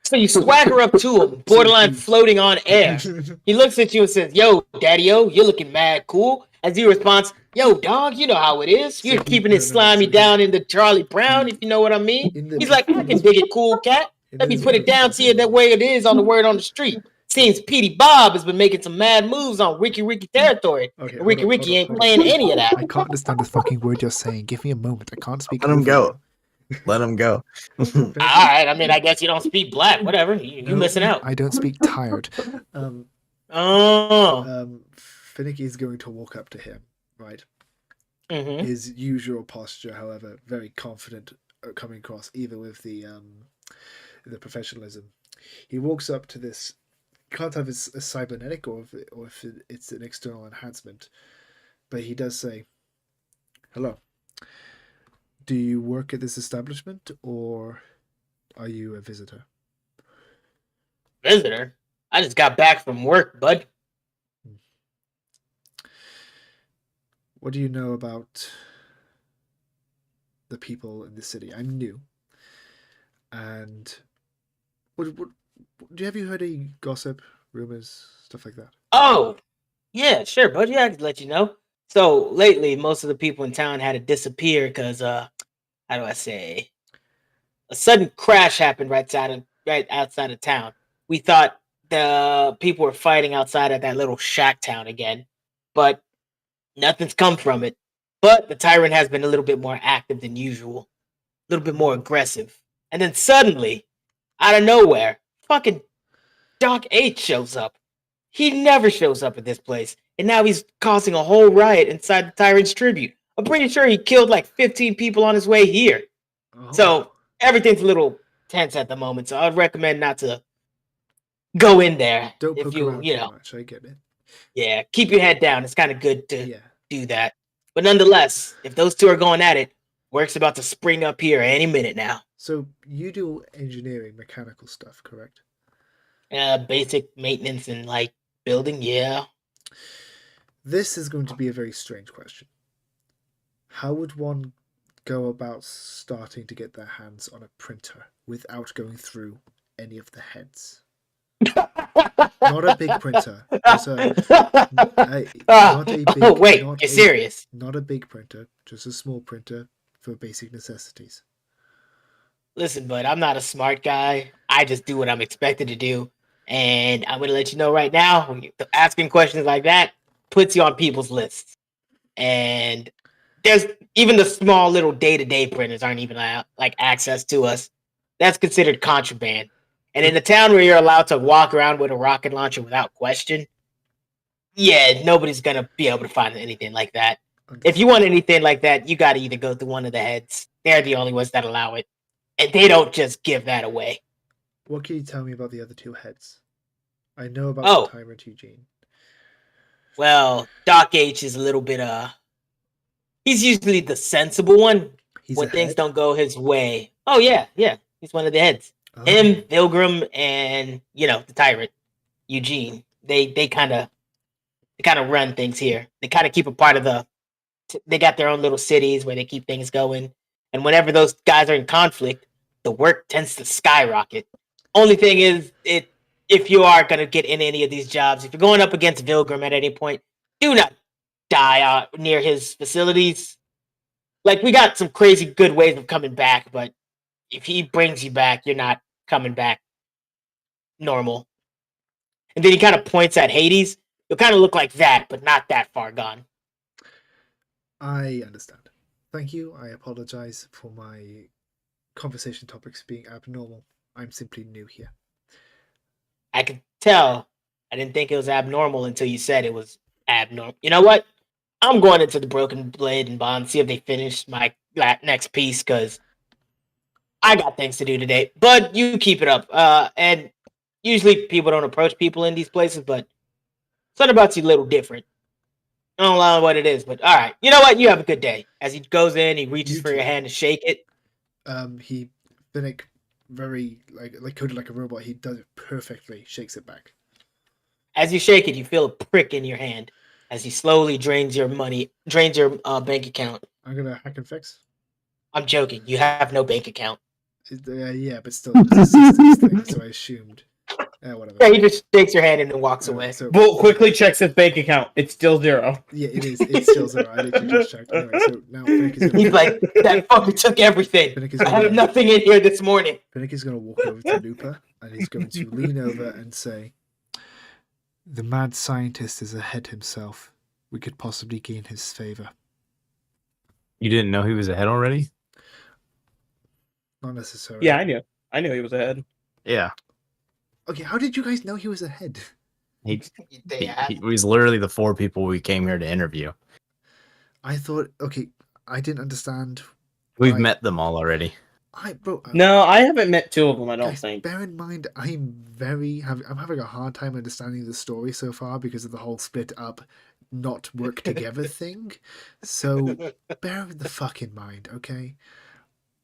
So you swagger up to him, borderline floating on air. He looks at you and says, "Yo, Daddy-O, you're looking mad cool." As you responds, "Yo, dog, you know how it is. You're So he- keeping no, it no, no, slimy so he- down in the Charlie Brown, if you know what I mean." He's like, "I can dig it, cool cat. Let me put it down to you that way it is on the word on the street. Seems Petey Bob has been making some mad moves on Ricky territory. Okay, And Ricky hold on, Ricky hold on, ain't hold on. playing any of that." I can't understand the fucking word you're saying. Give me a moment. I can't speak. Let him over go. you. Let him go. All right, I mean, I guess you don't speak black. Whatever, you No, missing out. I don't speak tired. Oh, Finnick is going to walk up to him, right? mm-hmm. His usual posture, however, very confident, coming across either with the professionalism. He walks up to this. Can't tell if it's a cybernetic or if it's an external enhancement, but he does say, "Hello. Do you work at this establishment, or are you a visitor?" Visitor. I just got back from work, bud. What do you know about the people in the city? I'm new. And have you heard any gossip, rumors, stuff like that? Oh, yeah, sure, bud. Yeah, I can let you know. So lately, most of the people in town had to disappear because, how do I say, a sudden crash happened right outside of town. We thought the people were fighting outside of that little shack town again, but nothing's come from it. But the tyrant has been a little bit more active than usual, a little bit more aggressive. And then suddenly, out of nowhere, fucking Doc H shows up. He never shows up at this place, and now he's causing a whole riot inside the tyrant's tribute. I'm pretty sure he killed like 15 people on his way here. Oh. So everything's a little tense at the moment. So I'd recommend not to go in there Don't if poke you, around you too know, much. I get it. yeah, keep your head down. It's kind of good to Yeah. do that. But nonetheless, if those two are going at it, work's about to spring up here any minute now. So you do engineering, mechanical stuff, correct? Basic maintenance and like building, yeah. This is going to be a very strange question. How would one go about starting to get their hands on a printer without going through any of the heads? Not a big printer. Just not a big. Oh wait, not you're a- serious? Not a big printer, just a small printer for basic necessities. Listen, bud, I'm not a smart guy. I just do what I'm expected to do. And I'm going to let you know right now, asking questions like that puts you on people's lists. And there's even the small little day-to-day printers aren't even like access to us. That's considered contraband. And in a town where you're allowed to walk around with a rocket launcher without question, Yeah, nobody's gonna be able to find anything like that. If you want anything like that, you got to either go through one of the heads. They're the only ones that allow it, and they don't just give that away. What can you tell me about the other two heads? I know about Oh. the Tyrant Eugene. Well, Doc H is a little bit he's usually the sensible one He's when a things head? don't go his way. Oh yeah, he's one of the heads. Oh. Him, Pilgrim, and the Tyrant Eugene. They kind of run things here. They kind of keep a part of they got their own little cities where they keep things going. And whenever those guys are in conflict, the work tends to skyrocket. Only thing is, if you are going to get in any of these jobs, if you're going up against Vilgrim at any point, do not die near his facilities. Like, we got some crazy good ways of coming back, but if he brings you back, you're not coming back normal. And then he kind of points at Hades. You'll kind of look like that, but not that far gone. I understand. Thank you. I apologize for my conversation topics being abnormal. I'm simply new here. I could tell. I didn't think it was abnormal until you said it was abnormal. You know what? I'm going into the Broken Blade and Bond, see if they finish my next piece, because I got things to do today. But you keep it up. And usually people don't approach people in these places, but something about you a little different. I don't know what it is, but all right. You know what? You have a good day. As he goes in, he reaches for your hand to shake it. Finnick, very like coded like a robot. He does it perfectly. Shakes it back. As you shake it, you feel a prick in your hand as he slowly drains your money, drains your bank account. I'm gonna hack and fix. I'm joking. You have no bank account. Yeah, but still, it's a systems thing, so I assumed. Whatever. Yeah, he just shakes your hand and then walks away. So, Bull quickly checks his bank account. It's still 0. Yeah, it is. It's still 0. I literally just checked. Anyway, so now Finnick is He's like, that fucker took everything. I have nothing in here this morning. Finnick is going to walk over to Looper and he's going to lean over and say, "The mad scientist is a head himself. We could possibly gain his favor." You didn't know he was ahead already? Not necessarily. Yeah, I knew. I knew he was ahead. Yeah. Okay, how did you guys know he was ahead? He was literally the 4 people we came here to interview. I thought, okay, I didn't understand. We've met them all already. No, I haven't met 2 of them, I don't guys, think. Bear in mind, I'm having a hard time understanding the story so far because of the whole split up, not work together thing. So bear the fuck in mind, okay?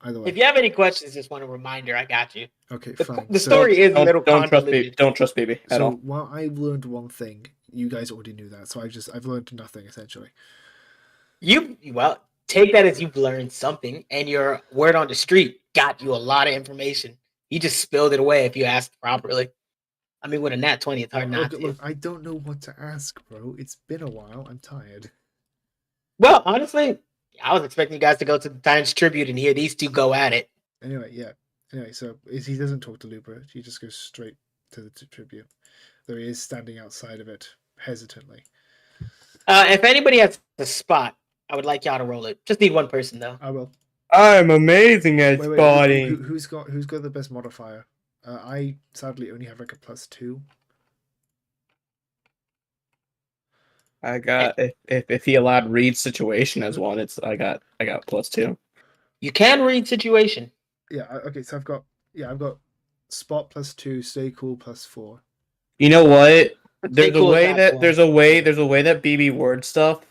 Either way. If you have any questions, just want a reminder. I got you. Okay, fine. The story is a little don't trust convoluted. baby. Don't trust baby at all. While I learned one thing, you guys already knew that. So I've learned nothing essentially. Well, take that as you've learned something, and your word on the street got you a lot of information. You just spilled it away if you asked properly. I mean, with a nat 20, it's hard not to. Look, I don't know what to ask, bro. It's been a while. I'm tired. Well, honestly, I was expecting you guys to go to the Times Tribute and hear these two go at it. Anyway, yeah. Anyway, so he doesn't talk to Looper. He just goes straight to the Tribute. Though he is standing outside of it, hesitantly. If anybody has a spot, I would like y'all to roll it. Just need one person, though. I will. I'm amazing at spotting. Who's got the best modifier? I sadly only have like a +2. I got if he allowed read situation as one, I got +2. You can read situation. Yeah. Okay. So I've got spot +2, stay cool +4. You know what? There's cool a way that BB word stuff.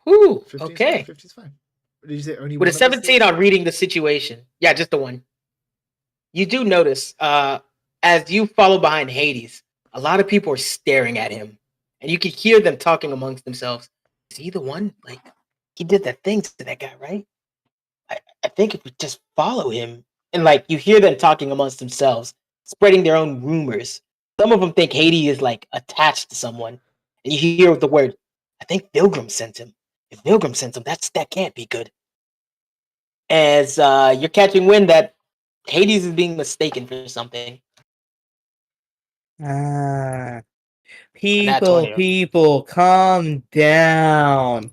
Ooh. 15's Okay. Fine, 15's fine. Did you say only With one a of us 17 did? on reading the situation. Yeah, just the one. You do notice, as you follow behind Hades, a lot of people are staring at him. And you can hear them talking amongst themselves. Is he the one? Like, he did that thing to that guy, right? I think if we just follow him. And, like, you hear them talking amongst themselves, spreading their own rumors. Some of them think Hades is, like, attached to someone. And you hear the word, I think Pilgrim sent him. If Pilgrim sent him, that can't be good. As you're catching wind that Hades is being mistaken for something. People, calm down.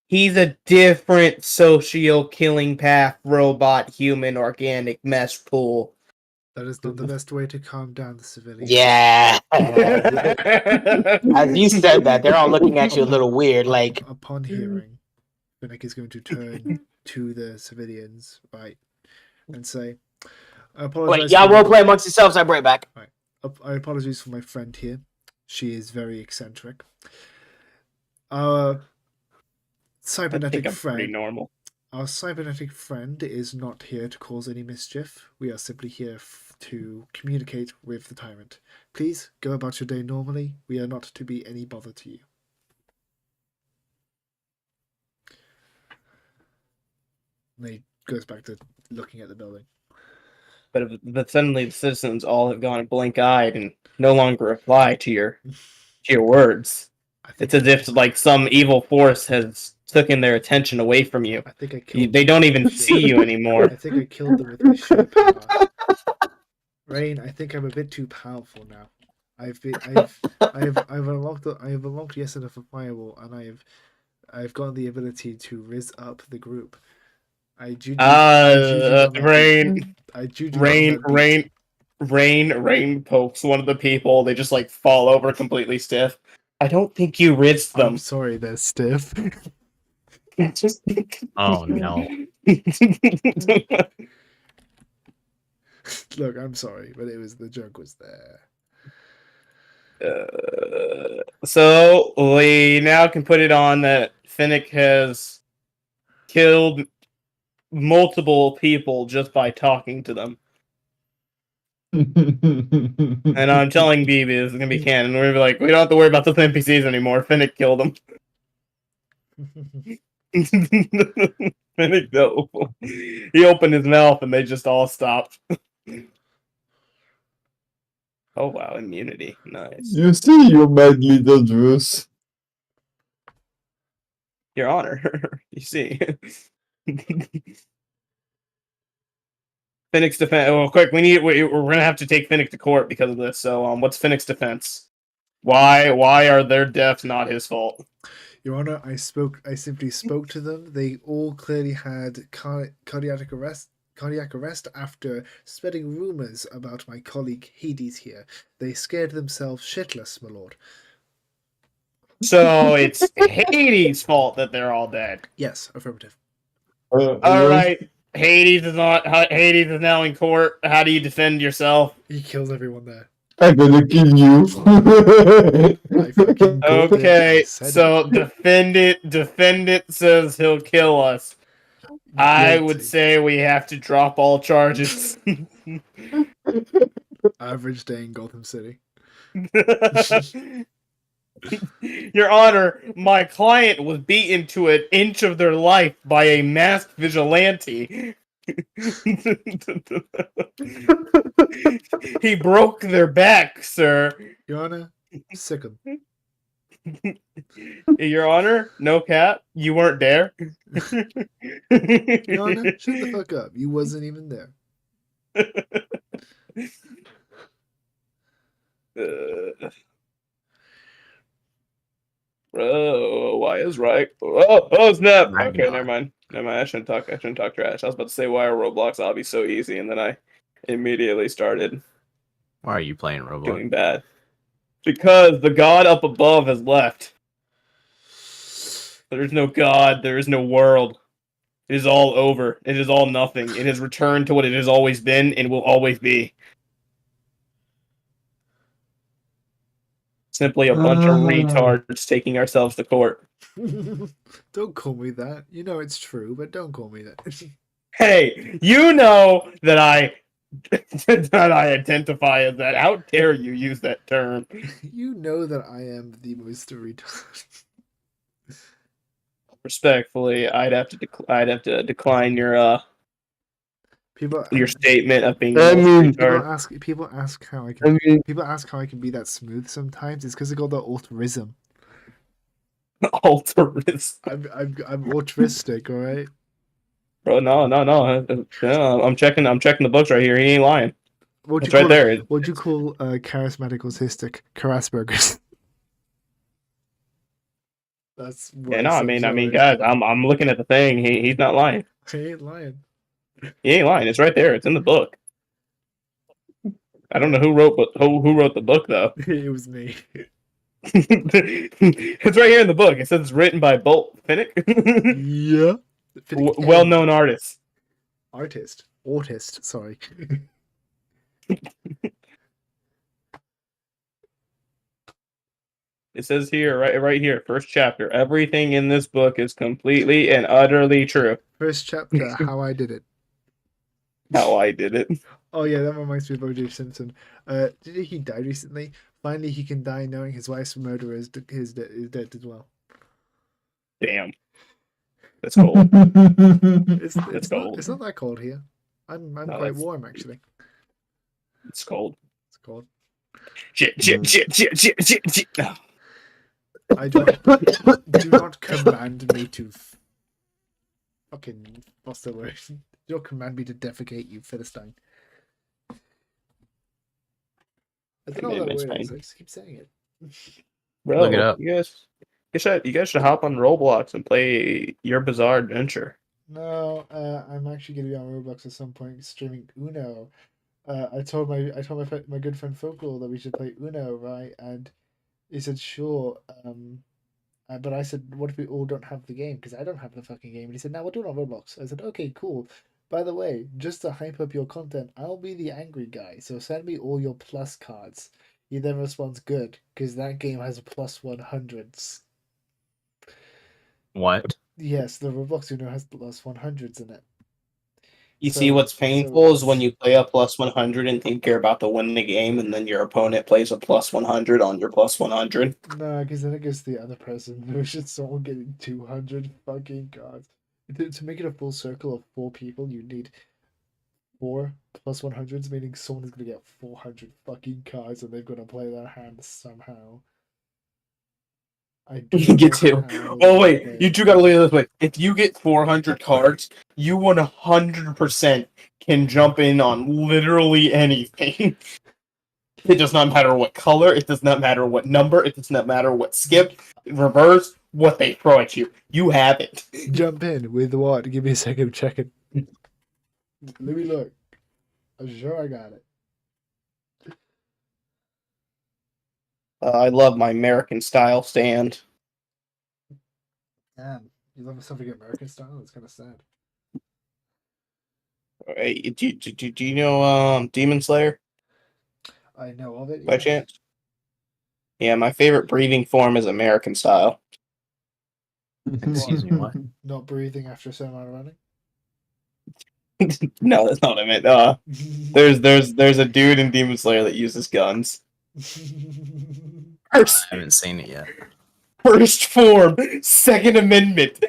He's a different socio-killing path robot human organic mesh pool. That is not the best way to calm down the civilians. Yeah. As you said that, they're all looking at you a little weird, like. Upon hearing, Finnick is going to turn to the civilians, right, and say, "I apologize. Wait, y'all for role play amongst yourselves. I'll be right back. I apologize for my friend here. She is very eccentric. Our I cybernetic think I'm pretty friend. normal. Our cybernetic friend is not here to cause any mischief. We are simply here to communicate with the tyrant. Please go about your day normally. We are not to be any bother to you." And he goes back to looking at the building. But suddenly the citizens all have gone blank-eyed and no longer reply to your words. I think It's as if like some evil force has taken their attention away from you. I think I killed They them don't with even my see sheer- you anymore. I think I killed them with my sheer power. Rain, I think I'm a bit too powerful now. I've unlocked yes enough of firewall, and I've gotten the ability to riz up the group. I jujued on that beat. Rain pokes one of the people. They just like fall over completely stiff. I don't think you rizzed them. I'm sorry, they're stiff. Just Oh no. Look, I'm sorry, but the joke was there. So we now can put it on that Finnick has killed multiple people just by talking to them. And I'm telling BB this is gonna be canon. We're gonna be like, we don't have to worry about those NPCs anymore. Finnick killed them. Finnick though. He opened his mouth and they just all stopped. Oh wow, immunity. Nice. You see, you madly dangerous. Your Honor. You see. Finnick's defense. Oh, quick! We're gonna have to take Finnick to court because of this. So, what's Finnick's defense? Why are their deaths not his fault? Your Honor, I simply spoke to them. They all clearly had cardiac arrest after spreading rumors about my colleague Hades here. They scared themselves shitless, my lord. So it's Hades' fault that they're all dead. Yes, affirmative. All right, Hades is now in court. How do you defend yourself? He kills everyone there. I'm gonna kill you. I fucking called it. Okay, I said so it. defendant says he'll kill us. I would Guilty. say we have to drop all charges. Average day in Gotham City. Your Honor, my client was beaten to an inch of their life by a masked vigilante. He broke their back, sir. Your Honor, sick 'em. Your Honor, no cap, you weren't there. Your Honor, shut the fuck up. You wasn't even there. Bro, why is right? Oh snap! Right Okay, now. never mind. I shouldn't talk trash. I was about to say why are Roblox obbies so easy, and then I immediately started Why are you playing Roblox? doing bad. Because the god up above has left. There is no god. There is no world. It is all over. It is all nothing. It has returned to what it has always been and will always be. Simply a bunch of retards taking ourselves to court. Don't call me that. You know it's true, but don't call me that. Hey, you know that I that I identify as that. How dare you use that term? You know that I am the most retarded. Respectfully, I'd have to decline your People statement of being I mean, retarded. people ask how I can I mean, people ask how I can be that smooth sometimes. It's because I got the altruism. Altruism. I'm altruistic, all right. Bro, no. I'm checking the books right here. He ain't lying. What'd It's you right call there. What'd you call charismatic autistic? Carasburgers. That's what Yeah, no, I mean, sorry. guys, I'm looking at the thing. He's not lying. I ain't lying. He ain't lying. It's right there. It's in the book. I don't know who wrote the book though. It was me. It's right here in the book. It says it's written by Bolt Finnick. Yeah. Well-known artist. Autist, sorry. It says here, right here, first chapter. Everything in this book is completely and utterly true. First chapter, how I did it. How I did it. Oh yeah, that reminds me of O.J. Simpson. Did he die recently? Finally, he can die knowing his wife's murderer is dead as well. Damn. That's cold. It's cold. not that cold here. I'm No, quite that's- warm actually. It's cold. It's cold. Shit. I do not command me to fucking what's the word? Do not command me to defecate, you Philistine. I don't know what that Commitment's word is. fine. I just keep saying it. Bro, Look it up. You guys should hop on Roblox and play Your Bizarre Adventure. No, I'm actually gonna be on Roblox at some point streaming Uno. I told my good friend Focal that we should play Uno, right? And he said sure. But I said, what if we all don't have the game? Because I don't have the fucking game. And he said, no, we'll do it on Roblox. I said, okay, cool. By the way, just to hype up your content, I'll be the angry guy. So send me all your plus cards. He then responds, good, because that game has plus 100s. What? Yes, the Roblox Uno has plus 100s in it. You So- see, what's so painful is when it's- you play a plus 100 and think you're about to win the game, and then your opponent plays a plus 100 on your plus 100. No, because then it goes to the other person. There's just someone getting 200 fucking cards. To make it a full circle of 4 people, you need 4 plus 100s, meaning someone is going to get 400 fucking cards and they've got to play their hand somehow. I do You not get know to. how Oh to wait, play you it. two gotta look at it this way. If you get 400 cards, you 100% can jump in on literally anything. It does not matter what color, it does not matter what number, it does not matter what skip, reverse, what they throw at you. You have it. Jump in with what? Give me a second, I'm checking. Let me look. I'm sure I got it. I love my American style stand. Damn, you love something American style? It's kind of sad. Hey, do you know Demon Slayer I know of it. by Yes. chance? Yeah, my favorite breathing form is American style. Excuse me, what? Not breathing after a certain amount of running. No, that's not what I meant. There's a dude in Demon Slayer that uses guns. I haven't seen it yet. First form, Second Amendment.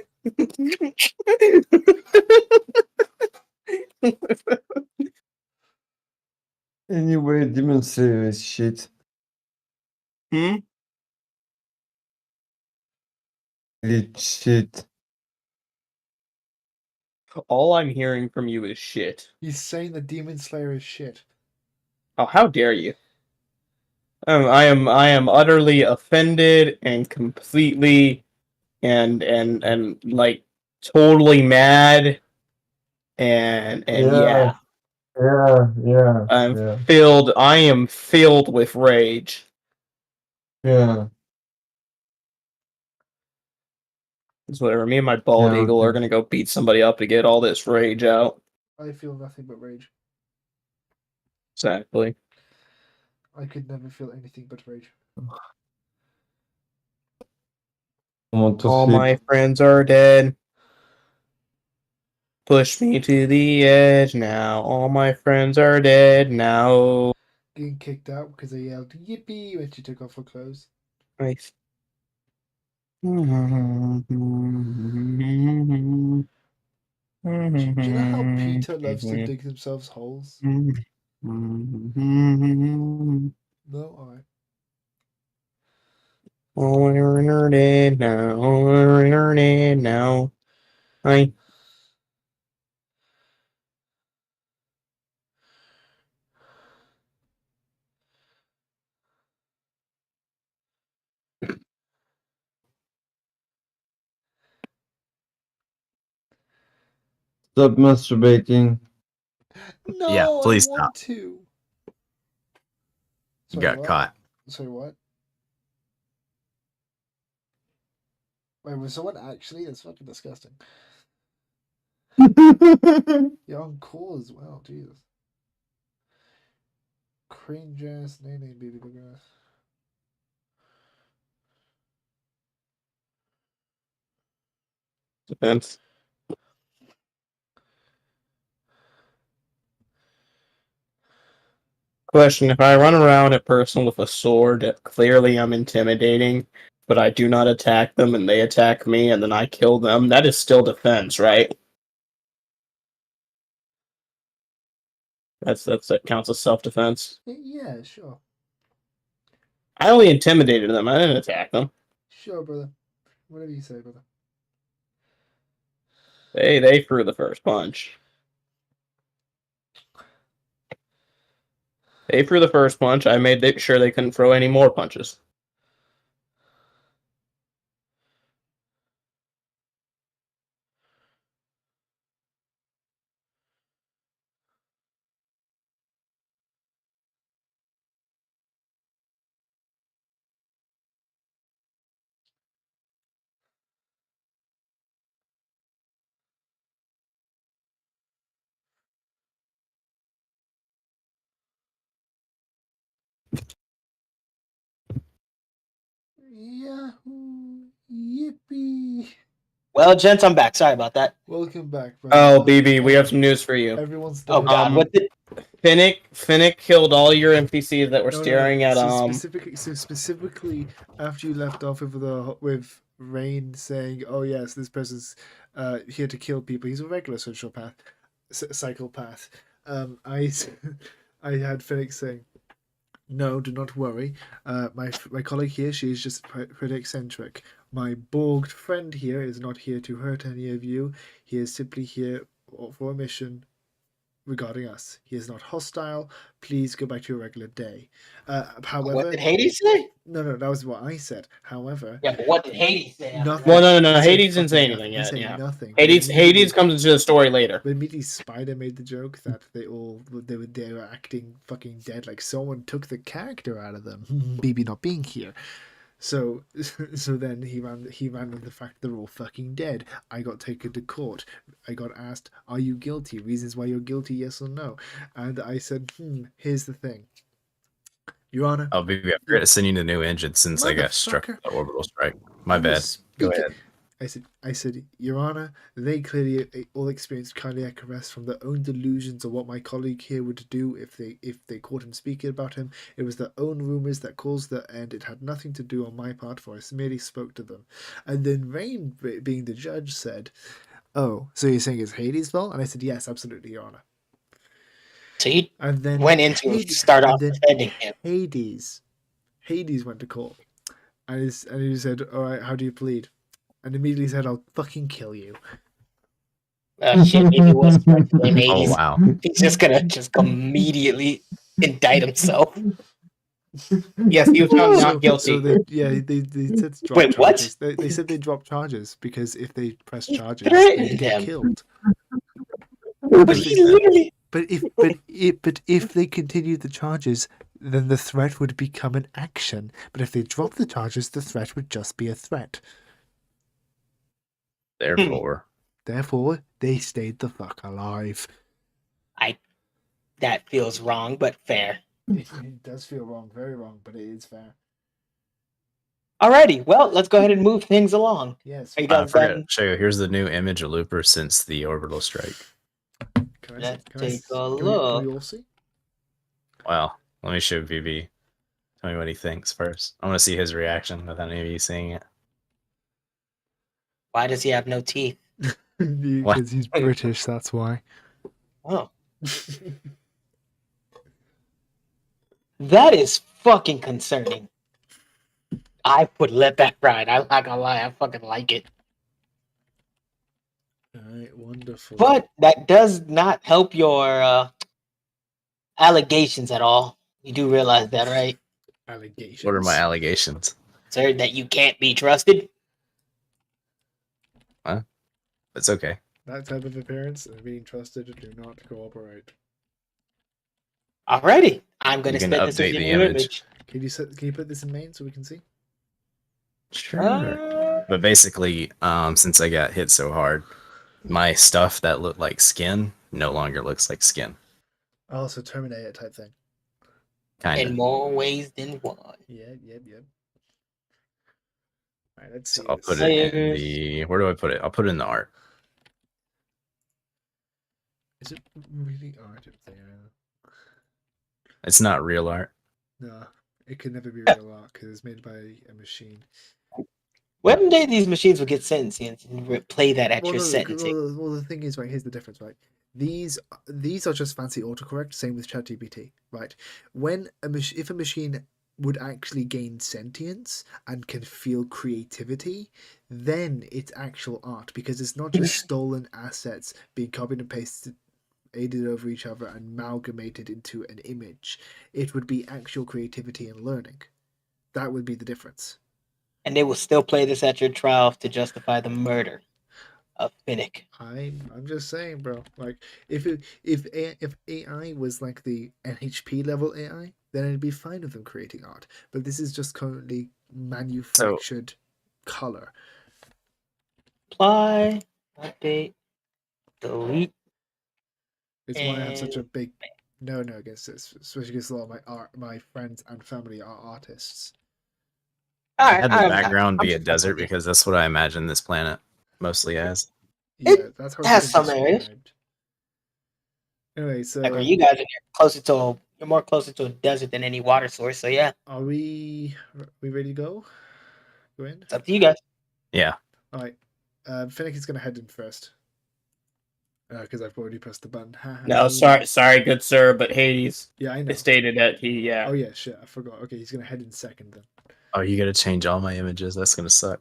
Anyway, Demon Slayer is shit. Hmm? It's shit. All I'm hearing from you is shit. He's saying the Demon Slayer is shit. Oh, how dare you? I am utterly offended and completely and like totally mad and yeah. Yeah. I am filled with rage. Yeah. It's whatever. Me and my bald Yeah, eagle okay. are gonna go beat somebody up to get all this rage out. I feel nothing but rage. Exactly. I could never feel anything but rage. I want to All sleep. my friends are dead. Push me to the edge now. All my friends are dead now. Getting kicked out because I yelled yippee when she took off her clothes. Nice. Do you know how Peter loves to dig themselves holes? No? Alright. Oh, we're dead now. We're dead now. I. Stop masturbating. No, Yeah, please I want to. You got caught. Sorry, what? Wait, was someone actually? That's fucking disgusting. You're on call as well, Jesus. Cringe ass, nay, baby booger ass. Depends. Question: if I run around a person with a sword, clearly I'm intimidating, but I do not attack them and they attack me and then I kill them, that is still defense, right? That counts as self-defense. Yeah, sure. I only intimidated them, I didn't attack them. Sure, brother. Whatever you say, brother. They threw the first punch. They threw the first punch, I made sure they couldn't throw any more punches. Yahoo! Yippee! Well, gents, I'm back. Sorry about that. Welcome back, brother. Oh, BB, we have some news for you. Everyone's Oh done. God, what did? Finnick killed all your NPCs that were staring at So specifically, after you left off with Rain saying, "Oh yes, this person's here to kill people. He's a regular psychopath." I I had Finnick saying, "No, do not worry. My colleague here, she is just pretty eccentric. My borged friend here is not here to hurt any of you. He is simply here for a mission regarding us. He is not hostile. Please go back to your regular day." However, What did Hades say? no, that was what I said. However, Yeah, but what did Hades say? after nothing. that? Well, no, He said Hades didn't say fucking anything nothing. He yet. said Yeah, nothing. Hades comes into the story later. But immediately Spider made the joke that they were acting fucking dead, like someone took the character out of them. BB not being here. So then he ran with the fact they're all fucking dead. I got taken to court. I got asked, "Are you guilty? Reasons why you're guilty, yes or no?" And I said, here's the thing. Your Honor. Oh, baby, I forgot to send you the new engine since I got struck Motherfucker. with the orbital strike. My I was bad. Go speaking- ahead. I said, Your Honor, they clearly all experienced cardiac arrest from their own delusions of what my colleague here would do if they caught him speaking about him. It was their own rumors that caused the end. It had nothing to do on my part, for I merely spoke to them. And then Rain, being the judge, said, "Oh, so you're saying it's Hades' fault?" And I said, "Yes, absolutely, Your Honor." So he And then went in to start off defending him. Hades went to court, and he said, "All right, how do you plead?" And immediately said, "I'll fucking kill you." Shit, maybe it was Hades. Oh wow. He's just gonna immediately indict himself. Yes, he was found not guilty. So they said drop Wait, what? charges. They said they dropped charges because if they press charges, threatened they'd get him. killed. But he literally. But if they continued the charges, then the threat would become an action. But if they drop the charges, the threat would just be a threat. Therefore, they stayed the fuck alive. That feels wrong, but fair. It does feel wrong, very wrong, but it is fair. Alrighty, well, let's go ahead and move things along. Yes. Are you I guys forgot done? to show you. Here's the new image of Looper since the orbital strike. Let's take a Can look. we all see? Well, let me show VB. Tell me what he thinks first. I want to see his reaction without any of you seeing it. Why does he have no teeth? Because he's British, that's why. Oh. That is fucking concerning. I would let that ride. I'm not gonna lie, I fucking like it. Alright, wonderful. But that does not help your allegations at all. You do realize that, right? Allegations. What are my allegations? Sir, that you can't be trusted? It's okay. That type of appearance and being trusted do not cooperate. Alrighty, I'm gonna You can spit this as update your the new image. Can you put this in main so we can see? Sure. But basically, since I got hit so hard, my stuff that looked like skin no longer looks like skin. Oh, so Terminator type thing. Kind In of. more ways than one. Yep. Alright, let's see So I'll this. put it in the. Where do I put it? I'll put it in the art. Is it really art up there? It's not real art. No, it could never be real art because it's made by a machine. One day these machines will get sentient and play that at your sentencing. Well, the thing is, right, here's the difference, right? These are just fancy autocorrect. Same with ChatGPT, right? If a machine would actually gain sentience and can feel creativity, then it's actual art because it's not just stolen assets being copied and pasted, aided over each other and amalgamated into an image. It would be actual creativity and learning. That would be the difference. And they will still play this at your trial to justify the murder of Finnick. I'm just saying, bro. Like, if AI was like the NHP level AI, then it'd be fine with them creating art. But this is just currently manufactured color. Apply, update, delete. It's why I have such a big no against this, especially because a lot of my friends and family are artists. All I right, had the I'm background be a just desert with it. because that's what I imagine this planet mostly as. Yeah, that's how has it's some been areas. described. Anyway, so Like where you guys are you're more closer to a desert than any water source. So yeah, are we ready to go? Go in. it's up to you guys. Yeah. All right. Finnick is gonna head in first. Because I've already pressed the button. No, sorry, good sir, but Hades Yeah, I know. stated that he, yeah. Oh yeah, shit, I forgot. Okay, he's gonna head in second then. Oh, you gotta change all my images. That's gonna suck.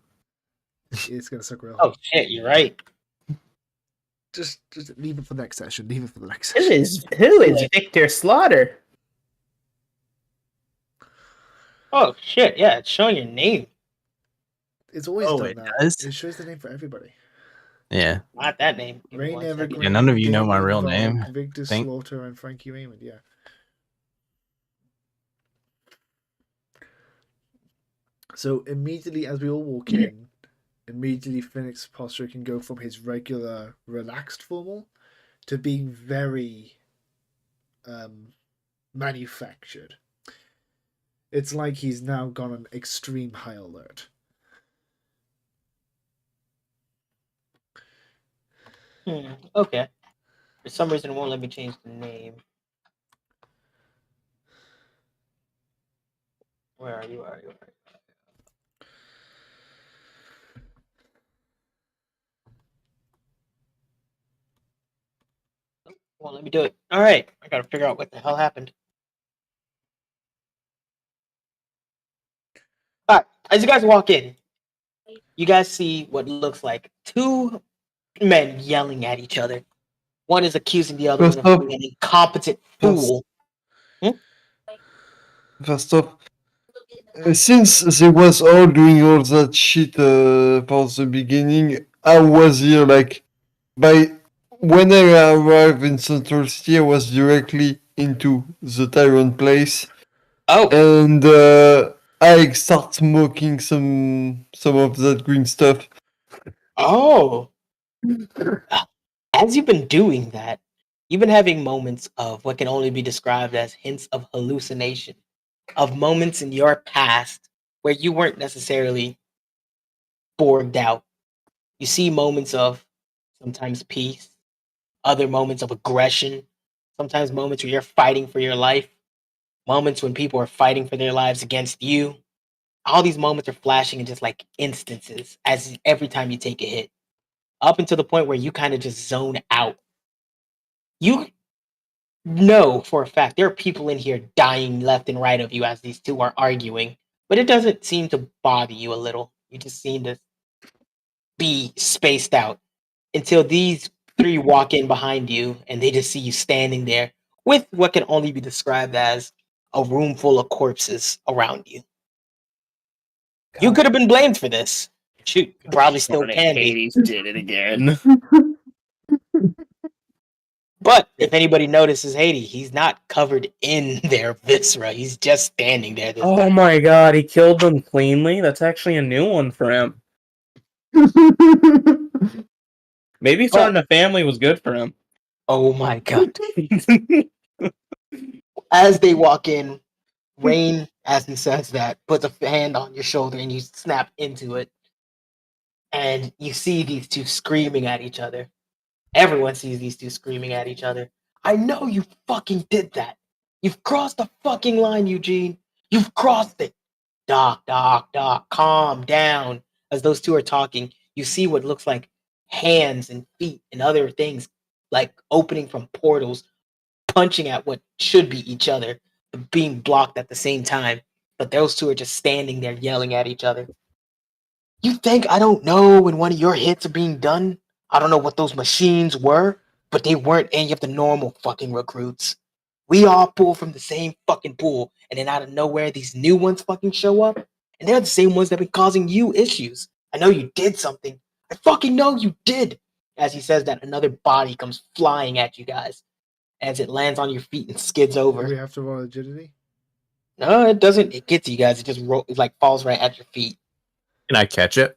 It's gonna suck real Oh hard. shit, you're right. Just leave it for the next session. Leave it for the next Who session. is Victor Slaughter? Oh shit, yeah, it's showing your name. It's always Oh, done it that. does? It shows the name for everybody. Yeah. Not that name. Give me Rain one second. Evergreen. Yeah, none of you know my Damien real Vogt, name, Victor think. Slaughter and Frankie Raymond. Yeah. So immediately as we all walk in, immediately Finnick's posture can go from his regular relaxed formal to being very manufactured. It's like he's now gone on extreme high alert. Okay. For some reason, it won't let me change the name. Where are you? Where are you? Won't let me do it. All right, I gotta figure out what the hell happened. All right, as you guys walk in, you guys see what looks like two men yelling at each other. One is accusing the other one of being an incompetent fool. First off, since they was all doing all that shit for the beginning, I was here like when I arrived in Central City, I was directly into the Tyrant place. Oh, And I start smoking some of that green stuff. oh. As you've been doing that, you've been having moments of what can only be described as hints of hallucination, of moments in your past where you weren't necessarily bored out. You see moments of sometimes peace, other moments of aggression, sometimes moments where you're fighting for your life, moments when people are fighting for their lives against you. All these moments are flashing in just like instances as every time you take a hit, up until the point where you kind of just zone out. You know for a fact there are people in here dying left and right of you as these two are arguing, but it doesn't seem to bother you a little. You just seem to be spaced out until these three walk in behind you and they just see you standing there with what can only be described as a room full of corpses around you. You could have been blamed for this. Shoot, you probably still can be. Hades did it again. But if anybody notices Haiti, he's not covered in their viscera. He's just standing there. This Oh time. my god, he killed them cleanly? That's actually a new one for him. Maybe starting a family was good for him. Oh my god. As they walk in, Rain, as he says that, puts a hand on your shoulder and you snap into it. And you see these two screaming at each other. Everyone sees these two screaming at each other. I know you fucking did that. You've crossed the fucking line, Eugene. You've crossed it. Doc, calm down. As those two are talking, you see what looks like hands and feet and other things like opening from portals, punching at what should be each other, but being blocked at the same time. But those two are just standing there yelling at each other. You think I don't know when one of your hits are being done? I don't know what those machines were, but they weren't any of the normal fucking recruits. We all pull from the same fucking pool, and then out of nowhere, these new ones fucking show up, and they're the same ones that have been causing you issues. I know you did something. I fucking know you did. As he says that, another body comes flying at you guys as it lands on your feet and skids Do we over. have to roll agility? No, it doesn't. It gets you guys. It just it like falls right at your feet. Can I catch it?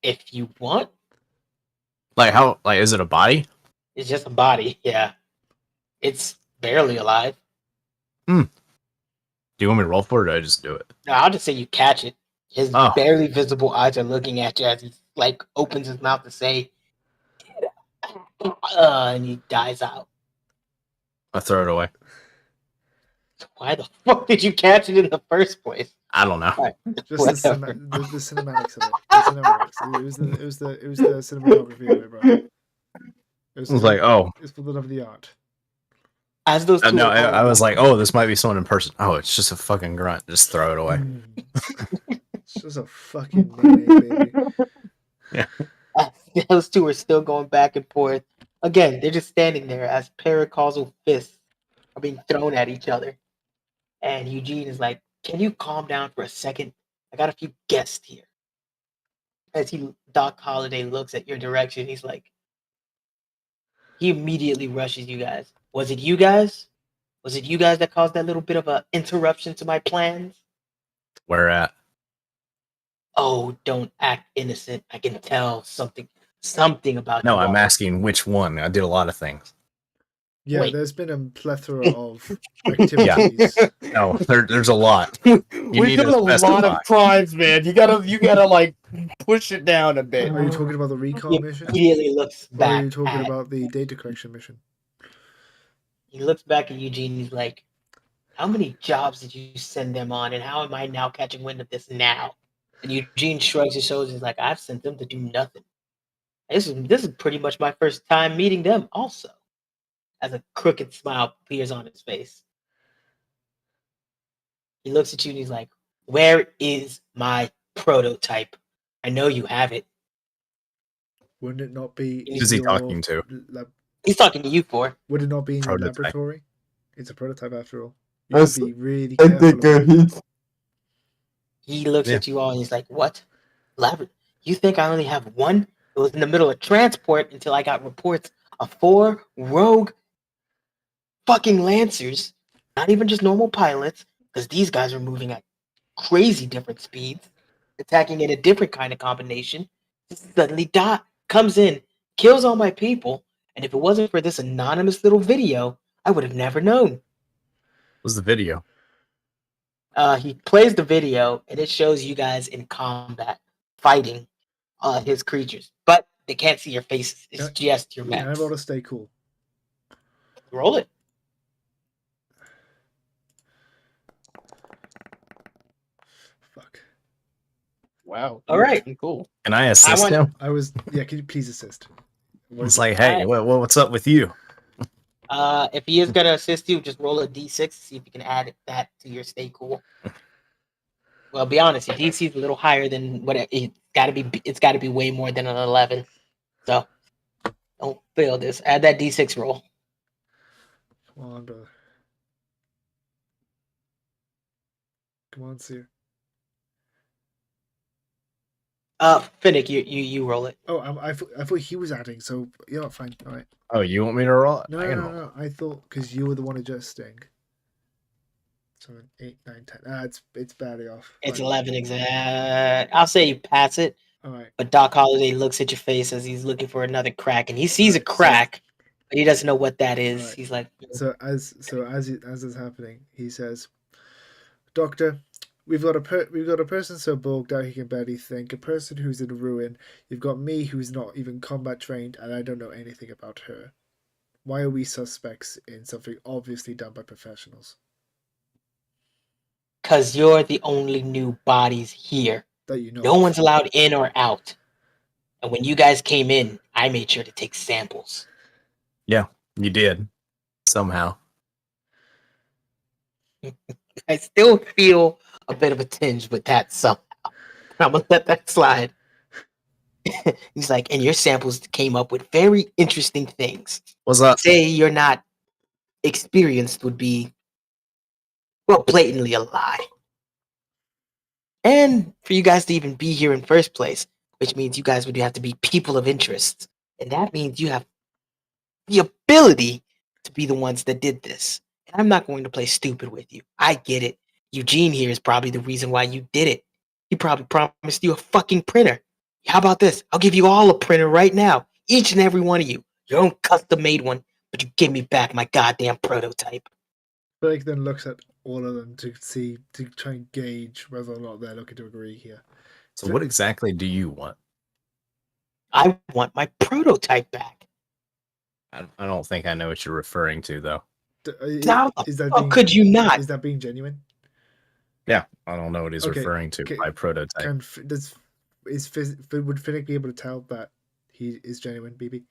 If you want, Like how? Like is it a body? it's just a body. Yeah, it's barely alive. Do you want me to roll for it, or I just do it? No, I'll just say you catch it. His Oh. barely visible eyes are looking at you as he like opens his mouth to say, and he dies out. I throw it away. Why the fuck did you catch it in the first place? I don't know. Right, Just the, whatever. the cinematics of it. The cinematics. It was the cinematography of it, bro. It I was like, oh, It's for the love of the art. As those two no. are going I was back- like, oh, this might be someone in person. Oh, it's just a fucking grunt. Just throw it away. It's just a fucking baby. as those two are still going back and forth. Again, they're just standing there as paracausal fists are being thrown at each other. And Eugene is like, can you calm down for a second? I got a few guests here. As Doc Holliday looks at your direction, he's like, he immediately rushes you guys. Was it you guys? Was it you guys that caused that little bit of a interruption to my plans? Where at? Oh, don't act innocent. I can tell something about No, you. I'm all. asking which one. I did a lot of things. Yeah, Wait. there's been a plethora of activities. No, there's a lot. We've need done to a lot specify. of crimes, man. You gotta like push it down a bit. Are you talking about the recon He mission? immediately looks Or are back. you talking at, about the data collection mission? He looks back at Eugene. He's like, "How many jobs did you send them on, and how am I now catching wind of this now?" And Eugene shrugs his shoulders. He's like, "I've sent them to do nothing. This is pretty much my first time meeting them." Also, as a crooked smile appears on his face, he looks at you and he's like, "Where is my prototype? I know you have it." Wouldn't it not be in Who's he your talking to? He's talking to you for. Would it not be in your Prototype. laboratory? It's a prototype after all. You I should be really I careful. take a hit. He looks Yeah. at you all and he's like, "What? You think I only have one? It was in the middle of transport until I got reports of 4 rogue fucking Lancers, not even just normal pilots, because these guys are moving at crazy different speeds, attacking in a different kind of combination. Suddenly Dot comes in, kills all my people, and if it wasn't for this anonymous little video, I would have never known." What's the video? He plays the video and it shows you guys in combat fighting his creatures, but they can't see your faces. It's just your Can I maps. roll to stay cool? Roll it. Fuck. Wow. All right. Cool. Can I assist want- him? I was. Yeah, can you please assist? What It's is like, it? hey, what's up with you? If he is gonna assist you, just roll a d6, see if you can add that to your stay cool. Well, be honest, your DC is a little higher than what it's gotta be. It's gotta be way more than an 11. So don't fail this. Add that d6 roll. Come on, brother. Come on, Seer. Finnick, you roll it. Oh, I thought he was adding. So yeah, fine. All right. Oh, you want me to roll it? No, I can no, roll. no. I thought because you were the one adjusting. 7, 8, 9, 10. It's badly off. It's Fine. 11 exact. I'll say you pass it, All right. but Doc Holliday looks at your face as he's looking for another crack, and he sees a Alright, so- crack, but he doesn't know what that is. Alright. He's like, So as it's happening, he says, "Doctor, we've got a person so bulked out he can barely think. A person who's in ruin. You've got me who's not even combat trained, and I don't know anything about her. Why are we suspects in something obviously done by professionals because you're the only new bodies here. that you know? No of?" one's allowed in or out. And when you guys came in, I made sure to take samples. Yeah, you did. Somehow. I still feel a bit of a tinge with that somehow. I'm gonna let that slide. He's like, and your samples came up with very interesting things. What's up? Say you're not experienced would be, well, blatantly a lie. And for you guys to even be here in first place, which means you guys would have to be people of interest. And that means you have the ability to be the ones that did this. And I'm not going to play stupid with you. I get it. Eugene here is probably the reason why you did it. He probably promised you a fucking printer. How about this? I'll give you all a printer right now. Each and every one of you. Your own custom made one. But you give me back my goddamn prototype. Blake then looks at all of them to try and gauge whether or not they're looking to agree here. So what exactly do you want? I want my prototype back. I don't think I know what you're referring to, though. How the fuck could you not? Is that being genuine? Yeah, I don't know what he's Okay, referring to okay, by prototype. Would Finnick be able to tell that he is genuine, BB?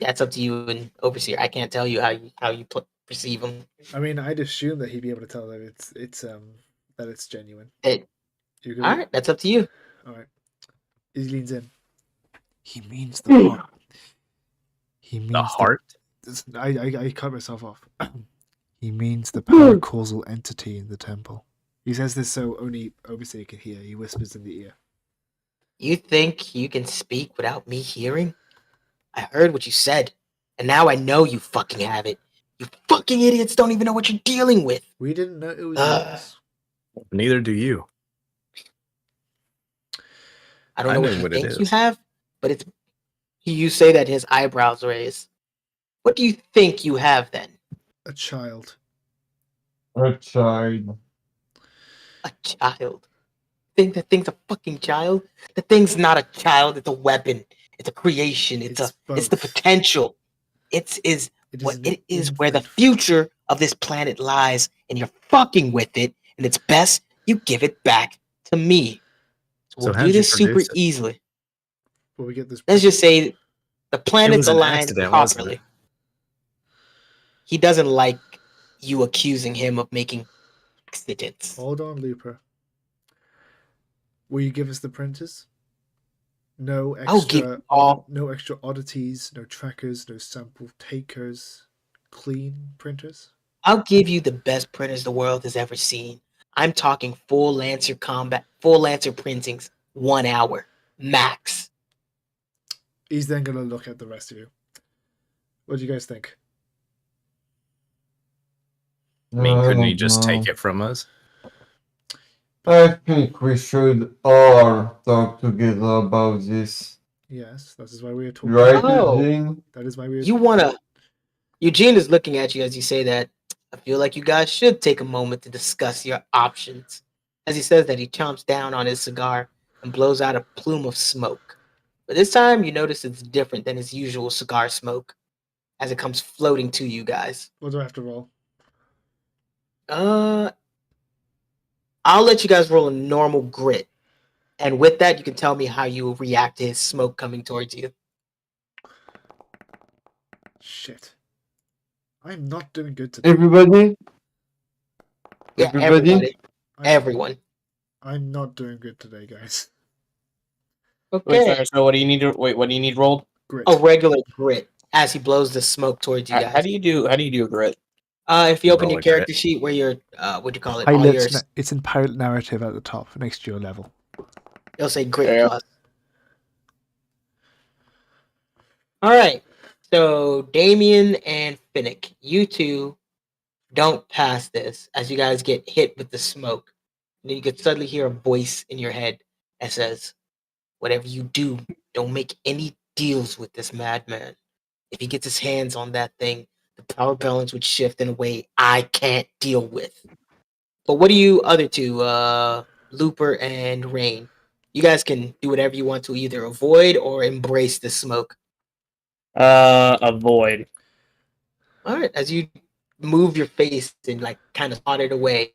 That's up to you and Overseer. I can't tell you how you perceive him. I mean, I'd assume that he'd be able to tell that it's genuine. All right, that's up to you. All right. He leans in. He means the heart. He means The heart? I cut myself off. He means the paracausal entity in the temple. He says this so only Overseer can hear. He whispers in the ear. You think you can speak without me hearing? I heard what you said, and now I know you fucking have it. You fucking idiots don't even know what you're dealing with. We didn't know it was yours. Neither do you. I don't know know what you what it think you is. have, but it's. You say that his eyebrows raise. What do you think you have then? A child. A child. A child. Think that thing's a fucking child? The thing's not a child. It's a weapon. It's a creation. It's the both. potential. It is where the future of this planet lies, and you're fucking with it. And it's best you give it back to me. So So we'll how'd do you this super produce it? easily. Will we get this? Let's just say the planets was an aligned accident, wasn't properly. it? He doesn't like you accusing him of making accidents. Hold on, Looper. Will you give us the printers? No I'll give extra, you all. no extra oddities, no trackers, no sample takers, clean printers. I'll give you the best printers the world has ever seen. I'm talking full Lancer printings, 1 hour max. He's then going to look at the rest of you. What do you guys think? I mean, couldn't he don't just know. take it from us? I think we should all talk together about this. Yes, that is why we are talking. Right, Oh. Eugene? That is why we are. You wanna? Eugene is looking at you as you say that. I feel like you guys should take a moment to discuss your options. As he says that, he chomps down on his cigar and blows out a plume of smoke. But this time, you notice it's different than his usual cigar smoke, as it comes floating to you guys. What do I have to roll? I'll let you guys roll a normal grit. And with that, you can tell me how you will react to his smoke coming towards you. Shit. I'm not doing good today. Everybody? Yeah, Everybody? everyone. I'm not doing good today, guys. Okay. Wait, sorry, so what do you need to what do you need rolled? Grit. A regular grit as he blows the smoke towards you How guys. do you do a grit? If you open Roll your a grit. character sheet where you're, what do you call it? All your, It's in pilot narrative at the top, next to your level. They'll say grit Yeah. plus. All right. So Damien and Finnick, you two don't pass this as you guys get hit with the smoke. And then you could suddenly hear a voice in your head that says, "Whatever you do, don't make any deals with this madman. If he gets his hands on that thing, the power balance would shift in a way I can't deal with." But what do you other two, Looper and Rain? You guys can do whatever you want to either avoid or embrace the smoke. Avoid. All right, as you move your face and like kind of swat it away,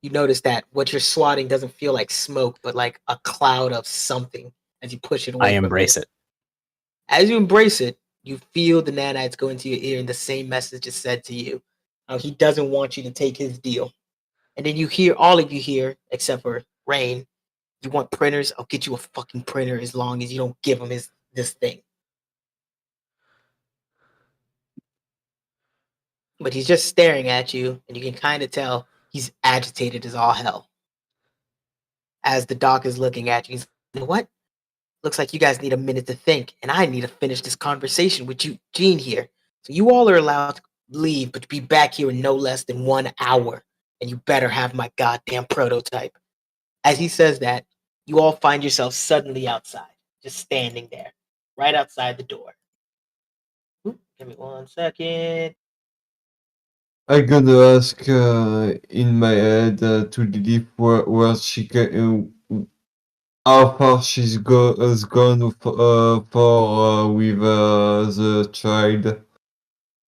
you notice that what you're swatting doesn't feel like smoke, but like a cloud of something as you push it away. I from embrace you. it. As you embrace it, you feel the nanites go into your ear, and the same message is said to you. He doesn't want you to take his deal. And then you hear all of you hear, except for Rain. You want printers? I'll get you a fucking printer as long as you don't give him this thing. But he's just staring at you, and you can kind of tell he's agitated as all hell. As the doc is looking at you, he's like, "What? Looks like you guys need a minute to think, and I need to finish this conversation with you, Gene here. So you all are allowed to leave, but to be back here in no less than 1 hour, and you better have my goddamn prototype." As he says that, you all find yourself suddenly outside, just standing there, right outside the door. Oop, give me 1 second. I gonna ask in my head to Lilith where she can, how far she's has gone for with the child.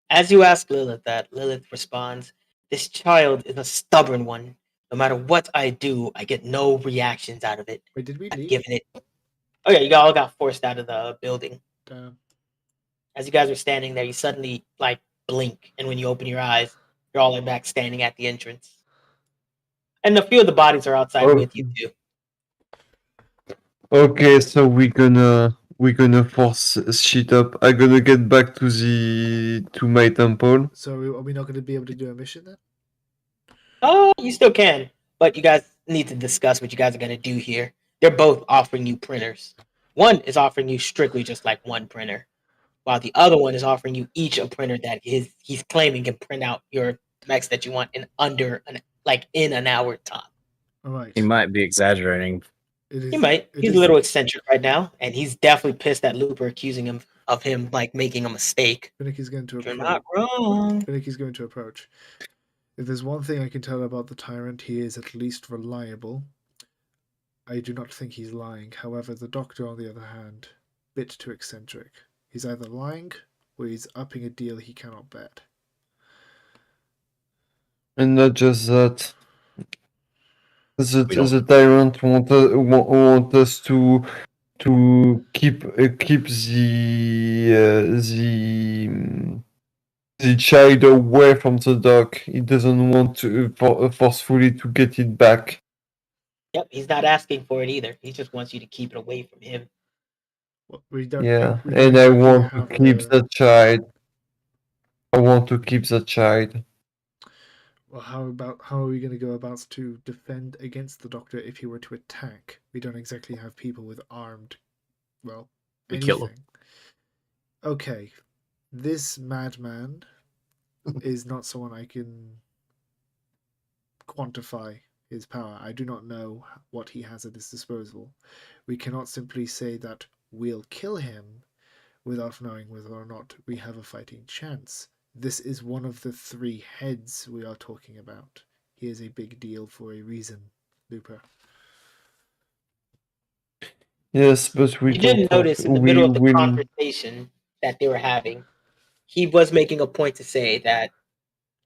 As you ask Lilith that, Lilith responds, "This child is a stubborn one. No matter what I do, I get no reactions out of it. Wait, did we I've leave? given it." Oh yeah, you all got forced out of the building. Damn. As you guys are standing there, you suddenly like blink, and when you open your eyes, you're all back standing at the entrance. And a few of the bodies are outside with you too. Okay, so we're gonna force shit up. I'm gonna get back to my temple. So are we not going to be able to do a mission then? Oh, you still can, but you guys need to discuss what you guys are gonna do here. They're both offering you printers. One is offering you strictly just like one printer, while the other one is offering you each a printer that he's claiming can print out your specs that you want in under in an hour time. All right. He might be exaggerating. He might. He's a little eccentric right now, and he's definitely pissed at Looper accusing him of like making a mistake. Finnicky's going to You're approach. not wrong. Finnicky's going to approach. If there's one thing I can tell about the tyrant, he is at least reliable. I do not think he's lying. However, the doctor, on the other hand, bit too eccentric. He's either lying or he's upping a deal he cannot bet. And not just that. We don't- The tyrant want us to keep the child away from the dock. He doesn't want to forcefully to get it back. Yep, he's not asking for it either. He just wants you to keep it away from him. Well, we don't. Yeah, we and don't I exactly want to have keep the- the child. I want to keep the child. Well, how are we going to go about to defend against the doctor if he were to attack? We don't exactly have people with armed. Well, We anything. kill him. Okay, this madman is not someone I can quantify his power. I do not know what he has at his disposal. We cannot simply say that we'll kill him without knowing whether or not we have a fighting chance. This is one of the 3 heads we are talking about. He is a big deal for a reason, Looper. Yes, but we You don't didn't have- notice in the we middle of the will- conversation that they were having, he was making a point to say that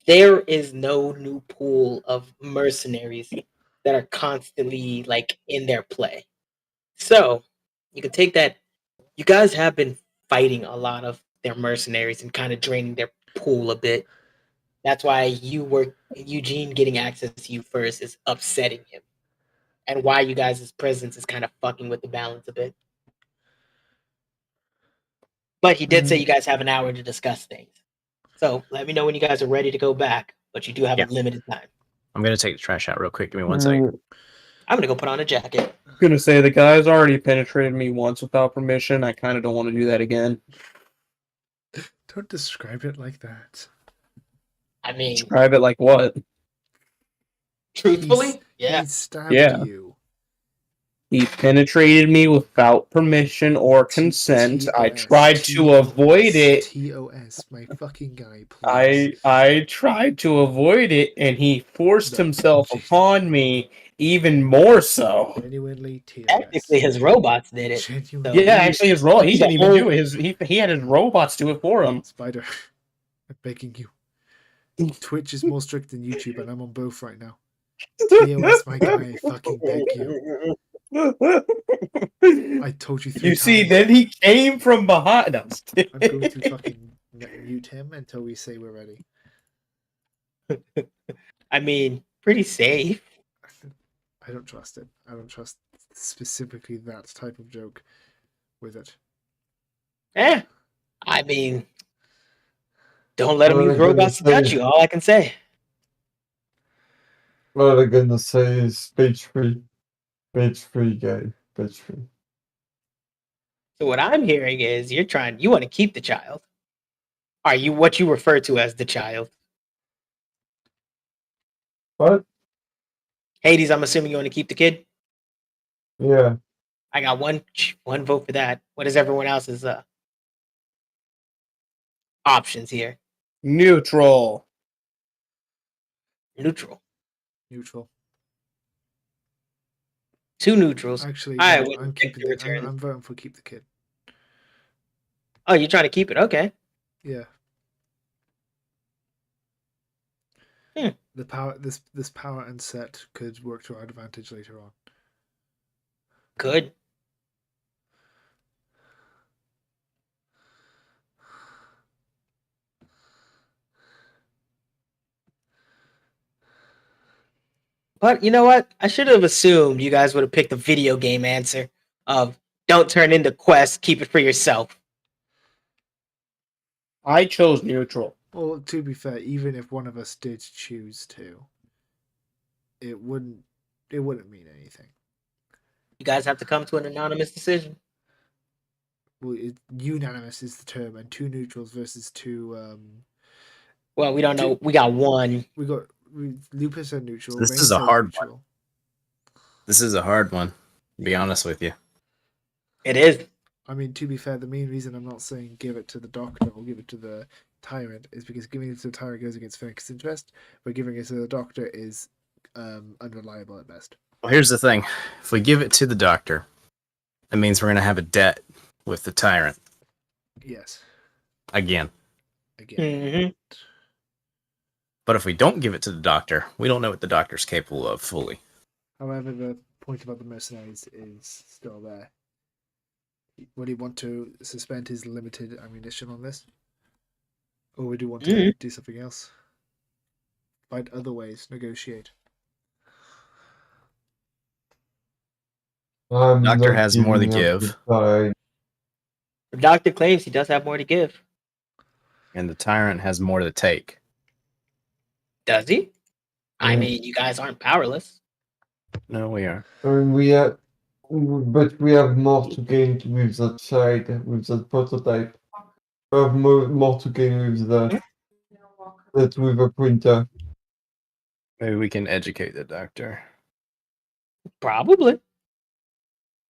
there is no new pool of mercenaries that are constantly like in their play. So you can take that. You guys have been fighting a lot of their mercenaries and kind of draining their pool a bit. That's why Eugene getting access to you first is upsetting him, and why you guys' presence is kind of fucking with the balance a bit. But he did say you guys have an hour to discuss things. So let me know when you guys are ready to go back. But you do have Yeah. a limited time. I'm gonna take the trash out real quick. Give me 1 second. I'm gonna go put on a jacket. I'm gonna say the guy's already penetrated me once without permission. I kind of don't want to do that again. Don't describe it like that. I mean, Describe it like what? truthfully, yeah. He stabbed Yeah. you. He penetrated me without permission or consent. I TOS, tried to avoid it. TOS, my fucking guy, please. I tried to avoid it, and he forced No, himself jeez. upon me even more so. Genuinely TOS. Technically, his robots did it. Genuinely. Yeah, actually, his role he He's a didn't even whole- do it. He had his robots do it for him. Spider, I'm begging you. Twitch is more strict than YouTube, and I'm on both right now. TOS, my guy, I fucking beg you. I told you 3 You see, times. then he came from behind. No, I'm just I'm going to kidding. fucking mute him until we say we're ready. I mean, pretty safe. I don't trust it. I don't trust specifically that type of joke with it. I mean, don't let him Well, use I'm gonna robots to touch say- you. All I can say. What I'm gonna say is page 3. Page 3, guy. Page 3. So what I'm hearing is you want to keep the child. Are you what you refer to as the child? What? Hades, I'm assuming you want to keep the kid. Yeah. I got one vote for that. What is everyone else's options here? Neutral. Neutral. Neutral. 2 neutrals. Actually, All right, no, well, I'm pick keeping the the, return. I'm voting for keep the kid. Oh, you're trying to keep it? Okay. Yeah. Hmm. The power this power and set could work to our advantage later on. Good. But you know what? I should have assumed you guys would have picked the video game answer of don't turn into Quest, keep it for yourself. I chose neutral. Well, to be fair, even if one of us did choose to, it wouldn't mean anything. You guys have to come to an anonymous decision. Well, unanimous is the term, and 2 neutrals versus 2. Well, we don't know. We got one. Lupus said neutral. This Rain is a said hard neutral. This is a hard one, to be honest with you. It is. I mean, to be fair, the main reason I'm not saying give it to the doctor or give it to the tyrant is because giving it to the tyrant goes against Phoenix's interest, but giving it to the doctor is unreliable at best. Well, here's the thing. If we give it to the doctor, that means we're going to have a debt with the tyrant. Yes. Again. Mm-hmm. But if we don't give it to the doctor, we don't know what the doctor's capable of fully. However, the point about the mercenaries is still there. Would he want to suspend his limited ammunition on this? Or would he want to do something else? Find other ways, negotiate. Doctor has more to give. The doctor claims he does have more to give. And the tyrant has more to take. Does he? I mean, you guys aren't powerless. No, we are. But we have more to gain with that child, with that prototype. We have more to gain with that with a printer. Maybe we can educate the doctor. Probably.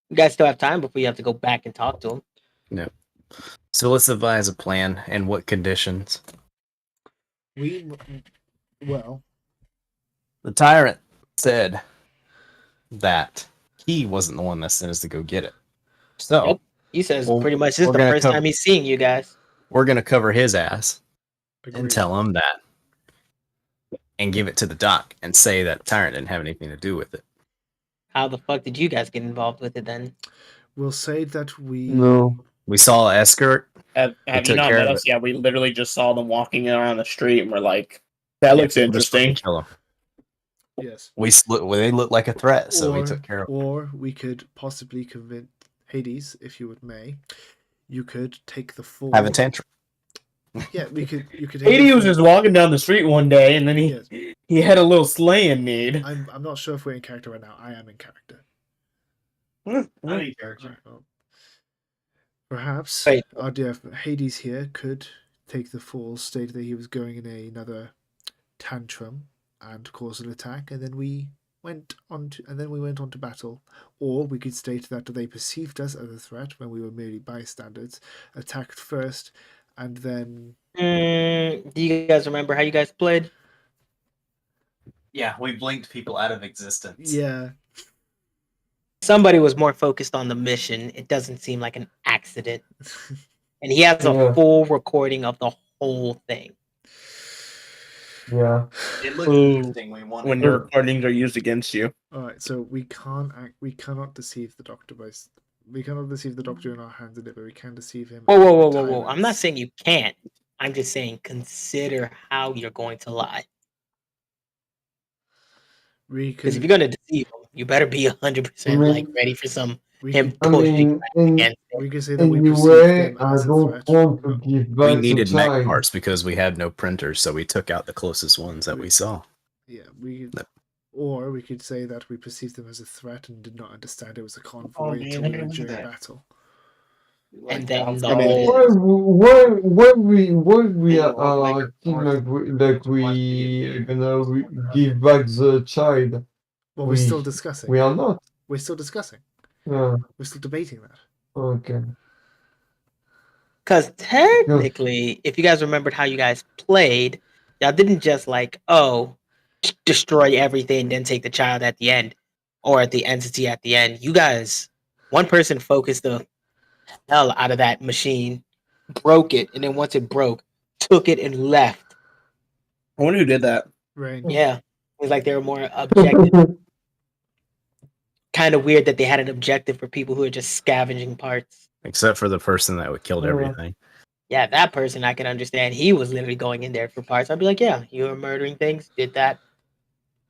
You guys still have time before you have to go back and talk to him. No. So let's devise a plan and what conditions. Well, The tyrant said that he wasn't the one that sent us to go get it. So Yep. He says Well, pretty much this is we're the gonna first time he's seeing you guys. we're going to cover his ass agreed. and tell him that. And give it to the doc and say that tyrant didn't have anything to do with it. How the fuck did you guys get involved with it then? We'll say that we. No. We saw an escort. Have you took not care met of us? Yeah, we literally just saw them walking around the street, and we're like, "That looks We're just gonna interesting." kill 'em. Yes. They looked like a threat, so we took care of them. Or we could possibly convince Hades, if you would may, you could take the full. Have a tantrum. Yeah, you could. Hades was just walking down the street one day, and then Yes. he had a little slaying need. I'm not sure if we're in character right now. I am in character. Mm, I'm in character. Right, well, perhaps Wait. our dear Hades here could take the fall, state that he was going in another tantrum and cause an attack, and then we went on to battle. Or we could state that they perceived us as a threat when we were merely bystanders, attacked first, and then Do you guys remember how you guys played? Yeah, we blinked people out of existence. yeah. Somebody was more focused on the mission. It doesn't seem like an accident. And he has a Yeah. full recording of the whole thing. Yeah. It looked Ooh. interesting. We wanted When your recordings are used against you. All right, so we cannot deceive the doctor we cannot deceive the doctor in our hands in it, but we can deceive him. Whoa, in whoa, whoa, whoa, whoa. I'm not tyrants. saying you can't. I'm just saying consider how you're going to lie. We Because if could. you're going to deceive him, you better be 100% like mean- ready for some We him could, I pushing mean, in against it. we could say that we perceive anyway, them I as a don't threat. want to not- give We back the needed mech child. parts because we had no printers, so we took out the closest ones that we saw. Yeah, we. No. Or we could say that we perceived them as a threat and did not understand it was a convoy Oh, until man, we were look at during that. battle. And then the I mean, whole... Why we Yeah, are like acting a like we are gonna give back the child? Well, we're We- still discussing. We are not. We're still discussing. Yeah. We're still debating that. Okay. Because technically, if you guys remembered how you guys played, y'all didn't just like, oh, destroy everything, then take the child at the end, or at the entity at the end. You guys, one person focused the hell out of that machine, broke it, and then once it broke, took it and left. I wonder who did that. Rain. Yeah, it was like they were more objective. Kind of weird that they had an objective for people who are just scavenging parts. Except for the person that would killed Yeah. everything. Yeah, that person I can understand. He was literally going in there for parts. I'd be like, yeah, you were murdering things, did that.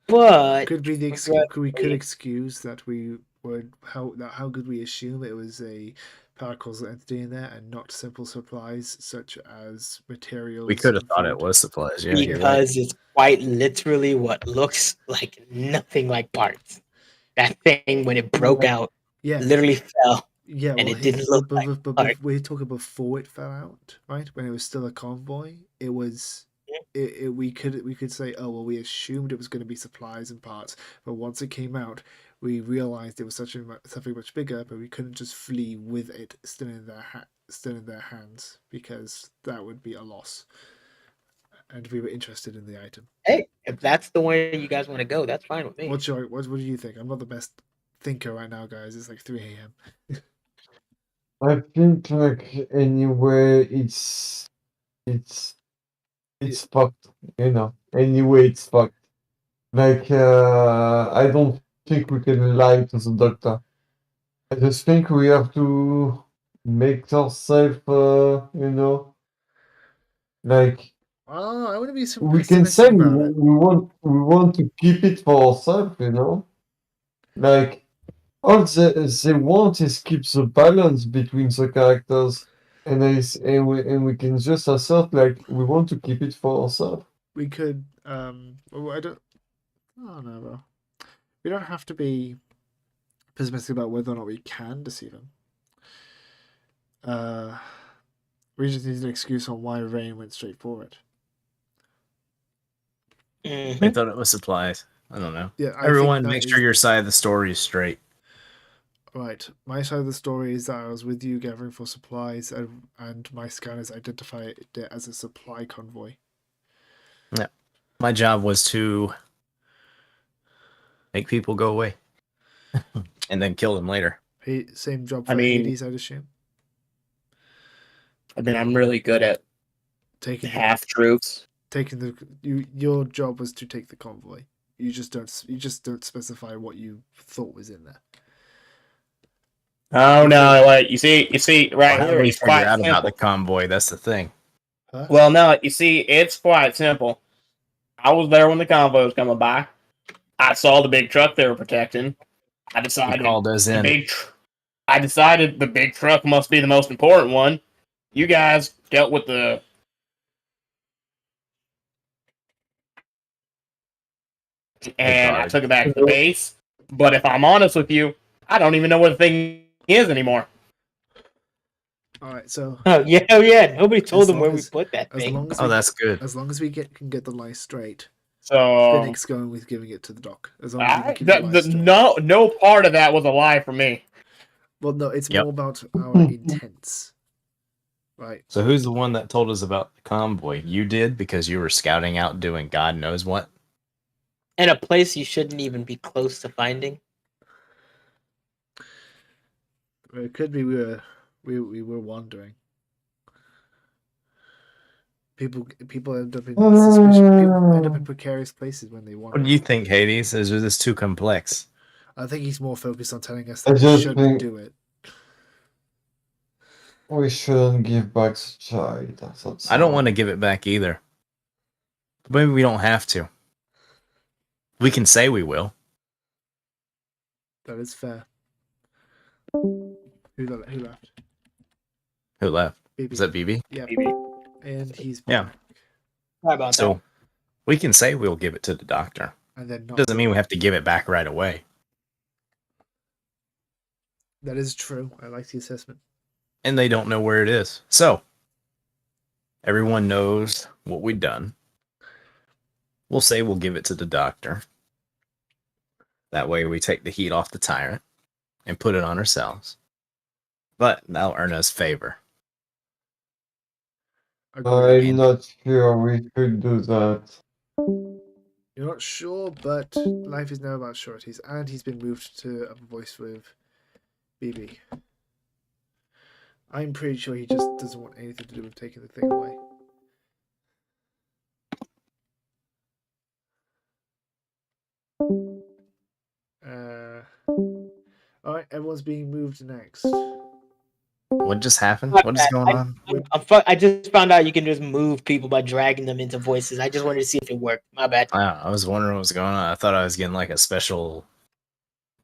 But Could be the regretfully- we could excuse that we would how could we assume it was a paracausal entity in there and not simple supplies such as materials. We could have and thought it food? was supplies. Yeah, you're right. because it's quite literally what looks like nothing like parts. That thing when it broke out Yeah, literally fell. yeah. and Well, it didn't look like art. we're talking before it fell out, right? When it was still a convoy, it was. We could say, oh well, we assumed it was going to be supplies and parts, but once it came out, we realized it was something much bigger. But we couldn't just flee with it still in their hands because that would be a loss. And we were interested in the item. Hey, if that's the way you guys want to go, that's fine with me. What do you think? I'm not the best thinker right now, guys. It's like 3 a.m. I think like anyway it's fucked, you know. Anyway it's fucked. Like I don't think we can lie to the doctor. I just think we have to make ourselves you know, like Oh, I want to be so we can say pessimistic about it. we want to keep it for ourselves, you know. Like all they want is keep the balance between the characters, and we can just assert like we want to keep it for ourselves. We could. Well, I don't know, bro. We don't have to be pessimistic about whether or not we can deceive him. We just need an excuse on why Rain went straight for it. Mhm. They thought it was supplies. I don't know. Yeah, Everyone, think that make sure is- your side of the story is straight. Right. My side of the story is that I was with you gathering for supplies, and my scanners identify it as a supply convoy. My job was to make people go away and then kill them later. Same job I for mean- Hades, I'd assume. I mean, I'm really good at Taking half truths. your job was to take the convoy. You just don't specify what you thought was in there. Oh no! Like you see, right How here, do we it's figure quite out about simple. the convoy? That's the thing. Huh? Well, no, you see, it's quite simple. I was there when the convoy was coming by. I saw the big truck they were protecting. I He decided called us in. I decided the big truck must be the most important one. You guys dealt with the and I guard. took it back to the base. But if I'm honest with you, I don't even know what the thing is anymore. All right, so Oh yeah. Nobody told them long where we as- put that as thing. long as Oh, we, that's good. as long as we can get the lie straight, So Finnick's going with giving it to the doc. As long as we can keep the lie straight. no part of that was a lie for me. Well, no, it's Yep. more about our intents, right? So who's the one that told us about the convoy? You did because you were scouting out doing God knows what. In a place you shouldn't even be close to finding. It could be we were wandering. People end up in suspicious. People end up in precarious places when they wander. What do you think, Hades? Is this too complex? I think he's more focused on telling us I that we just shouldn't think- do it. We shouldn't give back the child. That's I don't all. want to give it back either. But maybe we don't have to. We can say we will. That is fair. Who left? Who left? BB. Was that BB? Yeah. And he's Yeah. back. Sorry about So that. we can say we'll give it to the doctor. And then not. Doesn't mean we have to give it back right away. That is true. I like the assessment. And they don't know where it is. So everyone knows what we've done. We'll say we'll give it to the doctor. That way we take the heat off the tyrant and put it on ourselves. But that'll earn us favor. Agreed. I'm not sure we could do that. You're not sure, but life is now about sureties, and he's been moved to a voice with BB. I'm pretty sure he just doesn't want anything to do with taking the thing away. Alright, everyone's being moved next. What just happened? My What is bad. going on? I just found out you can just move people by dragging them into voices. I just wanted to see if it worked. My bad. Wow, I was wondering what was going on. I thought I was getting like a special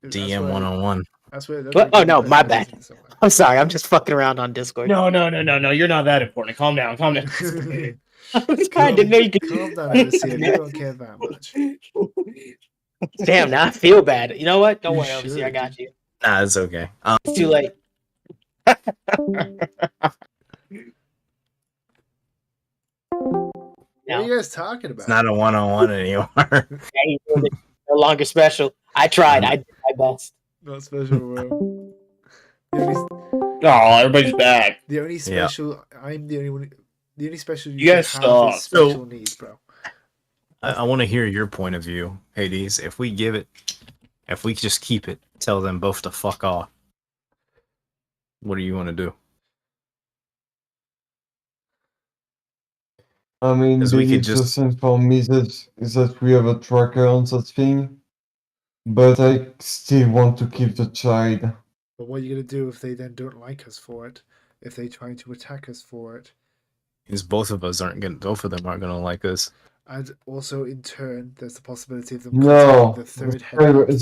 DM 101. That's where. What? Oh, no, my bad. Somewhere. I'm sorry. I'm just fucking around on Discord. No. You're not that important. Calm down. I was kind of naked. Calm down, Overseer. You don't care that much. Damn, now I feel bad. You know what? Don't You worry, Overseer. I should. got you. Nah, it's okay. It's too late. What are you guys talking about? It's not a 101 anymore. Hey, no longer special. I tried. I did my best. Not special, bro. Oh, everybody's back. The only special. I'm the only one. The only special You guys have suck. is special needs, bro. I want to hear your point of view, Hades. If we just keep it, tell them both to fuck off. What do you want to do? I mean, 'Cause they we could need just- to inform me that we have a tracker on that thing. But I still want to keep the child. But what are you gonna do if they then don't like us for it? If they try to attack us for it? Because both of them aren't gonna like us. And also, in turn, there's the possibility of them No, contacting the third the head. of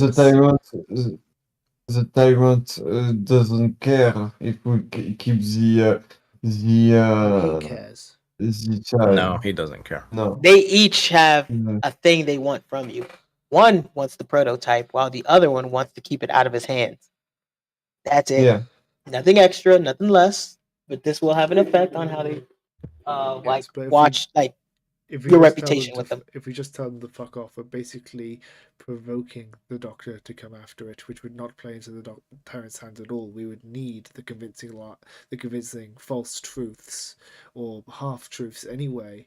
the tyrant doesn't care if we keep the He cares. child. No, he doesn't care. No. They each have No. a thing they want from you. One wants the prototype, while the other one wants to keep it out of his hands. That's it. Yeah. Nothing extra, nothing less. But this will have an effect on how they Yes, but if we- watch If we your just tell reputation with to, them. If we just tell them to fuck off, we're basically provoking the doctor to come after it, which would not play into the tyrant's hands at all. We would need the convincing false truths or half truths anyway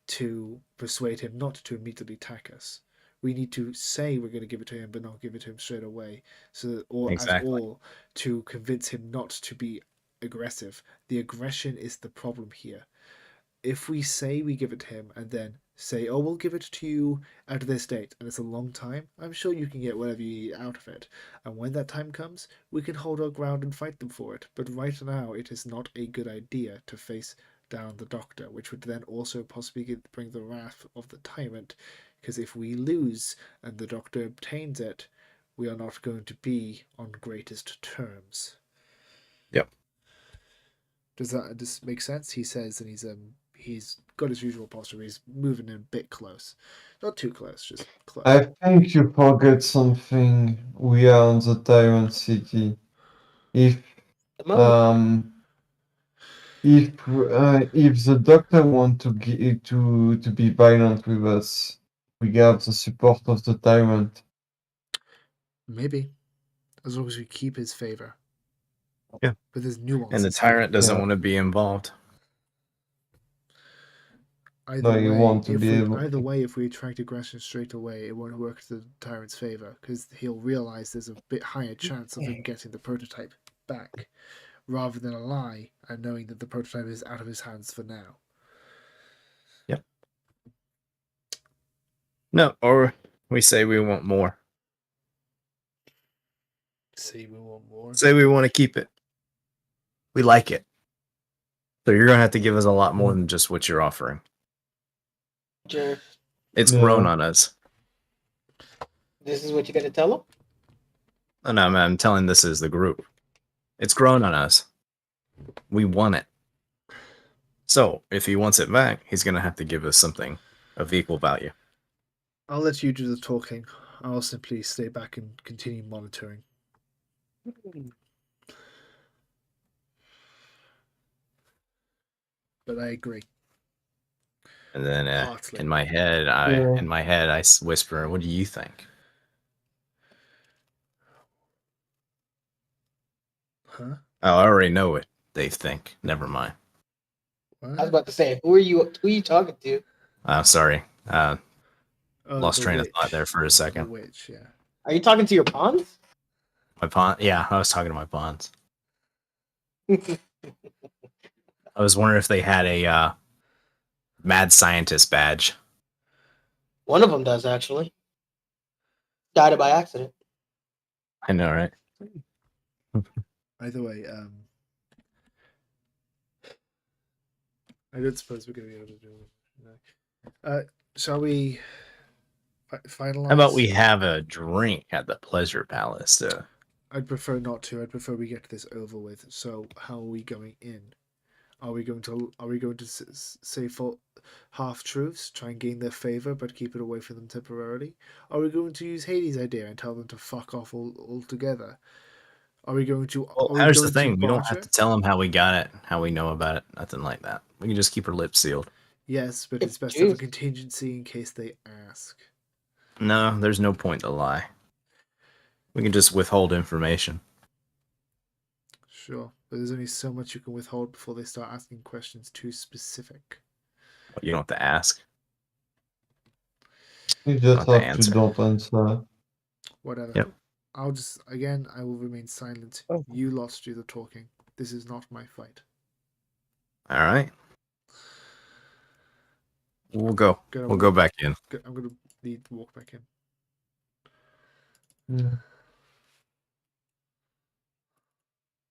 to persuade him not to immediately attack us. We need to say we're going to give it to him, but not give it to him straight away. Exactly. To convince him not to be aggressive. The aggression is the problem here. If we say we give it to him and then say, oh, we'll give it to you at this date, and it's a long time, I'm sure you can get whatever you need out of it. And when that time comes, we can hold our ground and fight them for it. But right now, it is not a good idea to face down the doctor, which would then also possibly bring the wrath of the tyrant. Because if we lose and the doctor obtains it, we are not going to be on greatest terms. Yep. Does that make sense? He says, and he's got his usual posture. He's moving in a bit close, not too close, just close. I think you forget something. We are on the Tyrant City. If The moment. if the doctor want to be violent with us, we have the support of the Tyrant. Maybe, as long as we keep his favor. Yeah. But there's nuances. And the tyrant doesn't Yeah. want to be involved. No, you want to be able. Either way, if we attract aggression straight away, it won't work to the tyrant's favor because he'll realize there's a bit higher chance of him getting the prototype back, rather than a lie and knowing that the prototype is out of his hands for now. Yep. No, or we say we want more. See, we want more. Say we want to keep it. We like it. So you're gonna have to give us a lot more than just what you're offering. Sure. It's Yeah. grown on us. This is what you're gonna tell him? Oh, no, I'm telling this is the group. It's grown on us. We want it. So if he wants it back, he's gonna have to give us something of equal value. I'll let you do the talking. I'll simply stay back and continue monitoring. But I agree. And then Heartily. in my head, I whisper, "What do you think?" Huh? Oh, I already know what they think. Never mind. What? I was about to say, who are you talking to? Sorry. Oh, Lost the train of witch. thought there for a second. The witch, yeah. Are you talking to your pawns? My pawn. Yeah, I was talking to my pawns. I was wondering if they had a mad scientist badge. One of them does, actually. Died by accident. I know, right? Either way, I don't suppose we're going to be able to do it. No. Shall we finalize? How about we have a drink at the Pleasure Palace? I'd prefer not to. I'd prefer we get this over with. So, how are we going in? Are we going to say full half truths, try and gain their favor, but keep it away from them temporarily? Are we going to use Hades' idea and tell them to fuck off altogether? Are we going to? Well, here's the thing: we don't have to tell them how we got it, how we know about it, nothing like that. We can just keep our lips sealed. Yes, but it's best to have a contingency in case they ask. No, there's no point to lie. We can just withhold information. Sure, but there's only so much you can withhold before they start asking questions too specific. You don't have to ask. You just Not the have to answer. don't answer. Whatever. Yep. I will remain silent. Oh. You lot do the talking. This is not my fight. All right. We'll go. We'll go back in. I'm gonna need to walk back in. Yeah.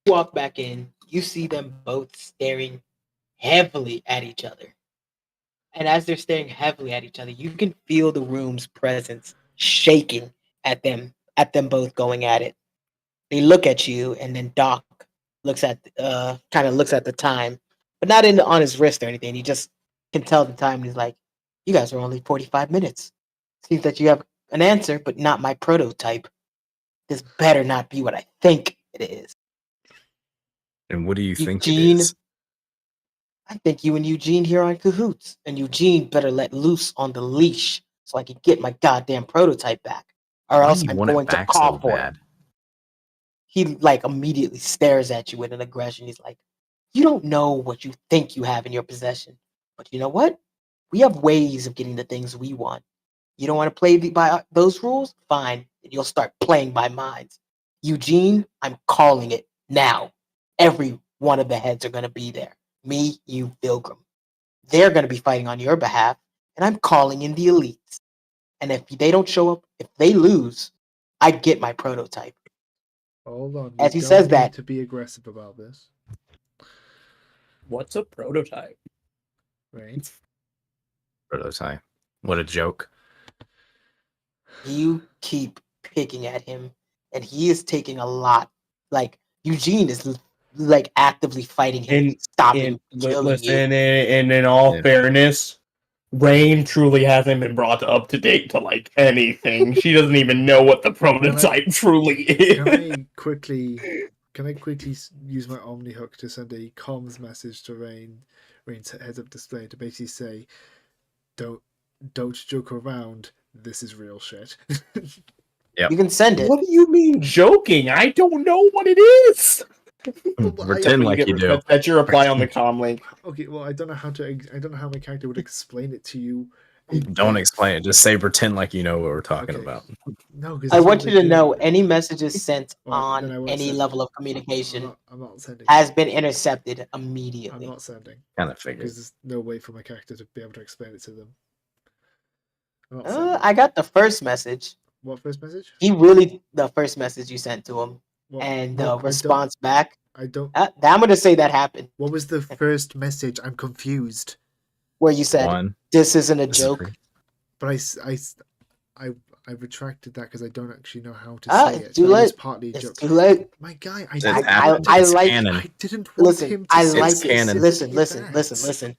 Walk back in, you see them both staring heavily at each other. And as they're staring heavily at each other, you can feel the room's presence shaking at them both going at it. They look at you, and then Doc looks at kind of looks at the time, but not on his wrist or anything. He just can tell the time, and he's like, "You guys are only 45 minutes. Seems that you have an answer, but not my prototype. This better not be what I think it is." And what do you think it Eugene, is? I think you and Eugene here are in cahoots, and Eugene better let loose on the leash so I can get my goddamn prototype back, or Why else do you I'm want it going to back call so for it. bad? He like immediately stares at you with an aggression. He's like, "You don't know what you think you have in your possession, but you know what? We have ways of getting the things we want. You don't want to play by those rules? Fine, and you'll start playing by mine. Eugene, I'm calling it now. Every one of the heads are going to be there. Me, you, Pilgrim. They're going to be fighting on your behalf, and I'm calling in the elites. And if they don't show up, if they lose, I get my prototype." Hold on. As you he don't says need that- to be aggressive about this, What's a prototype? right? Prototype. What a joke. You keep picking at him, and he is taking a lot. Like, Eugene is like actively fighting him, And stopping, killing you. listen, and in all Yeah. fairness, Rain truly hasn't been brought up to date to like anything. She doesn't even know what the prototype truly Can is. I quickly use my Omni Hook to send a comms message to Rain's heads-up display to basically say, don't joke around. This is real shit. Yep. You can send it. What do you mean joking? I don't know what it is. Pretend like you do. That's your reply on the comm link. Okay, well, I don't know how my character would explain it to you. Don't explain it. Just say pretend like you know what we're talking Okay. about. No, because I want you to know any messages sent Alright, then I on won't any send level of I'm communication not sending. has been intercepted I'm immediately. not sending Kind of figured. because there's no way for my character to be able to explain it to them. I'm not sending. I got the first message. What first message? The first message you sent to him, What, and what, the response back. I don't. I'm gonna say that happened. What was the first message? I'm confused. Where you said One. this isn't a This is joke. pretty- But I retracted that because I don't actually know how to Ah, say it's it. too But it was late. partly a It's joke. too late. My guy, It's I it's like- canon. I didn't want him Listen, to I say like It's canon. Listen. that.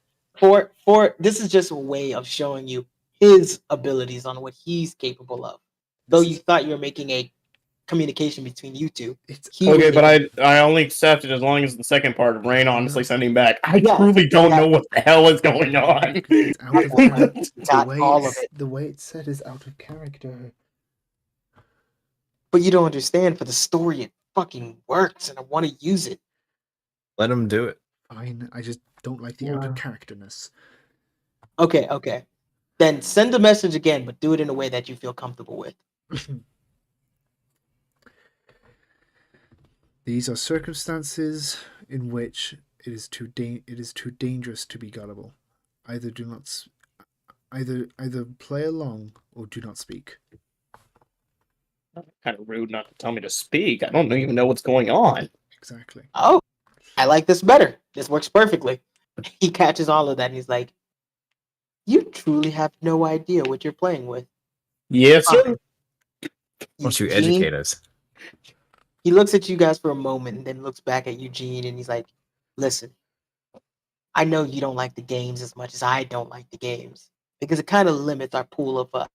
For this is just a way of showing you his abilities on what he's capable of. Though This you is- thought you were making a communication between you two. It's He was Okay, but making- I only accept it as long as the second part of Rain honestly sending back. I Yeah, truly don't yeah. know what the hell is going on. it's out of character. got all of it. The way it's said is out of character. But you don't understand. For the story, it fucking works, and I want to use it. Let him do it. Fine, I just don't like the out of characterness. Okay. Then send the message again, but do it in a way that you feel comfortable with. These are circumstances in which it is too dangerous to be gullible. Either play along or do not speak. Kind of rude not to tell me to speak. I don't even know what's going on. Exactly. Oh, I like this better. This works perfectly. He catches all of that, and he's like, "You truly have no idea what you're playing with." Yes, sir. Why don't you Eugene, educate us? He looks at you guys for a moment and then looks back at Eugene and he's like, "Listen, I know you don't like the games as much as I don't like the games because it kind of limits our pool of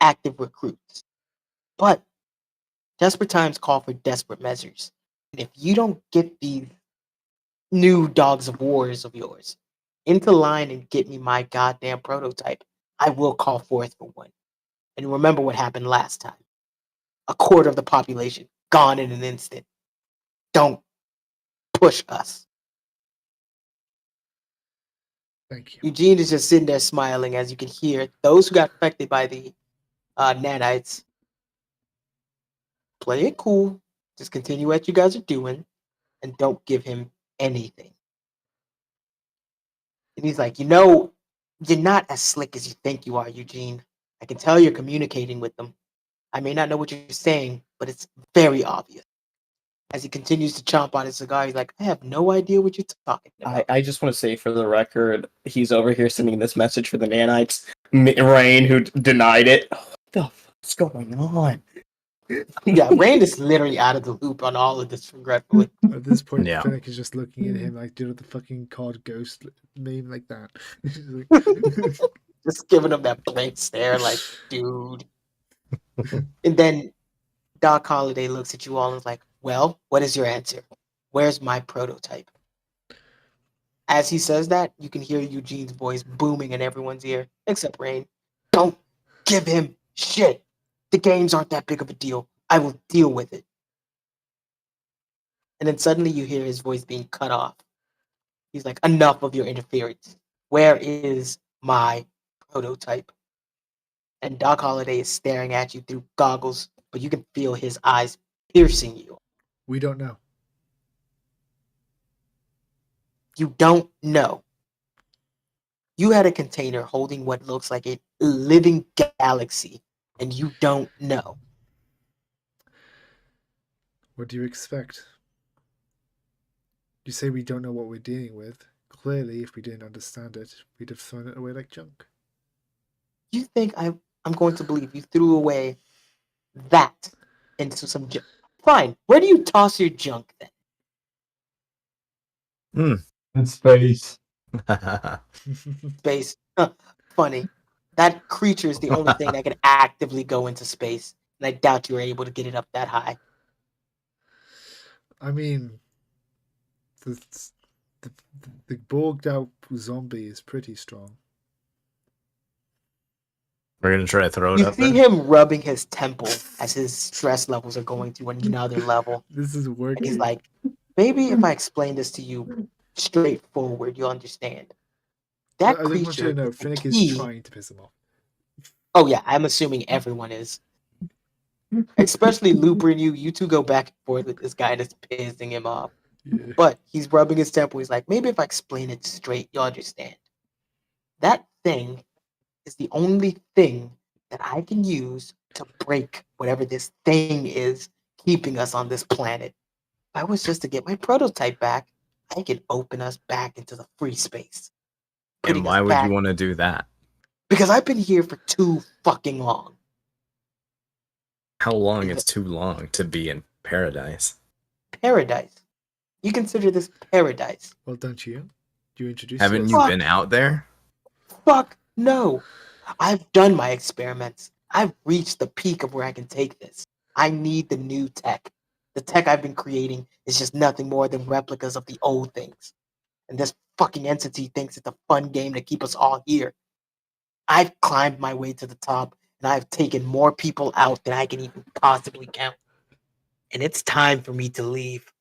active recruits. But desperate times call for desperate measures. And if you don't get these new dogs of wars of yours into line and get me my goddamn prototype, I will call forth for one. And remember what happened last time. A quarter of the population gone in an instant. Don't push us." Thank you. Eugene is just sitting there smiling as you can hear those who got affected by the nanites. Play it cool. Just continue what you guys are doing and don't give him anything. And he's like, you're not as slick as you think you are, Eugene. I can tell you're communicating with them. I may not know what you're saying, but it's very obvious. As he continues to chomp on his cigar, he's like, I have no idea what you're talking about. I just want to say for the record, he's over here sending this message for the nanites. Rain, who denied it. What the fuck's going on? Yeah, Rand is literally out of the loop on all of this, regretfully. At this point, Yeah. Finnick is just looking at him like, dude, the fucking COD ghost meme like that. Just giving him that blank stare, like, dude. And then Doc Holliday looks at you all and is like, well, what is your answer? Where's my prototype? As he says that, you can hear Eugene's voice booming in everyone's ear, except Rain. Don't give him shit. The games aren't that big of a deal. I will deal with it. And then suddenly you hear his voice being cut off. He's like, enough of your interference. Where is my prototype? And Doc Holliday is staring at you through goggles, but you can feel his eyes piercing you. We don't know. You don't know. You had a container holding what looks like a living galaxy, and you don't know. What do you expect? You say we don't know what we're dealing with. Clearly, if we didn't understand it, we'd have thrown it away like junk. You think I'm going to believe you threw away that into some junk? Fine. Where do you toss your junk then? In space. Space. Funny. That creature is the only thing that can actively go into space, and I doubt you were able to get it up that high. I mean, the the borged out zombie is pretty strong. We're gonna try to throw it You up see there. him rubbing his temple as his stress levels are going to another level. This is And working. he's like, maybe if I explain this to you straightforward, you'll understand. That I just want you creature to know, is the Finnick is key. trying to piss him off. Oh yeah, I'm assuming everyone is. Especially Looper and you. You two go back and forth with this guy that's pissing him off. Yeah. But he's rubbing his temple. He's like, maybe if I explain it straight, you'll understand. That thing is the only thing that I can use to break whatever this thing is keeping us on this planet. If I was just to get my prototype back, I could open us back into the free space. And Putting why us would back, you want to do that? because I've been here for too fucking long. How long is too long to be in paradise? Paradise. You consider this paradise? Well, don't you? You introduce Haven't you Fuck. been out there? Fuck no. I've done my experiments. I've reached the peak of where I can take this. I need the new tech. The tech I've been creating is just nothing more than replicas of the old things. And this fucking entity thinks it's a fun game to keep us all here. I've climbed my way to the top, and I've taken more people out than I can even possibly count. And it's time for me to leave.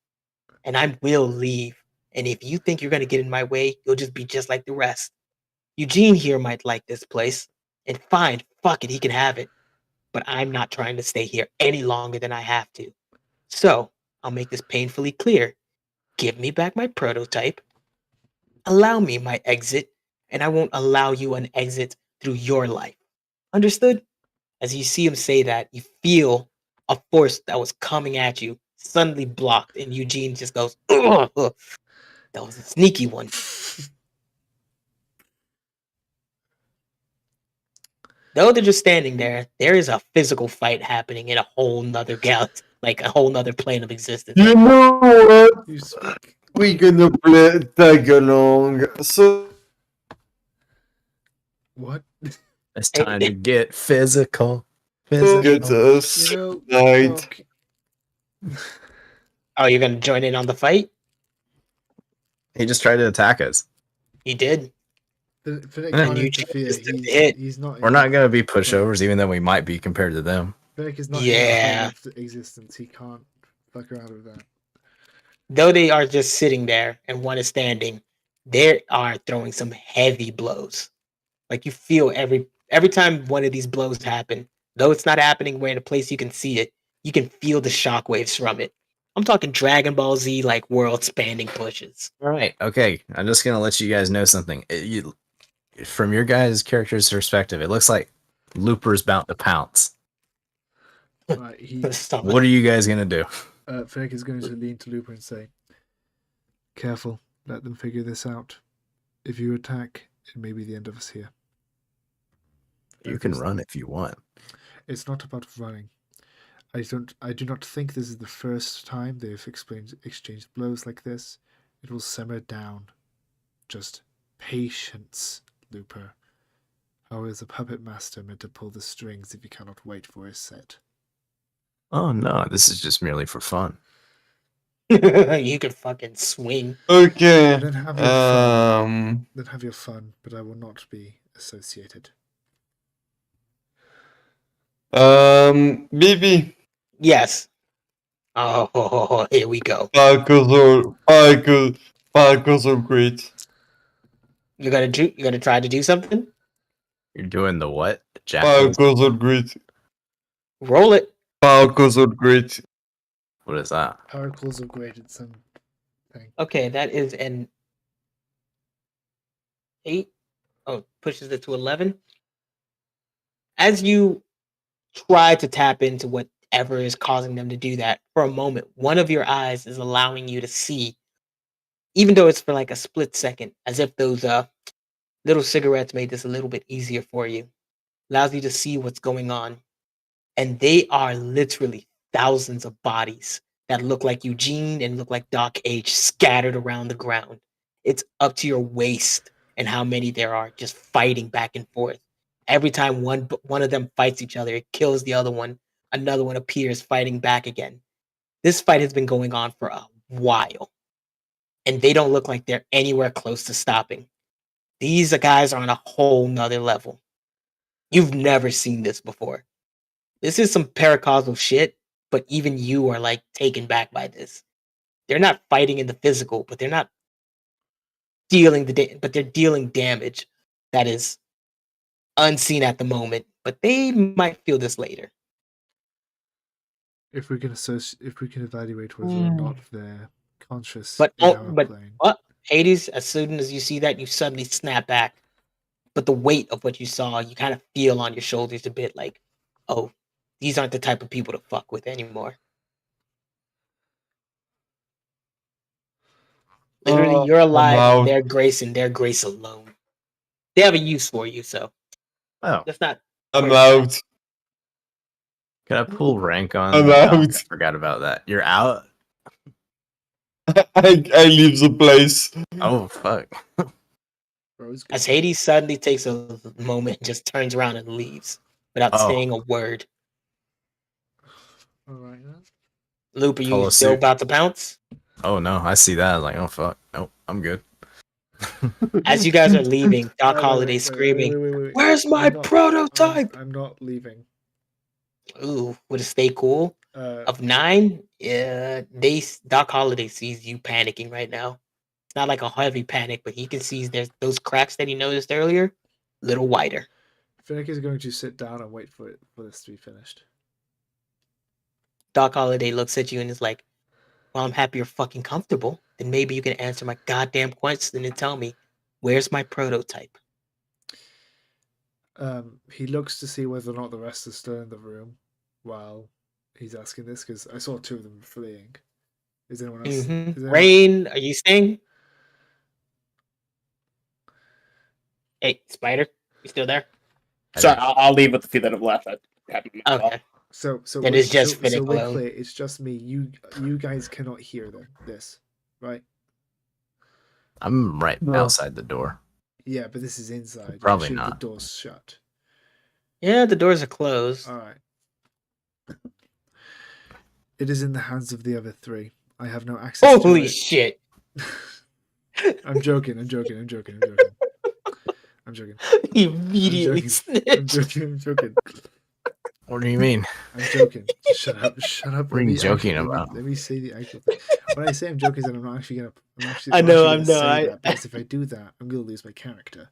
And I will leave. And if you think you're going to get in my way, you'll just be just like the rest. Eugene here might like this place. And fine, fuck it, he can have it. But I'm not trying to stay here any longer than I have to. So, I'll make this painfully clear. Give me back my prototype. Allow me my exit, and I won't allow you an exit through your life. Understood? As you see him say that, you feel a force that was coming at you suddenly blocked, and Eugene just goes, "Ugh, that was a sneaky one." Though they're just standing there, there is a physical fight happening in a whole nother galaxy, like a whole nother plane of existence. You know what? You speak. We're gonna play tag along. So What? It's time to get physical. get Physical. us You know, tonight. Doc, Oh, you're gonna join in on the fight? He just tried to attack us. He did. Finnick Yeah, can't you interfere. just took the He's, hit. he's not. We're not gonna be pushovers, even though we might be compared to them. Finnick is not Yeah. in the plane of existence. He can't fuck around with that. Though they are just sitting there and one is standing, they are throwing some heavy blows. Like you feel every time one of these blows happen, though it's not happening where in a place you can see it, you can feel the shockwaves from it. I'm talking Dragon Ball Z like world spanning pushes. All right, okay. I'm just gonna let you guys know something. From your guys' character's perspective, it looks like Looper's about to pounce. Right, What are you guys gonna do? Finnick is going to lean to Looper and say, "Careful, let them figure this out. If you attack, it may be the end of us here." You can run if you want. It's not about running. I do not think this is the first time they've exchanged blows like this. It will simmer down. Just patience, Looper. How is a puppet master meant to pull the strings if he cannot wait for his set? Oh no, this is just merely for fun. You can fucking swing. Okay. Then have your fun. Um. Then have your fun, but I will not be associated. BB. Yes. Oh, here we go. Falcons are great. You're gonna try to do something? You're doing the what? The jackals? Falcons are great. Roll it. Falcons are great. What is that? Oracles of graded some thing. Okay, that is an 8. Oh, pushes it to 11. As you try to tap into whatever is causing them to do that, for a moment, one of your eyes is allowing you to see, even though it's for like a split second, as if those little cigarettes made this a little bit easier for you. Allows you to see what's going on. And they are literally thousands of bodies that look like Eugene and look like Doc H scattered around the ground. It's up to your waist and how many there are just fighting back and forth. Every time one of them fights each other, it kills the other one. Another one appears fighting back again. This fight has been going on for a while, and they don't look like they're anywhere close to stopping. These guys are on a whole nother level. You've never seen this before. This is some paracausal shit, but even you are like taken back by this. They're not fighting in the physical, but they're not dealing but they're dealing damage that is unseen at the moment, but they might feel this later. If we can evaluate whether or not they're conscious But in our plane. Hades, as soon as you see that, you suddenly snap back. But the weight of what you saw, you kind of feel on your shoulders a bit like, oh, these aren't the type of people to fuck with anymore. Literally, you're alive with their grace and their grace alone. They have a use for you, so Oh, that's not. I'm out. can I pull rank on? I'm Oh, I out. forgot about that. You're out. I leave the place. Oh fuck. As Hades suddenly takes a moment, just turns around and leaves without Oh. saying a word. All right, then. Loop, are you Follow still suit. about to bounce? Oh no, I see that. I was like, oh fuck. Nope, I'm good. As you guys are leaving, Doc Wait, Holliday wait, screaming, wait. "Where's my prototype?" I'm not leaving. Ooh, would it stay cool? Of 9, Doc Holliday sees you panicking right now. It's not like a heavy panic, but he can see there's those cracks that he noticed earlier, a little wider. Finnick is going to sit down and wait for this to be finished. Doc Holliday looks at you and is like, "Well, I'm happy you're fucking comfortable. Then maybe you can answer my goddamn question and tell me, where's my prototype?" He looks to see whether or not the rest are still in the room while he's asking this, because I saw 2 of them fleeing. Is anyone else? Mm-hmm. Is anyone... Rain, are you staying? Hey, Spider, you still there? Sorry, I'll leave with the few that have left. Okay. So Then it's just Finnick we're alone. clear. It's just me. You guys cannot hear this, right? I'm right No. outside the door. Yeah, but this is inside. Probably Should not. The door's shut. Yeah, the doors are closed. All right. It is in the hands of the other 3. I have no access to Holy it. shit. I'm joking. I'm joking. He immediately I'm snitched. joking. What do you mean? I'm joking. Shut up. What are you joking about? Let me say the actual thing. When I say I'm joking, then I'm not actually gonna. I know, I'm I'm say not. that, because if I do that, I'm gonna lose my character.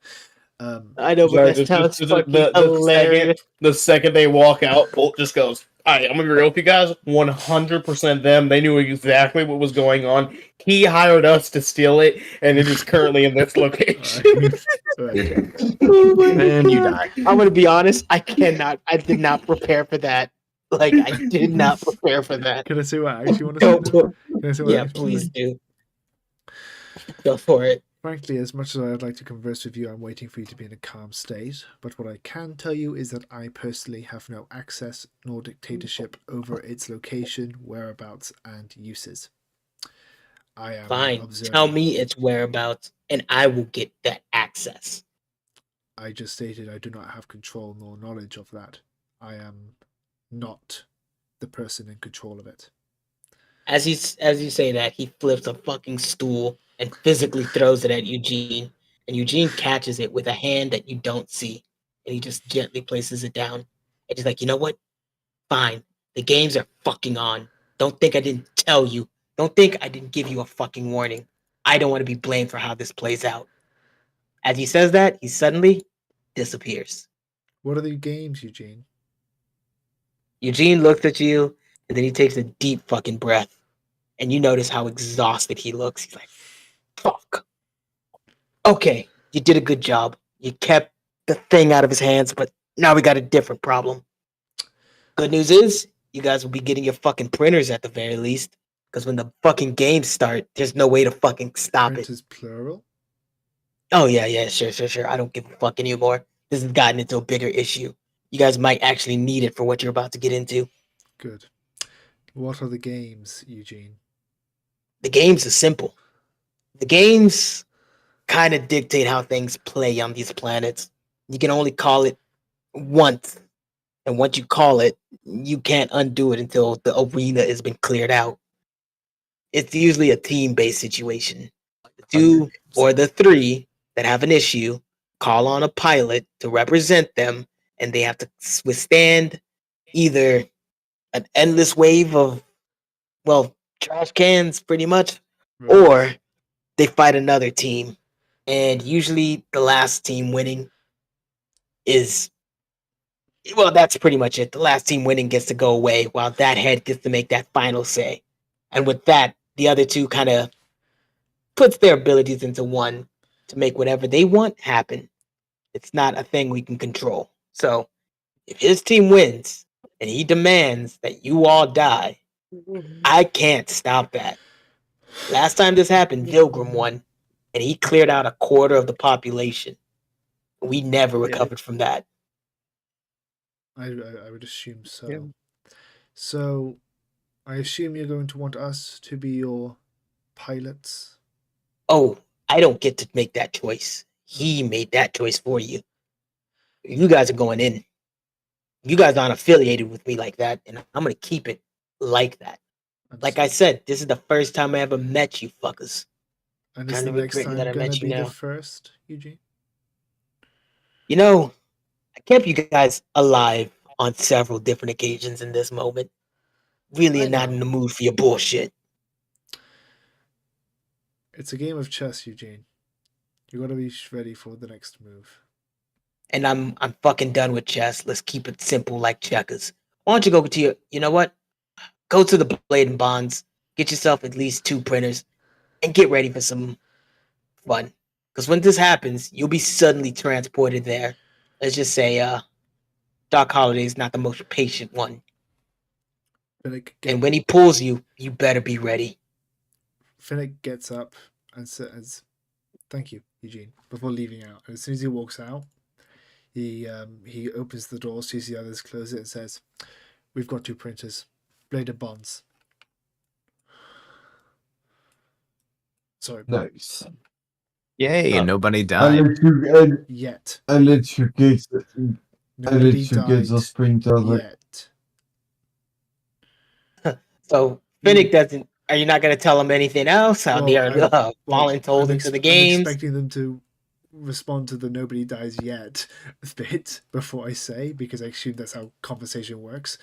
I know, but that sounds fucking hilarious. The second they walk out, Bolt just goes, "Alright, I'm gonna be real with you guys. 100% them. They knew exactly what was going on. He hired us to steal it, and it is currently in this location." Oh my Man, you God. die. I'm gonna be honest. I did not prepare for that. Like, I did not prepare for that. Can I say what I actually want to say? Can I say what I Yeah, actually want to please say? do. Go for it. Frankly, as much as I'd like to converse with you, I'm waiting for you to be in a calm state. But what I can tell you is that I personally have no access nor dictatorship over its location, whereabouts, and uses. I am Fine. observing. Tell me its whereabouts, and I will get that access. I just stated I do not have control nor knowledge of that. I am not the person in control of it. As you say that, he flips a fucking stool and physically throws it at Eugene, and Eugene catches it with a hand that you don't see, and he just gently places it down. And he's like, "You know what? Fine. The games are fucking on. Don't think I didn't tell you. Don't think I didn't give you a fucking warning. I don't want to be blamed for how this plays out." As he says that, he suddenly disappears. What are the games, Eugene? Eugene looks at you, and then he takes a deep fucking breath. And you notice how exhausted he looks. He's like, "Fuck. Okay, you did a good job. You kept the thing out of his hands, but now we got a different problem. Good news is, you guys will be getting your fucking printers at the very least. Because when the fucking games start, there's no way to fucking stop it." Printers plural? Oh, yeah, sure. I don't give a fuck anymore. This has gotten into a bigger issue. You guys might actually need it for what you're about to get into. Good. What are the games, Eugene? The games are simple. The games kind of dictate how things play on these planets. You can only call it once, and once you call it, you can't undo it until the arena has been cleared out. It's usually a team-based situation. The two or the three that have an issue call on a pilot to represent them, and they have to withstand either an endless wave of, well, trash cans, pretty much, or they fight another team. And usually the last team winning is, well, that's pretty much it. The last team winning gets to go away, while that head gets to make that final say. And with that, the other two kind of puts their abilities into one to make whatever they want happen. It's not a thing we can control. So if his team wins and he demands that you all die, I can't stop that. Last time this happened, Vilgrim won, and he cleared out a quarter of the population. We never recovered from that. I would assume so. Yeah. So, I assume you're going to want us to be your pilots. Oh, I don't get to make that choice. He made that choice for you. You guys are going in. You guys aren't affiliated with me like that, and I'm gonna keep it like that. Like I said, this is the first time I ever met you fuckers. And is kinda the next regretting time that I going met to you be the now. first, Eugene? You know, I kept you guys alive on several different occasions in this moment. Really I am not know. in the mood for your bullshit. It's a game of chess, Eugene. You gotta be ready for the next move. And I'm fucking done with chess. Let's keep it simple like checkers. Why don't you go to your, you know what? Go to the Blade and Bonds, get yourself at least 2 printers, and get ready for some fun. Because when this happens, you'll be suddenly transported there. Let's just say, Doc Holliday's not the most patient one. And when he pulls you, you better be ready. Finnick gets up and says, "Thank you, Eugene," before leaving out. And as soon as he walks out, he opens the door, sees the others, close it, and says, "We've got 2 printers, Blade and Bonds." Sorry. Nice. Yay, and nobody I'll died. let you. Yet. I'll let you get. I'll Nobody let you died get those printers. yet. So Finnick doesn't. Are you not going to tell him anything else? How they are voluntold into the I'm games? expecting them to respond to the "nobody dies yet" bit before I say, because I assume that's how conversation works.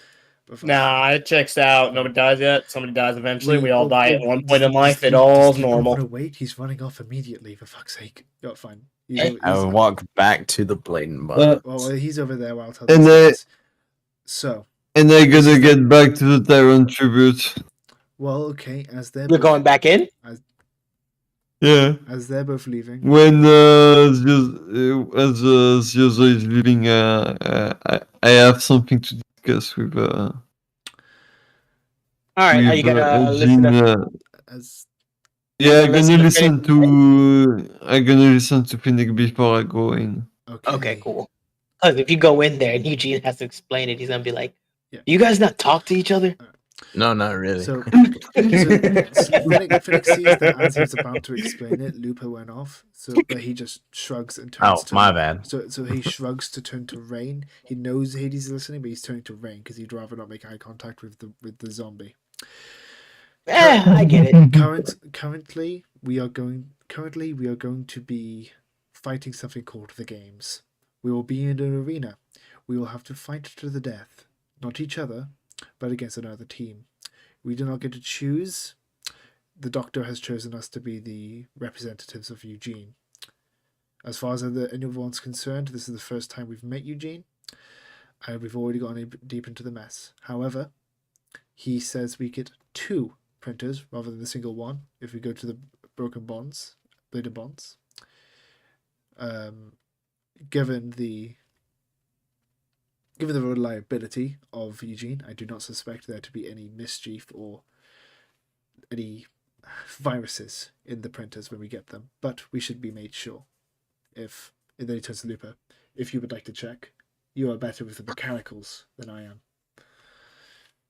Nah, it checks out. Nobody dies yet. Somebody dies eventually. We all die at one point in life. It all's normal. Wait, he's running off immediately, for fuck's sake. Oh, fine. I will walk back to the Blade and Bond. Well, he's over there while I'll And I. So. And I gotta get back to the Tyrant tribute. Well, okay, as they're You're going back in? Yeah. As they're both leaving. When Ziozo is leaving, I have something to discuss with. All right, are you gonna listen to? Yeah, I'm gonna listen to Finnick before I go in. Okay, cool. Because if you go in there and Eugene has to explain it, he's gonna be like, "You guys not talk to each other?" No, not really. So Finnick sees that as he's about to explain it, Lupa went off. But he just shrugs and turns. Oh, my bad. So he shrugs to turn to Rain. He knows Hades is listening, but he's turning to Rain because he'd rather not make eye contact with the zombie. I get it. Currently, we are going to be fighting something called the games. We will be in an arena. We will have to fight to the death, not each other, but against another team. We do not get to choose. The Doctor has chosen us to be the representatives of Eugene. As far as anyone's concerned, this is the first time we've met Eugene, and we've already gone deep into the mess. However, he says we get 2 printers rather than a single one if we go to the Blade Bonds. Given the reliability of Eugene, I do not suspect there to be any mischief or any viruses in the printers when we get them, but we should be made sure. And then he turns to Lupa. If you would like to check, you are better with the mechanicals than I am.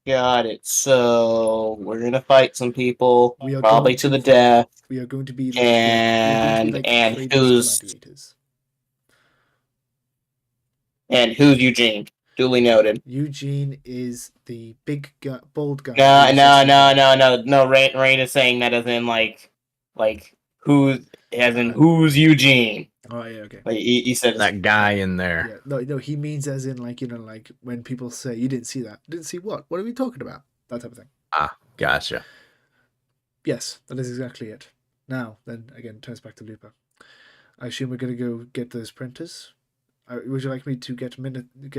Got it. So we're gonna fight some people, We are probably going to the fight. death. We are going to be like, we are going to be like And Kratos who's gladiators. Eugene? Duly noted. Eugene is the big guy, bald guy. No, who's no, sexy no, guy. no, no, no. Rain is saying that as in like who's as in who's Eugene? Oh yeah, okay. Like he said That guy in there. Yeah, no, he means as in like, you know, like when people say you didn't see that, didn't see what? What are we talking about? That type of thing. Ah, gotcha. Yes, that is exactly it. Now, then again, it turns back to Lupa. I assume we're gonna go get those printers. Would you like me to get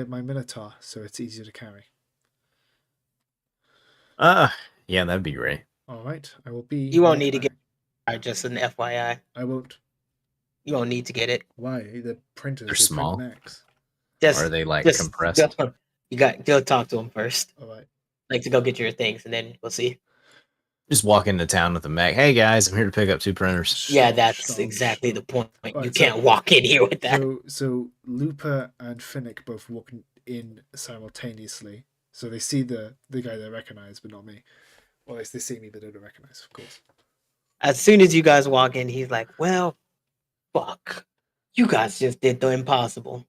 my Minotaur so it's easier to carry? Yeah, that'd be great. All right, I will be. You won't right need to back. get just an FYI. I won't. You won't need to get it. Why? The printers. They're they small. Print max. Just Or are they like just compressed? you got go talk to him first. All right. Like to go get your things, and then we'll see. Just walk into town with a Mac. Hey guys, I'm here to pick up 2 printers. Yeah, that's exactly the point. Right, You so- can't walk in here with that. So Lupa and Finnick both walk in simultaneously. So they see the guy they recognize, but not me. Or at least they see me, but they don't recognize, of course. As soon as you guys walk in, he's like, "Well, fuck, you guys just did the impossible.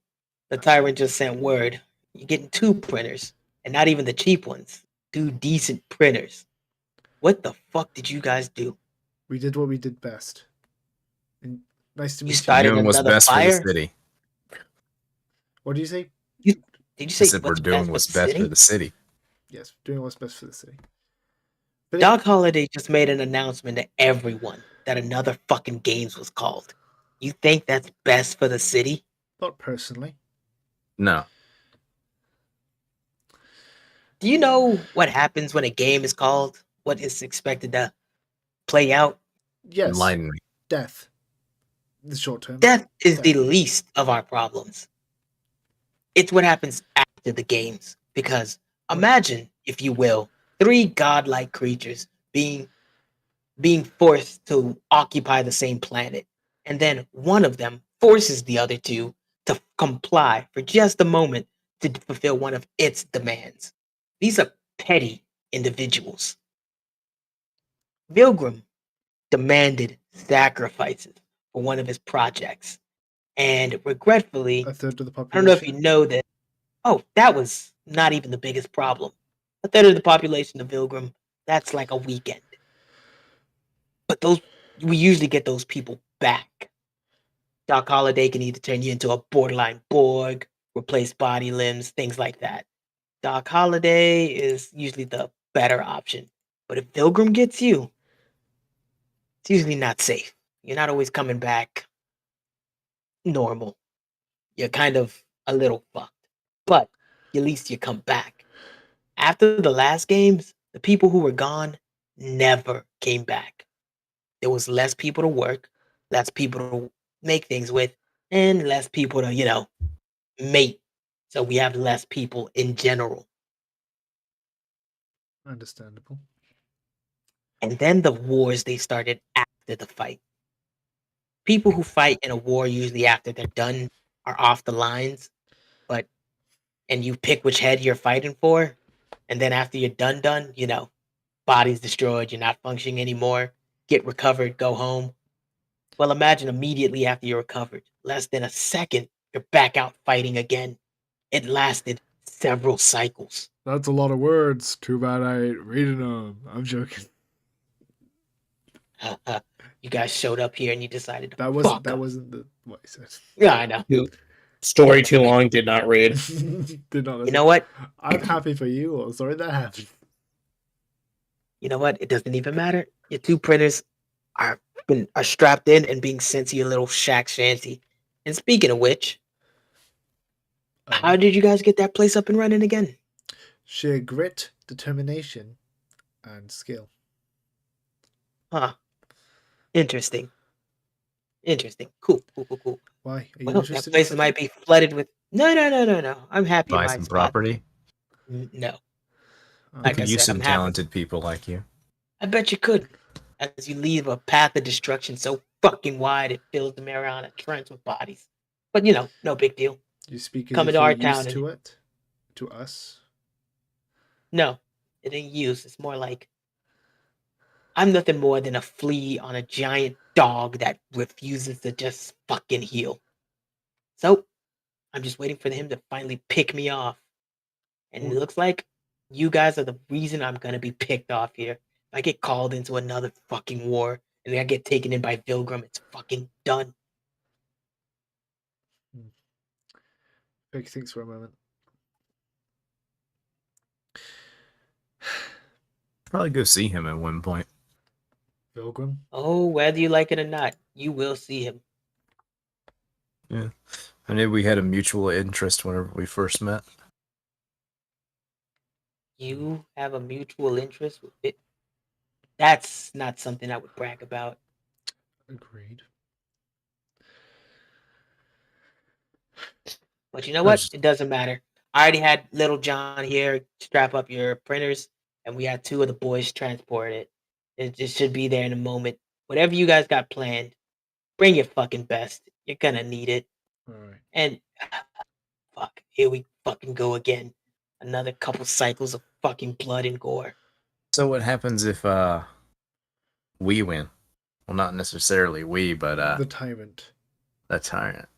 The tyrant just sent word. You're getting 2 printers, and not even the cheap ones. 2 decent printers. What the fuck did you guys do? We did what we did best. And nice to You meet started you. Doing what's another best fire? for the city. What do you say? Did you I say said we're what's doing best what's for the best city? for the city. Yes, doing what's best for the city. But Doc Holliday just made an announcement to everyone that another fucking games was called. You think that's best for the city? not personally. No. Do you know what happens when a game is called? What is expected to play out? Yes, Enlighten me. death. The short term. Death is the Death. least of our problems. It's what happens after the games. Because imagine, if you will, 3 godlike creatures being forced to occupy the same planet, and then one of them forces the other 2 to comply for just a moment to fulfill one of its demands. These are petty individuals. Pilgrim demanded sacrifices for one of his projects, and regretfully, A third of the I don't know if population. you know that. Oh, that was not even the biggest problem. A third of the population of Pilgrim, that's like a weekend. But we usually get those people back. Doc Holliday can either turn you into a borderline Borg, replace body limbs, things like that. Doc Holliday is usually the better option. But if Pilgrim gets you, it's usually not safe. You're not always coming back normal. You're kind of a little fucked. But at least you come back. After the last games, the people who were gone never came back. There was less people to work, less people to make things with, and less people to, mate. So we have less people in general. Understandable. And then the wars they started after the fight. People who fight in a war usually after they're done are off the lines, and you pick which head you're fighting for, and then after you're done, body's destroyed, you're not functioning anymore, get recovered, go home. Well, imagine immediately after you're recovered, less than a second, you're back out fighting again. It lasted several cycles. That's a lot of words. Too bad I ain't reading them. I'm joking. You guys showed up here and you decided to That fuck up. wasn't the what I said. Yeah, I know. Story too long, did not read. Did not You listen. know what? I'm happy for you. Or sorry that happened. You know what? It doesn't even matter. Your 2 printers are strapped in and being sent to your little shack shanty. And speaking of which, how did you guys get that place up and running again? Sheer grit, determination, and skill. Huh. Interesting. Cool. Why? Are you Well, that interested in place something? might be flooded with. No. I'm happy in Buy my some spot. property. No. Oh, Like I Could use said, some I'm happy. talented people like you. I bet you could. As you leave a path of destruction so fucking wide it fills the Mariana Trench with bodies. But no big deal. you speak as Come if into you're our town used and to it? To us? no. It ain't use. It's more like I'm nothing more than a flea on a giant dog that refuses to just fucking heal. So I'm just waiting for him to finally pick me off. And it looks like you guys are the reason I'm gonna be picked off here. If I get called into another fucking war and I get taken in by Vilgrim, it's fucking done. Vic thinks for a moment. Probably go see him at one point. Vilgrim? Oh, whether you like it or not, you will see him. Yeah. I knew we had a mutual interest whenever we first met. You have a mutual interest with it. That's not something I would brag about. Agreed. But you know I what? just- It doesn't matter. I already had Little John here strap up your printers, and we had 2 of the boys transport it. It just should be there in a moment. Whatever you guys got planned, bring your fucking best. You're gonna need it. Alright. And fuck, here we fucking go again. Another couple cycles of fucking blood and gore. So what happens if we win? Well, not necessarily we, but The tyrant. the tyrant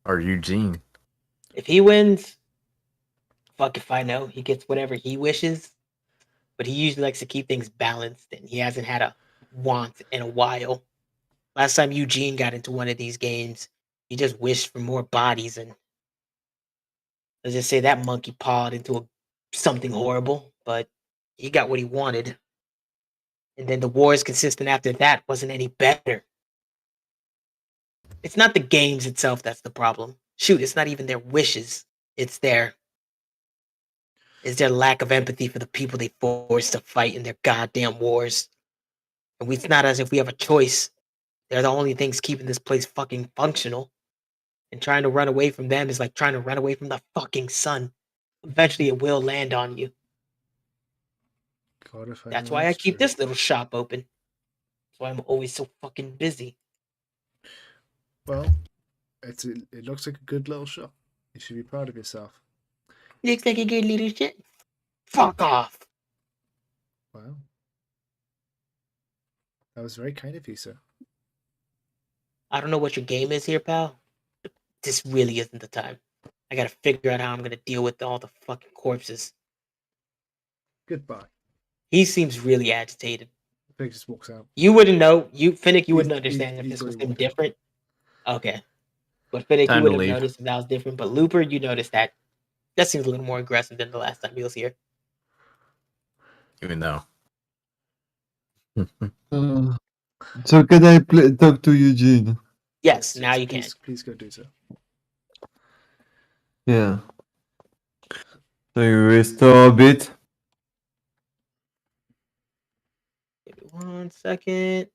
or Eugene. If he wins, fuck if I know. He gets whatever he wishes. But he usually likes to keep things balanced, and he hasn't had a want in a while. Last time Eugene got into one of these games, he just wished for more bodies, and let's just say that monkey pawed into something horrible, but he got what he wanted. And then the wars consistent after that wasn't any better. It's not the games itself that's the problem. Shoot, it's not even their wishes. It's their lack of empathy for the people they forced to fight in their goddamn wars. And it's not as if we have a choice. They're the only things keeping this place fucking functional. And trying to run away from them is like trying to run away from the fucking sun. Eventually it will land on you. God, if I That's know why I that's keep true. this little shop open. That's why I'm always so fucking busy. Well, it looks like a good little shop. You should be proud of yourself. Looks like a good little shit. Fuck off. Wow. That was very kind of you, sir. I don't know what your game is here, pal. But this really isn't the time. I gotta figure out how I'm gonna deal with all the fucking corpses. Goodbye. He seems really agitated. Vic just walks out. You wouldn't know. Finnick, you He's- wouldn't understand if he's this was already him walked out. different. Okay. But Finnick, you Time to would have leave. noticed if that was different. But Looper, you noticed that. That seems a little more aggressive than the last time he was here. Even though. So can I talk to Eugene? Yes, now you can. Please go do so. Yeah. So you restore a bit. Give me 1 second.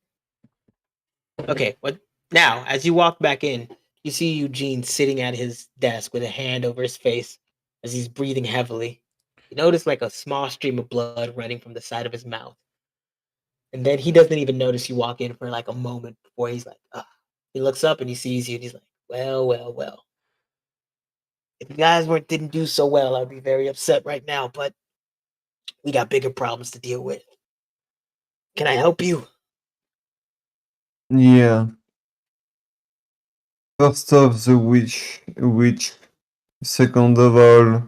Okay, what now? As you walk back in, you see Eugene sitting at his desk with a hand over his face as he's breathing heavily. You notice like a small stream of blood running from the side of his mouth. And then he doesn't even notice you walk in for like a moment before he's like, ah. He looks up and he sees you and he's like, well, well, well. If you guys didn't do so well, I'd be very upset right now, but we got bigger problems to deal with. Can I help you? Yeah. First of the which second of all,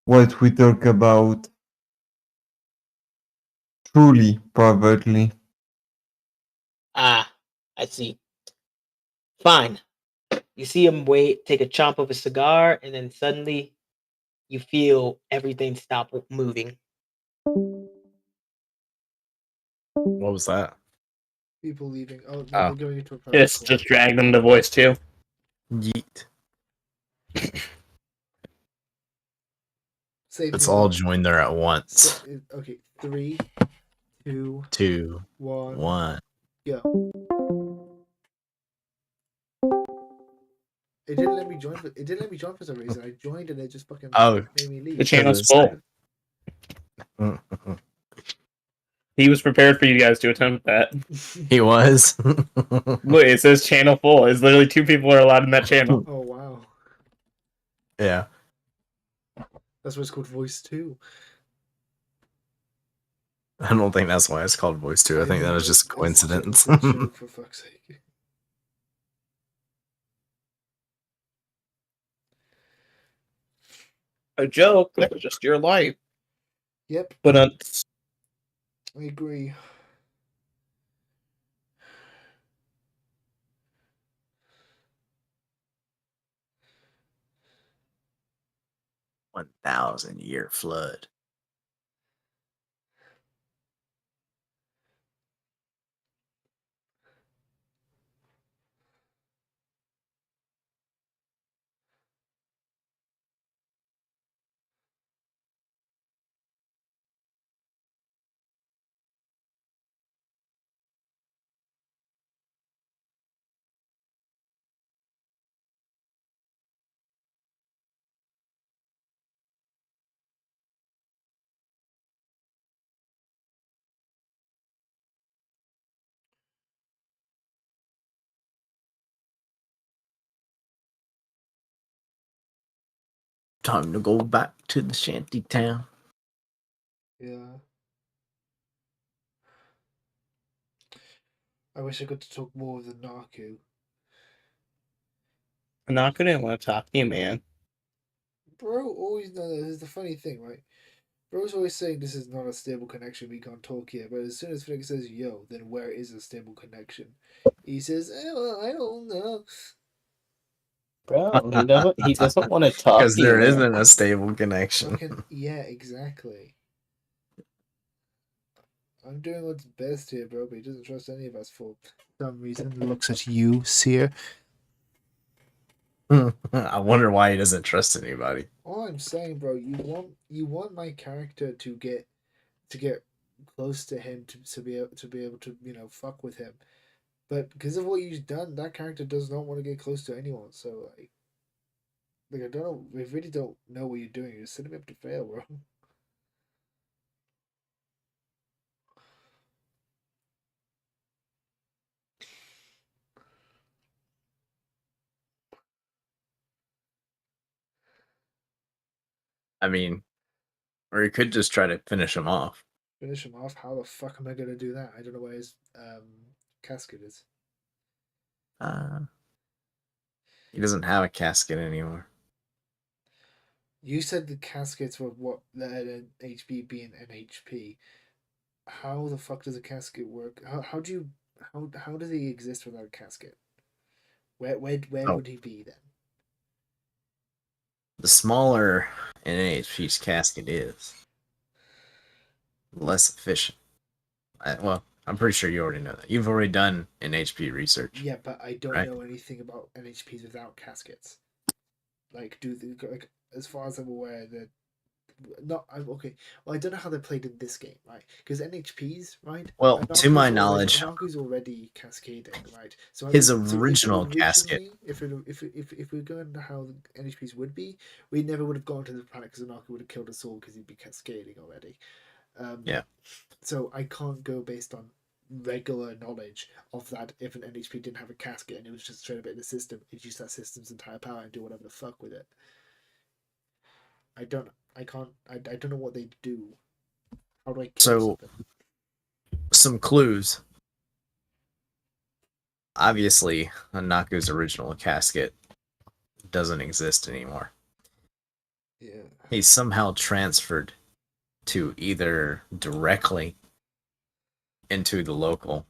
what we talk about truly privately. Ah, I see. Fine. You see him take a chomp of a cigar, and then suddenly you feel everything stop moving. What was that? People leaving. Oh, no, Oh. they're going into a private Just call. just drag them to voice too. Yeet. Save Let's me all one. join there at once. Okay, 3, 2, 2, 1, 1. go. It didn't let me join. It didn't let me join for some reason. I joined and it just fucking Oh. made me leave. The channel's Because- full. He was prepared for you guys to attempt that. He was. Look, it says channel full. It's literally 2 people are allowed in that channel. Oh wow, Yeah. that's what's called voice 2. I don't think that's why it's called Voice 2. I think that was just a coincidence. It's a joke, for fuck's sake. A joke. That's just your life. Yep, But I agree. 1,000-year flood. Time to go back to the shanty town. Yeah. I wish I got to talk more with the Naku. I'm not gonna want to talk to you, man. Bro always knows this is the funny thing, right? Bro's always saying this is not a stable connection, we can't talk here, but as soon as Flick says yo, then where is a stable connection? He says, well, I don't know. Bro, he doesn't want to talk Because to you, there man. isn't a stable connection. Fucking, yeah, exactly. I'm doing what's best here, bro, but he doesn't trust any of us for some reason. He looks at you, Seer. I wonder why he doesn't trust anybody. All I'm saying, bro, you want my character to get close to him to be able to fuck with him, but because of what you've done, that character does not want to get close to anyone. So like I don't know, we really don't know what you're doing. You're setting me up to fail, bro. I mean, or he could just try to finish him off. Finish him off. How the fuck am I gonna do that? I don't know where his casket is. He doesn't have a casket anymore. You said the caskets were what let an HP be an NHP. How the fuck does a casket work? How do you how does he exist without a casket? Where Oh. would he be then? The smaller an NHP's casket is, the less efficient. Well, I'm pretty sure you already know that. You've already done an HP research. Yeah, but I don't right? know anything about NHPs without caskets. Like, like as far as I'm aware, that not I'm okay. Well, I don't know how they're played in this game, right? Because NHPs, right? Well, to my knowledge, Anaku's already cascading, right? So his so if original casket. if we're going to how the NHPs would be, we never would have gone to the planet because Anaku would have killed us all because he'd be cascading already. Yeah. So I can't go based on regular knowledge of that if an NHP didn't have a casket and it was just straight up in the system, it used that system's entire power and do whatever the fuck with it. I don't know what they do. How do I kill something? Some clues. Obviously, Naku's original casket doesn't exist anymore. Yeah. He's somehow transferred to either directly into the local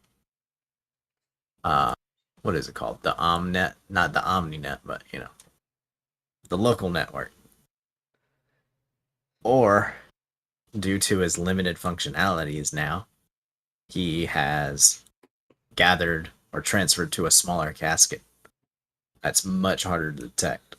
what is it called? The Omnet, not the OmniNet, but the local network. Or due to his limited functionalities now, he has gathered or transferred to a smaller casket that's much harder to detect.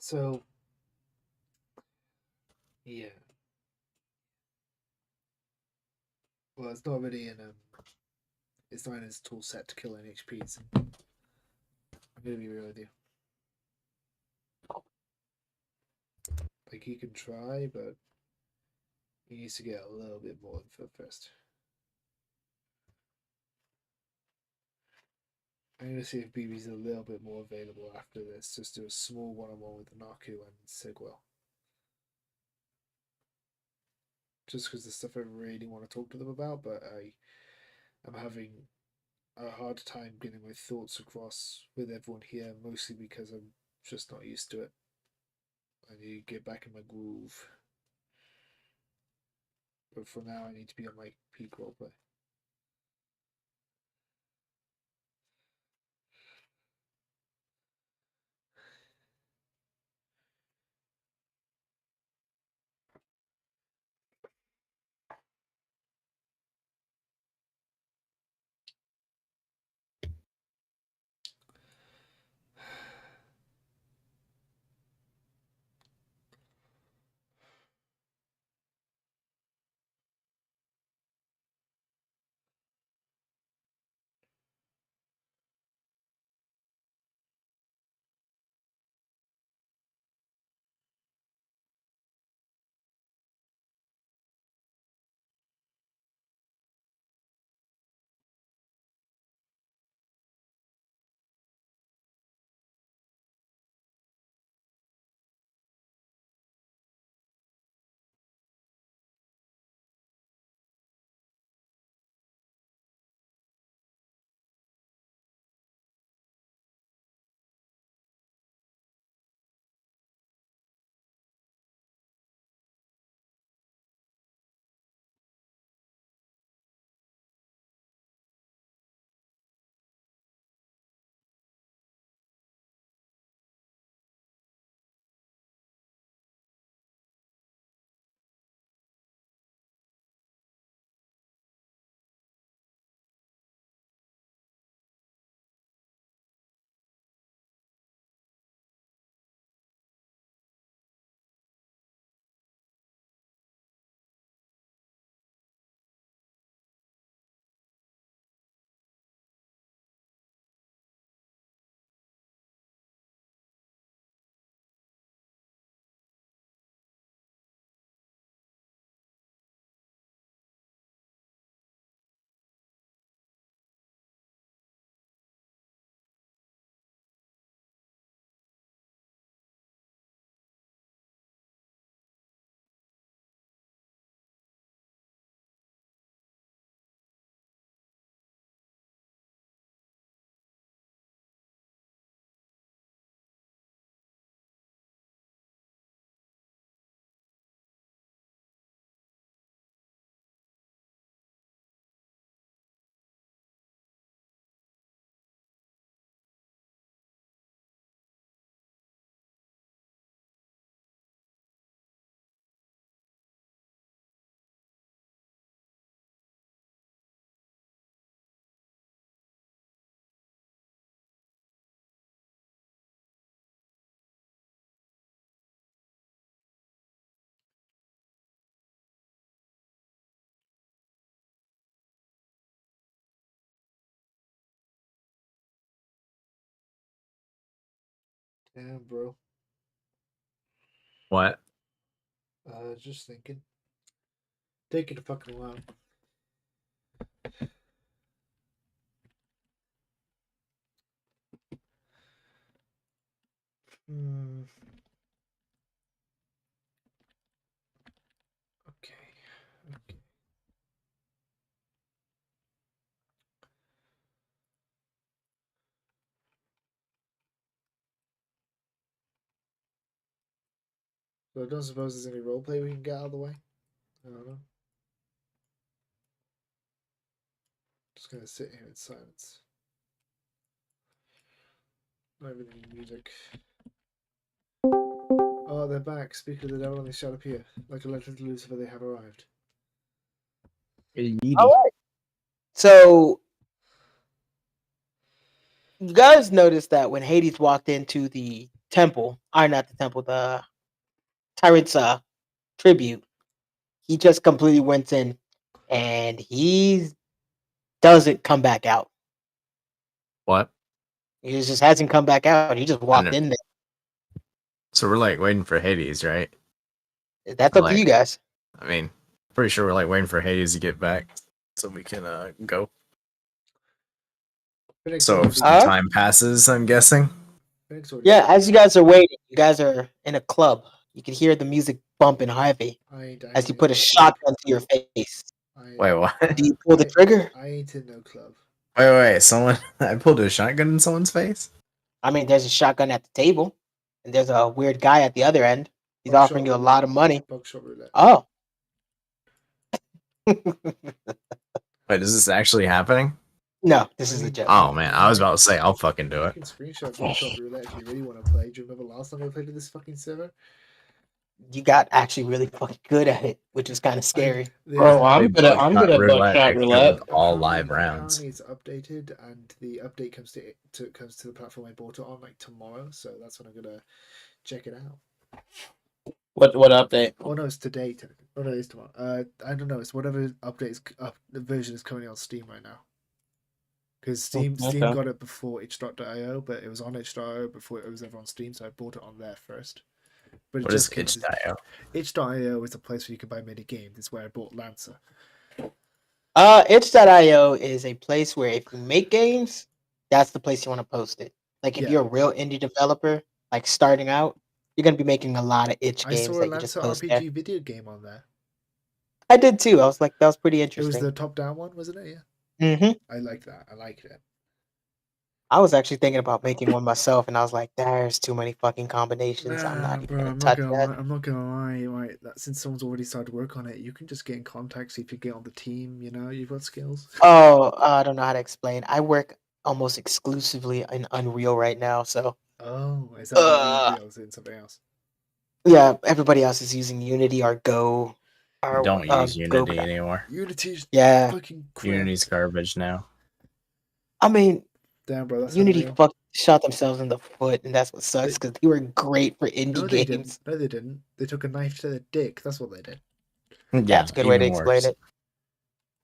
So yeah. Well, it's not really it's not in his tool set to kill NHPs. I'm gonna be real with you. Like he can try, but he needs to get a little bit more info first. I'm gonna see if BB's a little bit more available after this. Just do a small one-on-one with Naku and Sigwell. Just because the stuff I really want to talk to them about, but I'm having a hard time getting my thoughts across with everyone here, mostly because I'm just not used to it. I need to get back in my groove. But for now, I need to be on my peak roleplay. Damn, bro. What? Just thinking. Taking a fucking while. Hmm. Okay. Okay. So I don't suppose there's any roleplay we can get out of the way. I don't know. Just gonna sit here in silence. Not even any music. Oh, they're back. Speak of the devil, and they shall appear. Like a letter to Lucifer, they have arrived. All right. So you guys noticed that when Hades walked into the temple, or not the temple, the tyrant's tribute, he just completely went in and he doesn't come back out. What? He just hasn't come back out. He just walked know. in there. So we're like waiting for Hades, right? That's Or up to you like, guys. I mean, pretty sure we're like waiting for Hades to get back so we can go. Phoenix So already if some beat- time passes, I'm guessing. Phoenix already Yeah, beat- as you guys are waiting, you guys are in a club. You can hear the music bumping heavy I as you ain't put a in no shotgun to your face. club. Wait, what? Do you pull the trigger? I ain't in no club. Wait, someone I pulled a shotgun in someone's face? I mean, there's a shotgun at the table, and there's a weird guy at the other end. He's Buckshot offering you a roulette. lot of money. Buckshot roulette. Oh. Wait, is this actually happening? No, this is a joke. Oh man, I was about to say I'll fucking do I it. can screenshot Buckshot roulette if you really want to play. Do you remember last time we played with this fucking server? You got actually really fucking good at it, which is kind of scary. Bro, I'm good at Buckshot buckshot except roulette. with all live rounds. Apparently it's updated, and the update comes to the platform I bought it on like tomorrow. So that's when I'm gonna check it out. What update? Oh no, it's today. Oh no, it's tomorrow. I don't know. It's whatever the version is coming on Steam right now. Because Steam Okay. got it before itch.io, but it was on itch.io before it was ever on Steam, so I bought it on there first. But What is itch.io? Itch.io is a place where you can buy mini games. It's where I bought Lancer. Itch.io is a place where if you make games, that's the place you want to post it. Like if Yeah. you're a real indie developer, like starting out, you're gonna be making a lot of itch I games saw a that you just Lancer post RPG there. video game on there. I did too. I was like, that was pretty It was interesting. the top-down one, wasn't it? Yeah. hmm I liked that. I liked it. I was actually thinking about making one myself, and I was like, there's too many fucking combinations. I'm not even gonna touch that. I'm not gonna lie. Right, that since someone's already started work on it, you can just get in contact. See if you get on the team. You know, you've got skills. Oh, I don't know how to explain. I work almost exclusively in Unreal right now, so Oh, is that the Unreal? Is it something else? yeah, everybody else is using Unity or Go. Or, Don't use Go Unity anymore. Unity's Yeah, fucking crap. Unity's garbage now. I mean, Damn, bro, that's Unity Unreal. shot themselves in the foot, and that's what sucks because they were great for indie No, they games. didn't. No, they didn't. They took a knife to their dick. That's what they did. Yeah, That's a good way to even explain worse.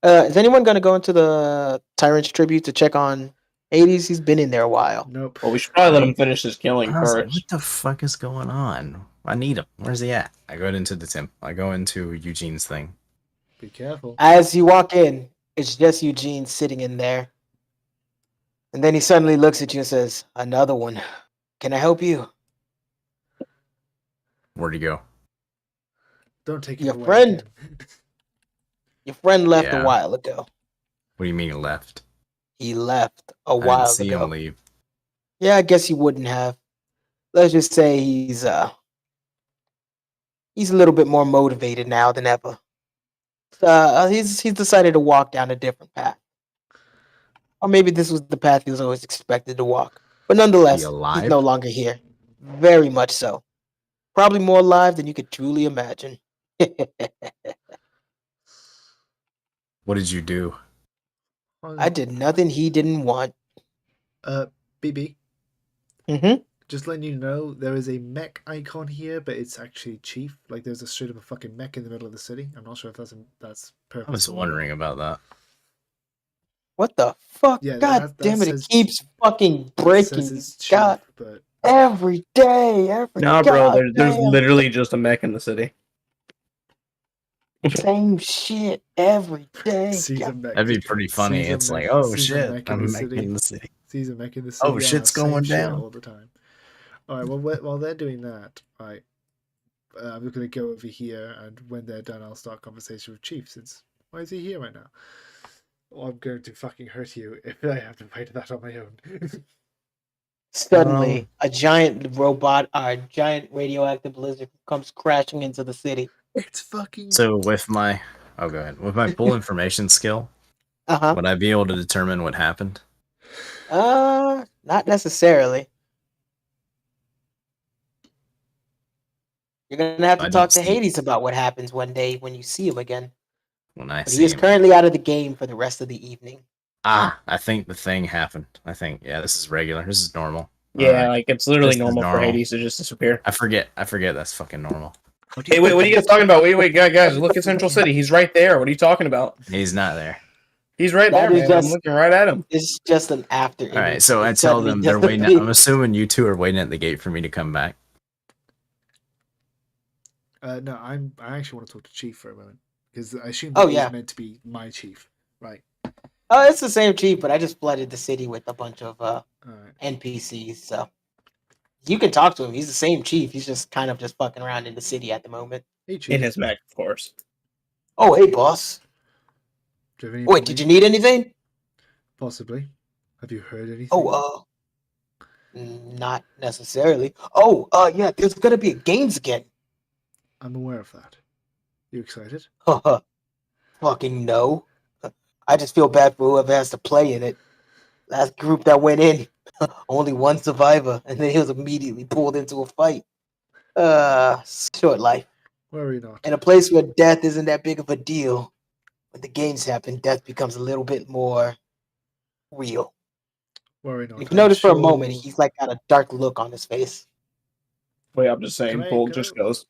it. Is anyone going to go into the Tyrant's tribute to check on Hades? He's been in there a while. Nope. Well, we should probably let him finish his killing I was like, first. what the fuck is going on? I need him. Where's he at? I go into the temp. I go into Eugene's thing. Be careful. As you walk in, it's just Eugene sitting in there. And then he suddenly looks at you and says, "Another one. Can I help you?" Where'd he go? Don't take it Your away friend. again. Your friend left Yeah. a while ago. What do you mean he left? He left a I didn't while see ago. him leave. Yeah, I guess he wouldn't have. Let's just say he's a little bit more motivated now than ever. He's decided to walk down a different path. Or maybe this was the path he was always expected to walk. But nonetheless, he's alive? no longer here. Very much so. Probably more alive than you could truly imagine. What did you do? I did nothing he didn't want. BB, Mm-hmm. just letting you know, there is a mech icon here, but it's actually Chief. Like, there's a straight up a fucking mech in the middle of the city. I'm not sure if that's I was purposeful. wondering about that. What the fuck? Yeah, God that damn it, says- it keeps fucking It breaking. says it's Chief, God, but every day, every Nah, bro, there's goddamn literally just a mech in the city. same shit every day. sees a God, mech. That'd be pretty funny. Sees a It's mech- like, oh sees a shit, mech in I'm the back city. in the city. Sees a mech in the city. Oh, shit's same going shit down. all the time. All right. Well, while they're doing that, right, I'm gonna go over here, and when they're done, I'll start conversation with Chief. Since why is he here right now? Well, I'm going to fucking hurt you if I have to fight that on my own. Suddenly, a giant robot, a giant radioactive lizard comes crashing into the city. It's fucking. So with my go ahead. With my full information skill, Uh-huh. would I be able to determine what happened? Not necessarily. You're gonna have I to don't talk to see- Hades about what happens one day when you see him again. When I But see he is him. currently out of the game for the rest of the evening. I think the thing happened. I think this is regular. This is normal. Yeah, Alright. like it's literally This is normal for normal. Hades to just disappear. I forget that's fucking normal. Hey, wait, what are you guys talking about? Wait, guys, look at Central City. He's right there. What are you talking about? He's not there. He's right That there, is man. I'm just- looking right at him. It's just an after image. All right, so It I tell suddenly them they're waiting. I'm disappears. assuming you two are waiting at the gate for me to come back. No, I actually want to talk to Chief for a moment because I assume Oh, he's yeah. meant to be my chief, right? Oh, it's the same chief, but I just flooded the city with a bunch of All right. NPCs. So you can talk to him. He's the same chief. He's just kind of just fucking around in the city at the moment. Hey, Chief. In his mech, of course. Oh, hey, boss. Do you have any Wait, did you need anything? Possibly. Have you heard anything? Oh, not necessarily. Oh, yeah, there's gonna be games again. I'm aware of that. You excited? Fucking no. I just feel bad for whoever has to play in it. Last group that went in, only one survivor, and then he was immediately pulled into a fight. Short life. Worry not. In a place where death isn't that big of a deal, when the games happen, death becomes a little bit more real. Worry not. If you notice for a moment, sure- he's like got a dark look on his face. Wait, I'm just saying. Can I Bolt go? just goes.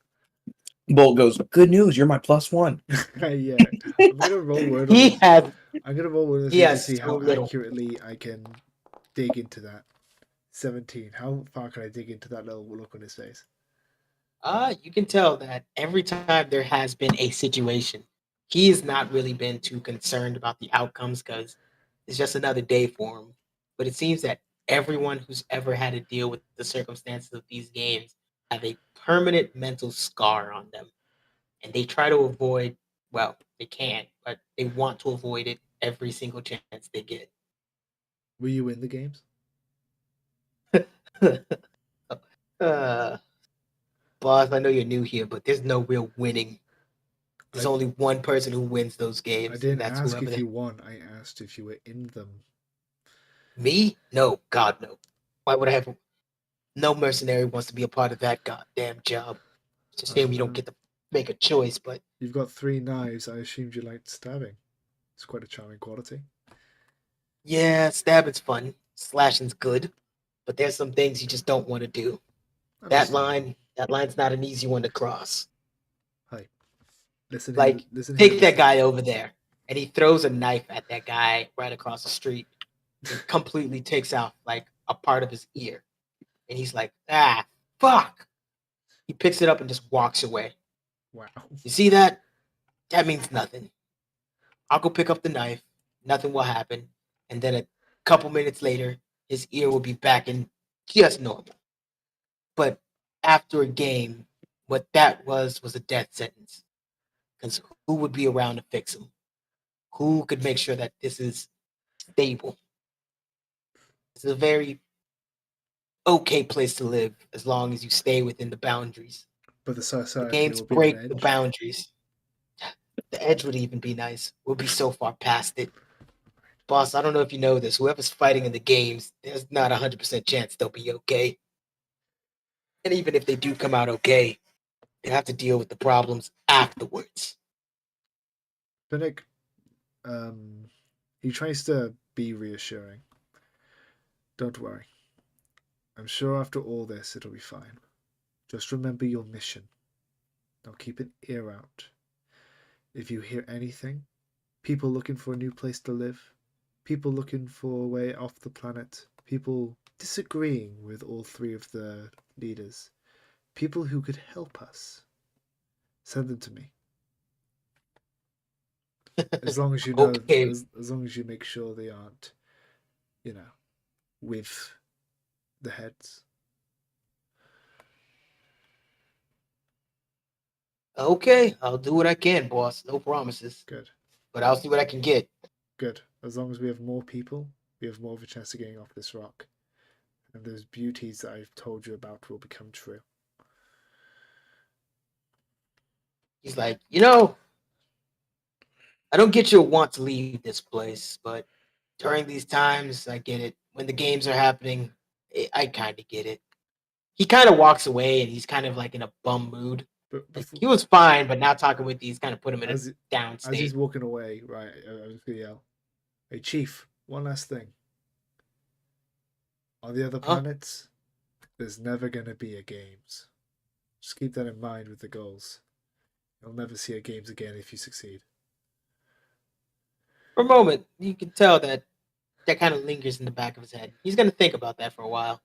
Bolt goes. Good news. You're my +1. Yeah. I'm gonna roll word on He this. has I'm gonna roll word on this he to has see so how little. accurately I can dig into that. 17. How far can I dig into that little look on his face? You can tell that every time there has been a situation, he has not really been too concerned about the outcomes because it's just another day for him. But it seems that everyone who's ever had to deal with the circumstances of these games have a permanent mental scar on them. And they try to avoid, well, they can't, but they want to avoid it every single chance they get. Were you in the games? uh, Boss, I know you're new here, but there's no real winning. There's I- only one person who wins those games. I didn't and that's ask whoever if they- you won. I asked if you were in them. Me? No, God, no. Why would I have? No mercenary wants to be a part of that goddamn job. It's a shame you don't get to make a choice, but You've got 3 knives. I assumed you liked stabbing. It's quite a charming quality. yeah, stabbing's fun. Slashing's good, but there's some things you just don't want to do. That line's not an easy one to cross. Hi. Listen. Like, here, listen. take here, that listen. guy over there, and he throws a knife at that guy right across the street. It completely takes out like a part of his ear, and he's like, "Ah, fuck!" He picks it up and just walks away. Wow. You see that? That means nothing. I'll go pick up the knife. Nothing will happen, and then a couple minutes later, his ear will be back in just normal. But after a game, what that was a death sentence. Because who would be around to fix him? Who could make sure that this is stable? It's a very okay place to live as long as you stay within the boundaries. But the The society games will be break on the edge. boundaries. The edge would even be nice. We'll be so far past it. Boss, I don't know if you know this. Whoever's fighting in the games, there's not 100% chance they'll be okay. And even if they do come out okay, they have to deal with the problems afterwards. Finnick, he tries to be reassuring. Don't worry. I'm sure after all this it'll be fine. Just remember your mission. Now keep an ear out. If you hear anything, people looking for a new place to live, people looking for a way off the planet, people disagreeing with all 3 of the leaders, people who could help us, send them to me. As long as you know, Okay. as long as you make sure they aren't, with the heads. Okay, I'll do what I can, boss. No promises. Good. But I'll see what I can get. Good. As long as we have more people, we have more of a chance of getting off this rock. And those beauties that I've told you about will become true. He's like, I don't get your want to leave this place, but during these times, I get it. When the games are happening, I kind of get it. He kind of walks away and he's kind of like in a bum mood. But Like, before, he was fine, but now talking with these kind of put him in a as, down as he's state. walking away, right, I was going to yell, "Hey, Chief, one last thing. On the other planets, there's never going to be a games. Just keep that in mind with the goals. You'll never see our games again if you succeed. For a moment, you can tell that kind of lingers in the back of his head. He's gonna think about that for a while.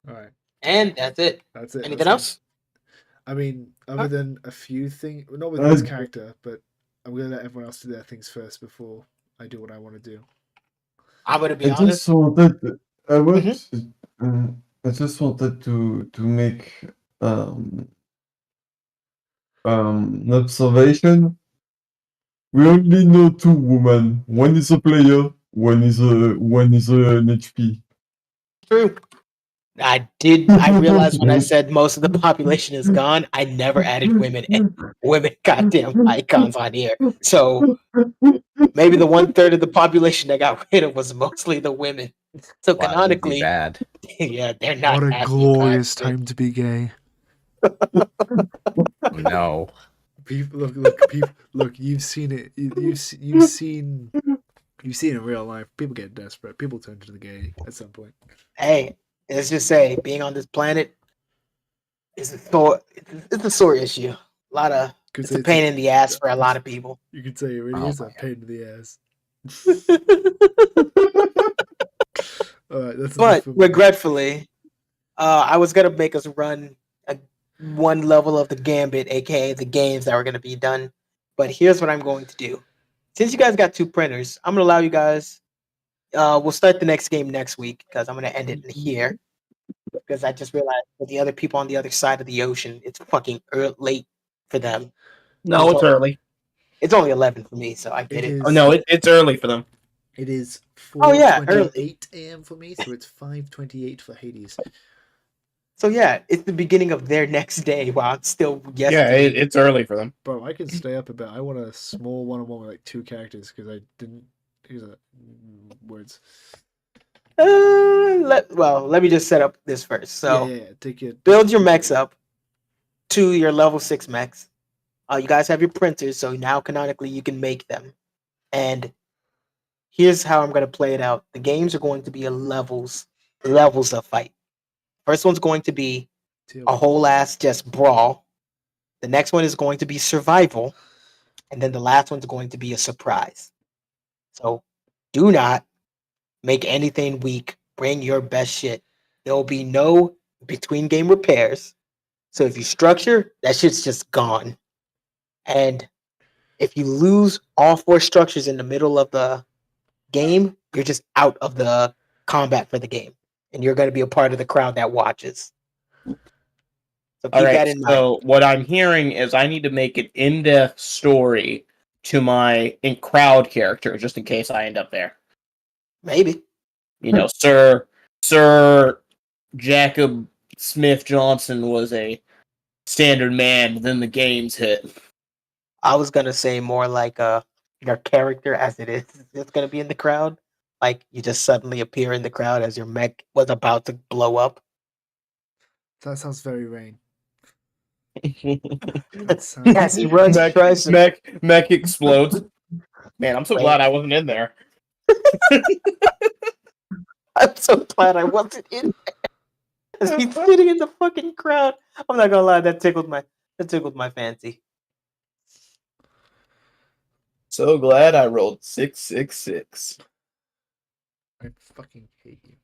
All right, And that's it. that's it. Anything That's else? I mean, other than a few things, not with Uh, this character, but I'm gonna let everyone else do their things first before I do what I want to do. I'm gonna be I honest. just wanted, I want, Mhm. I just wanted to make an observation. We only know two women. One is a player. One is an HP. True. I realized when I said most of the population is gone, I never added women goddamn icons on here. So maybe the 1/3 of the population that got rid of was mostly the women. So Wow, that would be canonically, bad. yeah, they're not What a happy glorious about it. time to be gay. No. People, look. You've seen it. You've seen in real life. People get desperate. People turn to the gay at some point. Hey, let's just say being on this planet is it's a sore issue. It's a pain in the ass for a lot of people. You could say it really Oh is my a pain in the ass. All right, that's enough But for me. regretfully, I was gonna make us run one level of the gambit, aka the games that were gonna be done. But here's what I'm going to do. Since you guys got 2 printers, I'm gonna allow you guys. We'll start the next game next week because I'm gonna end it in here. Because I just realized with the other people on the other side of the ocean, it's fucking late for them. No, it's early. It's only 11 for me, so I get it. Oh no, it's early for them. It is Oh, yeah, 4:28 a.m. for me, so it's 5:28 for Hades. So yeah, it's the beginning of their next day while it's still Yeah, yesterday. it's early for them. Bro, I can stay up a bit. I want a small one-on-one with like 2 characters because I didn't. Here's words. Let me just set up this first. So yeah. Take it. build your mechs up to your level 6 mechs. You guys have your printers, so now canonically you can make them. And here's how I'm gonna play it out. The games are going to be levels of fight. First one's going to be a whole ass just brawl. The next one is going to be survival, and then the last one's going to be a surprise. So do not make anything weak. Bring your best shit. There will be no between game repairs. So if you structure, that shit's just gone. And if you lose all 4 structures in the middle of the game, you're just out of the combat for the game. And you're going to be a part of the crowd that watches. So keep that in mind. So what I'm hearing is I need to make an in-depth story to my crowd character, just in case I end up there. Maybe. You know, Sir Jacob Smith Johnson was a standard man. Then the games hit. I was going to say more like your character as it is. It's going to be in the crowd. Like you just suddenly appear in the crowd as your mech was about to blow up. That sounds very Rain. Yes, he runs, tries to... Mech explodes. Man, I'm so glad I wasn't in there. I'm so glad I wasn't in there. He's sitting in the fucking crowd. I'm not gonna lie, that tickled my fancy. So glad I rolled 666. I fucking hate you.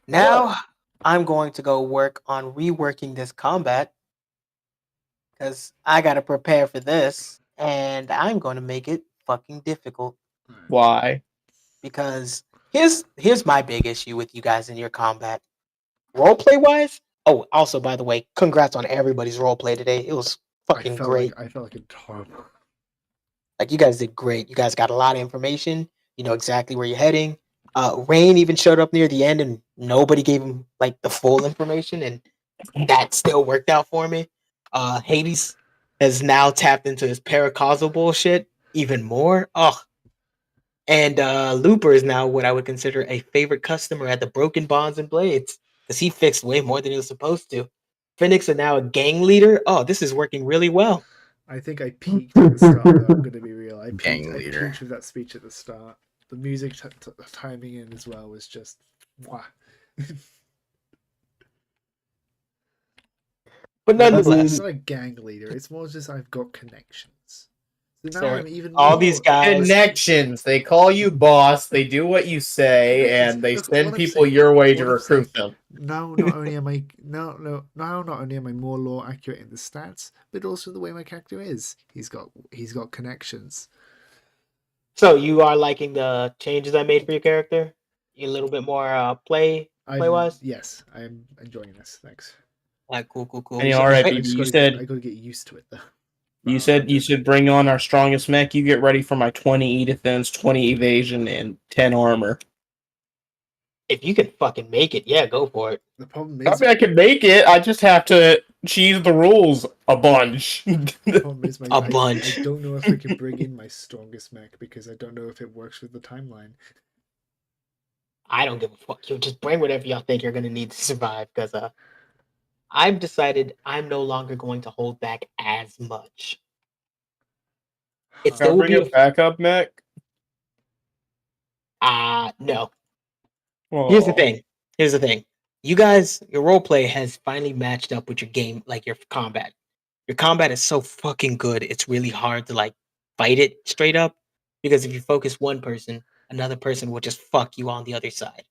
Now I'm going to go work on reworking this combat because I gotta prepare for this, and I'm going to make it fucking difficult. Why? Because here's my big issue with you guys in your combat. Roleplay wise, oh, also by the way, congrats on everybody's roleplay today. It was fucking great. I felt like it's horrible. Like you guys did great. You guys got a lot of information. You know exactly where you're heading. Rain even showed up near the end, and nobody gave him like the full information, and that still worked out for me. Hades has now tapped into his paracausal bullshit even more. Oh, and Looper is now what I would consider a favorite customer at the Broken Bonds and Blades because he fixed way more than he was supposed to. Phoenix are now a gang leader. Oh, this is working really well. I think I peaked at the start, though. I'm going to be real. I Gang peaked leader. with that speech at the start. The music timing in as well was just... Mwah. But As nonetheless, It's not a gang leader. It's more just I've got connections. So now Sir, I'm even all more... these guys. Connections. They call you boss. They do what you say, and they Look, send what I'm people saying- your way to what I'm saying, recruit them. Now, not only am I now not only am I more lore accurate in the stats, but also the way my character is. He's got connections. So you are liking the changes I made for your character? You a little bit more play wise? Yes, I am enjoying this. Thanks. Like cool. And So all right, wait, BB, I you just said I gotta get used to it though. you should bring on our strongest mech. You get ready for my 20 Edithans, 20 evasion, and 10 armor. if you can fucking make it, yeah, go for it. The problem I is, mean, I can make it. I just have to cheese the rules a bunch. the problem is A bunch. I don't know if I can bring in my strongest mech because I don't know if it works with the timeline. I don't give a fuck. You just bring whatever y'all think you're gonna need to survive, because I've decided I'm no longer going to hold back as much. It Can I still will bring be a backup mech? no. Oh. Here's the thing. You guys, your roleplay has finally matched up with your game, like your combat. Your combat is so fucking good. It's really hard to like fight it straight up, because if you focus one person, another person will just fuck you on the other side.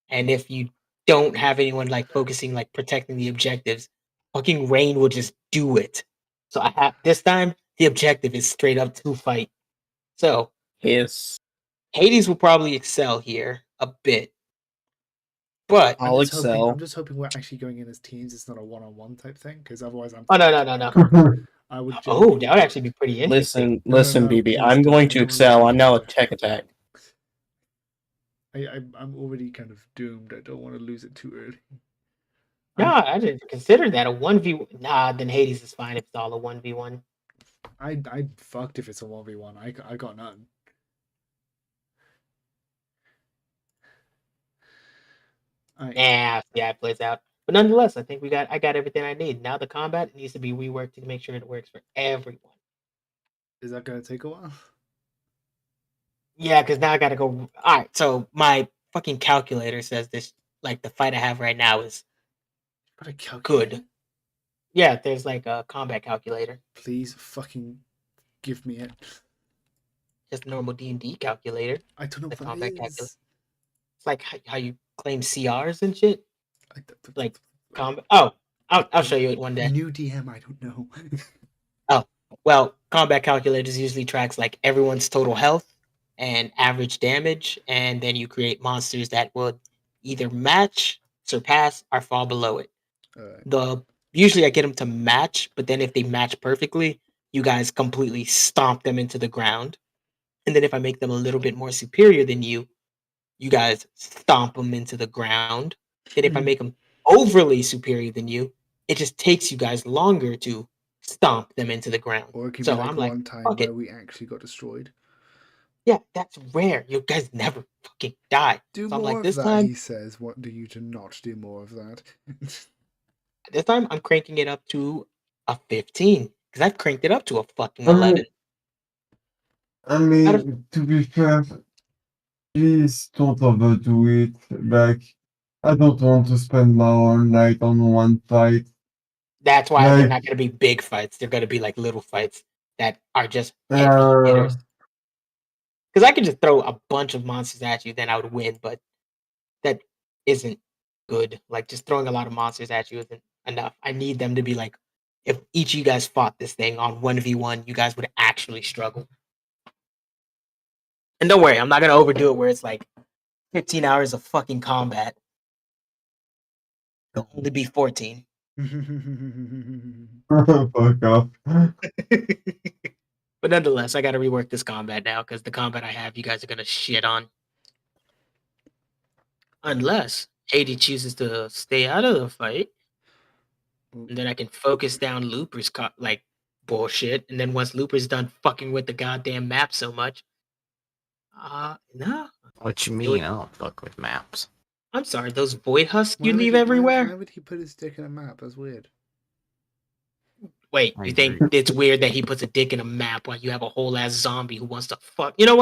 And if you don't have anyone like focusing, like protecting the objectives, fucking Rain will just do it. So I have this time the objective is straight up to fight. So Hiss. Hades will probably excel here a bit, but I'll I'm excel. just hoping we're actually going in as teams. It's not a one-on-one type thing, because otherwise I'm. oh no. I would. Oh, that would actually be pretty interesting. Listen, No, BB. please I'm don't. going I to don't wanna excel. lose I'm my now a character. tech attack. I'm already kind of doomed. I don't want to lose it too early. No, I didn't consider that a 1v. Nah, then Hades is fine if it's all a 1v1. I fucked if it's a 1v1. I got none. Yeah, it plays out. But nonetheless, I think I got everything I need. Now the combat needs to be reworked to make sure it works for everyone. Is that gonna take a while? Yeah, because now I gotta go. Alright, so my fucking calculator says this, like the fight I have right now is But a calculator. good. Yeah, there's like a combat calculator. Please fucking give me it. Just a normal D&D calculator. I don't know The what combat it calculator. is. It's like how you claim CRs and shit. I- Like combat. Oh, I'll show you it one day. New DM, I don't know. Well, combat calculators usually tracks like everyone's total health and average damage, and then you create monsters that would either match, surpass, or fall below it. Usually I get them to match, but then if they match perfectly, you guys completely stomp them into the ground. And then if I make them a little bit more superior than you guys stomp them into the ground. Then if I make them overly superior than you, it just takes you guys longer to stomp them into the ground. Or it could So be like I'm like, one time fuck where it. we actually got destroyed. Yeah, that's rare. You guys never fucking die. Do So I'm more like, of this that, time, he says. What do you to not do more of that? I'm cranking it up to a 15 because I've cranked it up to a fucking 11. I mean, to be fair, please don't overdo it. Like, I don't want to spend my whole night on one fight. That's why they're Like, not going to be big fights. They're going to be like little fights that are just heavy hitters. Because I could just throw a bunch of monsters at you, then I would win, but that isn't good. Like, just throwing a lot of monsters at you isn't enough. I need them to be like, if each of you guys fought this thing on 1v1, you guys would actually struggle. And don't worry, I'm not going to overdo it where it's like 15 hours of fucking combat. It'll only be 14. fuck off. But nonetheless, I got to rework this combat now because the combat I have, you guys are going to shit on. Unless Hades chooses to stay out of the fight. And then I can focus down Looper's like bullshit. And then once Looper's done fucking with the goddamn map so much. No. What you mean? I don't fuck with maps. I'm sorry, those void husks you Why leave would everywhere? Why would he put his dick in a map? That's weird. Wait, I you think agree. it's weird that he puts a dick in a map while you have a whole ass zombie who wants to fuck? You know what?